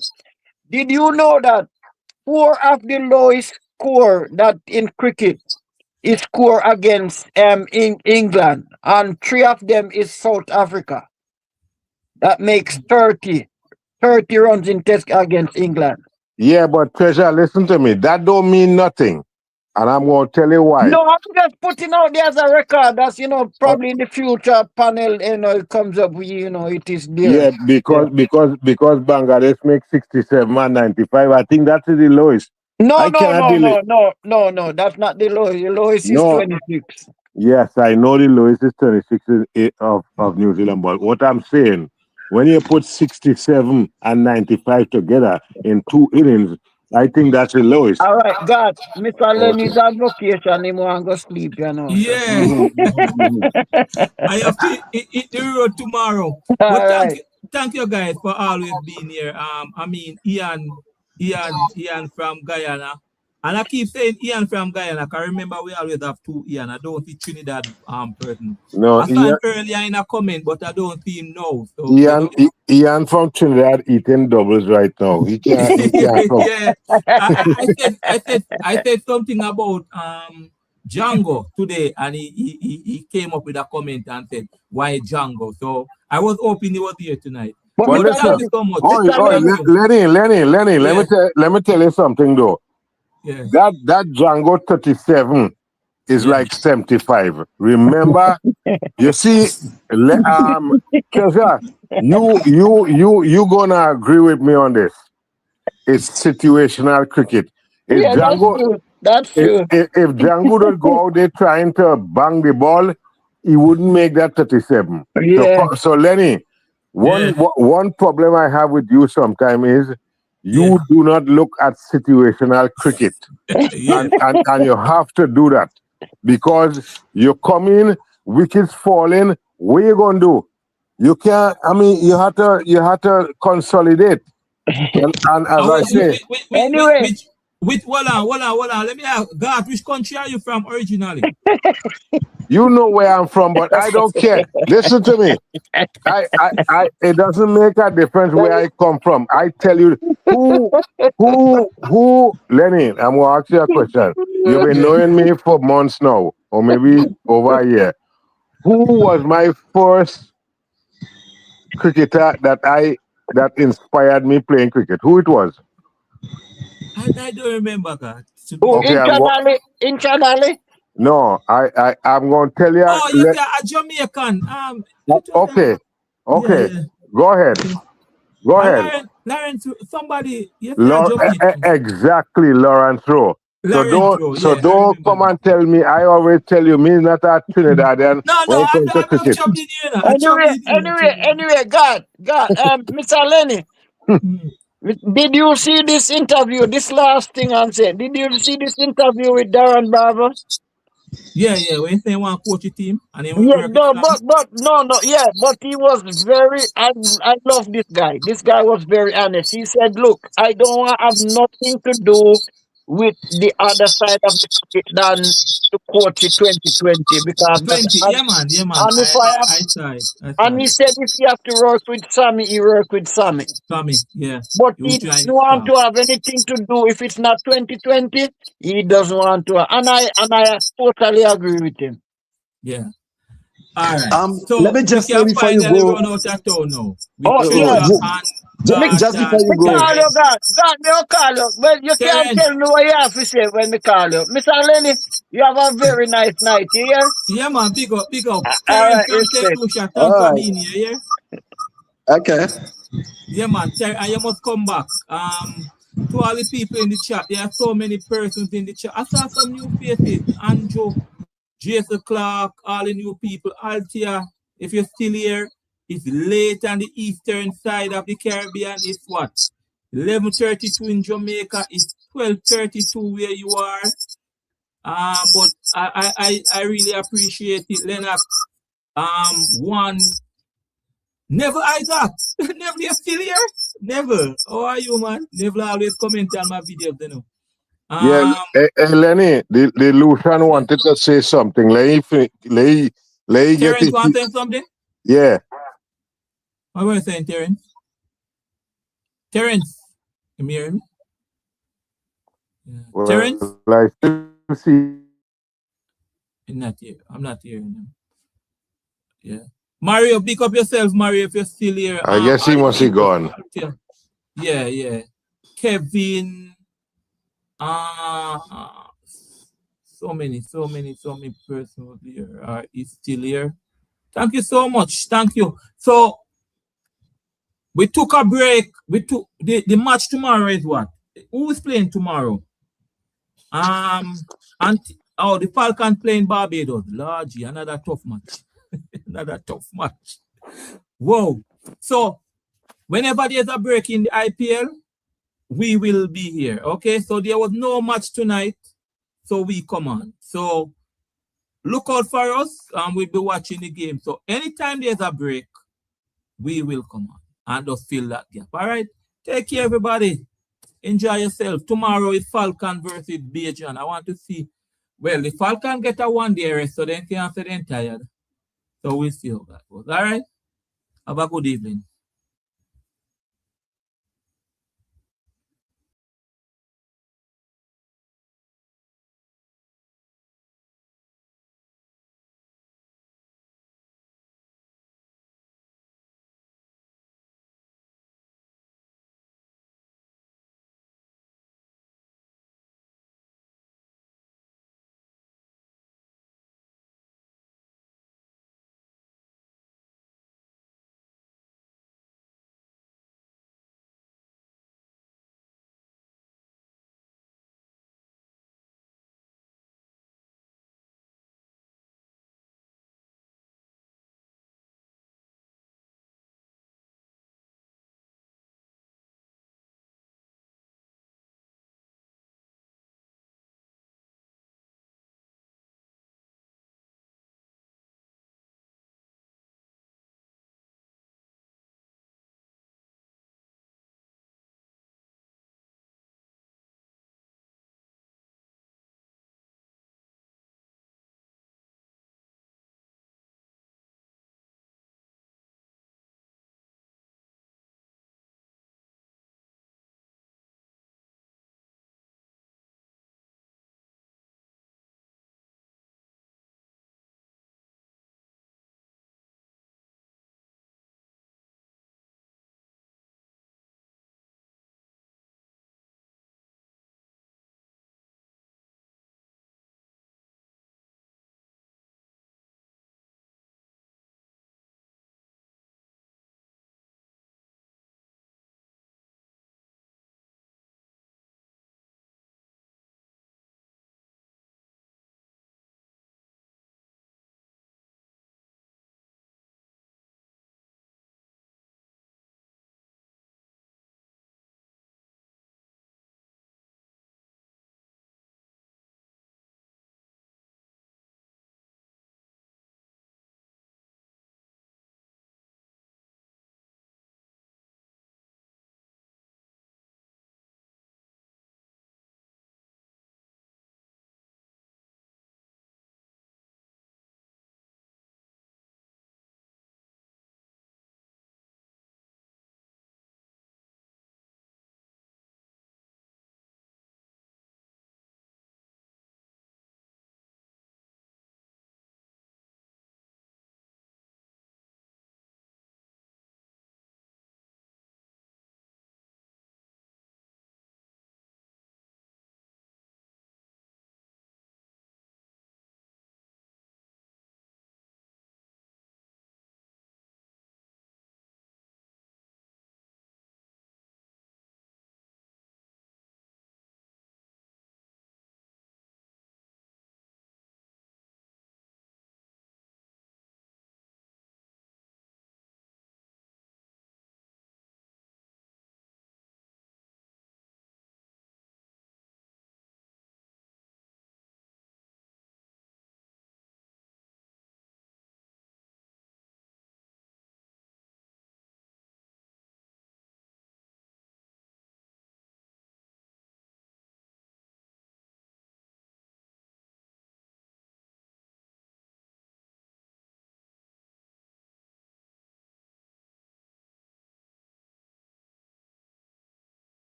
Speaker 4: Did you know that four of the lowest score that in cricket is score against in England, and three of them is South Africa? That makes 30 runs in test against England.
Speaker 5: Yeah. But treasure, listen to me. That don't mean nothing, and I'm gonna tell you why.
Speaker 4: No, I'm just putting out there as a record. That's probably in the future panel, it comes up with it is there.
Speaker 5: Yeah,
Speaker 4: Yeah.
Speaker 5: because Bangladesh makes 67 and 95. I think that's the lowest.
Speaker 4: No,
Speaker 5: I
Speaker 4: no,
Speaker 5: cannot
Speaker 4: no,
Speaker 5: delete.
Speaker 4: no, no, no, no. That's not the lowest. The lowest is
Speaker 5: No,
Speaker 4: 26.
Speaker 5: yes, I know the lowest is 26 of New Zealand, but what I'm saying, when you put 67 and 95 together in two innings, I think that's the lowest.
Speaker 4: All right, God, Mr.
Speaker 5: Okay.
Speaker 4: Lenny's on vacation. He want to go sleep, so.
Speaker 1: Yeah.
Speaker 5: Mhm.
Speaker 1: I have to hit the road tomorrow. But
Speaker 4: All right.
Speaker 1: thank you guys for always being here. I mean Ian from Guyana. And I keep saying Ian from Guyana, because remember we always have two Ian. I don't see Trinidad person.
Speaker 5: No,
Speaker 1: I saw him earlier in a comment, but I don't see him now. So
Speaker 5: Ian from Trinidad eating doubles right now. He can't come.
Speaker 1: yeah. I said something about Django today, and he came up with a comment and said, "Why Django?" So I was hoping he was here tonight.
Speaker 4: But
Speaker 5: But
Speaker 1: But
Speaker 4: Mr.
Speaker 1: thank
Speaker 5: listen,
Speaker 1: you so much.
Speaker 5: oi,
Speaker 4: Mr.
Speaker 5: oi,
Speaker 4: Lenny,
Speaker 5: Lenny,
Speaker 1: Yeah,
Speaker 5: let me tell you something though.
Speaker 1: yeah,
Speaker 5: That Django 37 is
Speaker 1: yeah.
Speaker 5: like 75. Remember, you see, Treasure, you gonna agree with me on this. It's situational cricket. If
Speaker 4: yeah, that's
Speaker 5: Django
Speaker 4: true. That's
Speaker 5: if,
Speaker 4: true.
Speaker 5: if Django would go out there trying to bang the ball, he wouldn't make that 37.
Speaker 4: Yeah.
Speaker 5: So Lenny,
Speaker 1: Yeah,
Speaker 5: one problem I have with you sometimes is
Speaker 1: yeah,
Speaker 5: you do not look at situational cricket.
Speaker 1: yeah.
Speaker 5: And you have to do that because you come in, wickets falling, what you gonna do? You can't. I mean, you have to consolidate. And as
Speaker 1: And
Speaker 5: I say,
Speaker 4: Anyway,
Speaker 1: hold on. Let me ask, God, which country are you from originally?
Speaker 5: you know where I'm from, but I don't care. Listen to me. It doesn't make a difference where I come from. I tell you, Lenny, I'm gonna ask you a question. You've been
Speaker 1: Yeah.
Speaker 5: knowing me for months now, or maybe over a year. Who was my first cricketer that inspired me playing cricket? Who it was?
Speaker 1: I don't remember, God, to be
Speaker 4: oh,
Speaker 5: Okay,
Speaker 1: honest.
Speaker 4: internally.
Speaker 5: no, I'm gonna tell you.
Speaker 1: Oh, you say a Jamaican. You told them.
Speaker 5: Okay,
Speaker 1: Yeah,
Speaker 5: okay,
Speaker 1: yeah.
Speaker 5: go ahead,
Speaker 1: Yeah.
Speaker 5: go ahead.
Speaker 1: Lawrence, somebody, you say a Jamaican.
Speaker 5: Exactly, Lawrence Rowe.
Speaker 1: Lawrence Rowe,
Speaker 5: So
Speaker 1: yeah, I
Speaker 5: don't
Speaker 1: remember
Speaker 5: come
Speaker 1: that.
Speaker 5: and tell me. I always tell you, me not a Trinidadian
Speaker 1: No,
Speaker 5: when it comes to
Speaker 1: I'm
Speaker 5: cricket.
Speaker 1: traveling here now. I'm
Speaker 4: Anyway,
Speaker 1: traveling here.
Speaker 4: God, Mr. Lenny,
Speaker 1: Mm.
Speaker 4: did you see this interview? This last thing I'm saying. Did you see this interview with Darren Barber?
Speaker 1: Yeah, yeah. When they want to coach a team and they
Speaker 4: Yeah,
Speaker 1: work with
Speaker 4: no,
Speaker 1: Sammy.
Speaker 4: no, yeah, but he was very. I love this guy. This guy was very honest. He said, "Look, I don't want have nothing to do with the other side of the cricket than to coach it 2020 because that
Speaker 1: 20, yeah, man, yeah, man.
Speaker 4: and if I have,
Speaker 1: I saw it. I saw
Speaker 4: and he
Speaker 1: it.
Speaker 4: said if he have to work with Sammy, he work with Sammy.
Speaker 1: Sammy, yeah.
Speaker 4: But
Speaker 1: You
Speaker 4: he
Speaker 1: trying
Speaker 4: doesn't want
Speaker 1: calm.
Speaker 4: to have anything to do if it's not 2020. He doesn't want to, and I totally agree with him.
Speaker 1: Yeah. All right.
Speaker 3: Let
Speaker 1: So
Speaker 3: me
Speaker 1: we
Speaker 3: just say
Speaker 1: can
Speaker 3: before you
Speaker 1: finally
Speaker 3: go,
Speaker 1: run out of town now with
Speaker 4: Oh yeah,
Speaker 1: Treasure and
Speaker 4: me,
Speaker 1: God
Speaker 3: just before
Speaker 1: and
Speaker 3: you
Speaker 4: me
Speaker 3: go,
Speaker 4: call you,
Speaker 1: Terence.
Speaker 4: God, me will call you. Well, you can't
Speaker 1: Terence,
Speaker 4: tell me what you have to say when me call you. Mr. Lenny, you have a very nice night, you hear?
Speaker 1: yeah, man, big up, big up.
Speaker 4: All
Speaker 1: Terence
Speaker 4: right,
Speaker 1: from St.
Speaker 4: respect.
Speaker 1: Lucia,
Speaker 3: all
Speaker 1: thanks for
Speaker 3: right.
Speaker 1: being here, yeah?
Speaker 3: Okay.
Speaker 1: Yeah, man. And you must come back. To all the people in the chat, there are so many persons in the chat. I saw some new faces. Andrew, Jason Clark, all the new people. Altia, if you're still here, it's late on the eastern side of the Caribbean. It's what? 11:32 in Jamaica. It's 12:32 where you are. But I really appreciate it, Lennox. One, never Isaac. Never, you're still here? Never. How are you, man? Never always comment on my videos, you know.
Speaker 5: Yeah, Lenny, the Lucian wanted to say something. Let get
Speaker 1: Terrence
Speaker 5: it.
Speaker 1: want to say something?
Speaker 5: Yeah.
Speaker 1: What were you saying, Terrence? Terrence, can you hear me? Yeah.
Speaker 5: Well,
Speaker 1: Terrence?
Speaker 5: I still see.
Speaker 1: I'm not here. I'm not hearing him. Yeah. Mario, pick up yourself, Mario, if you're still here.
Speaker 5: I guess he must be gone.
Speaker 1: Yeah, yeah. Kevin. So many persons here are still here. Thank you so much. Thank you. So we took a break. We took the match tomorrow is what? Who is playing tomorrow? And the Falcons playing Barbados. Lord, another tough match. Another tough match. Whoa. So whenever there's a break in the IPL, we will be here. Okay. So there was no match tonight. So we come on. So look out for us and we'll be watching the game. So anytime there's a break, we will come on and just fill that gap. All right. Take care, everybody. Enjoy yourself. Tomorrow is Falcon versus Bajan. I want to see. Well, the Falcon get a 1 day rest, so they can't say they're tired. So we'll see how that goes. All right. Have a good evening.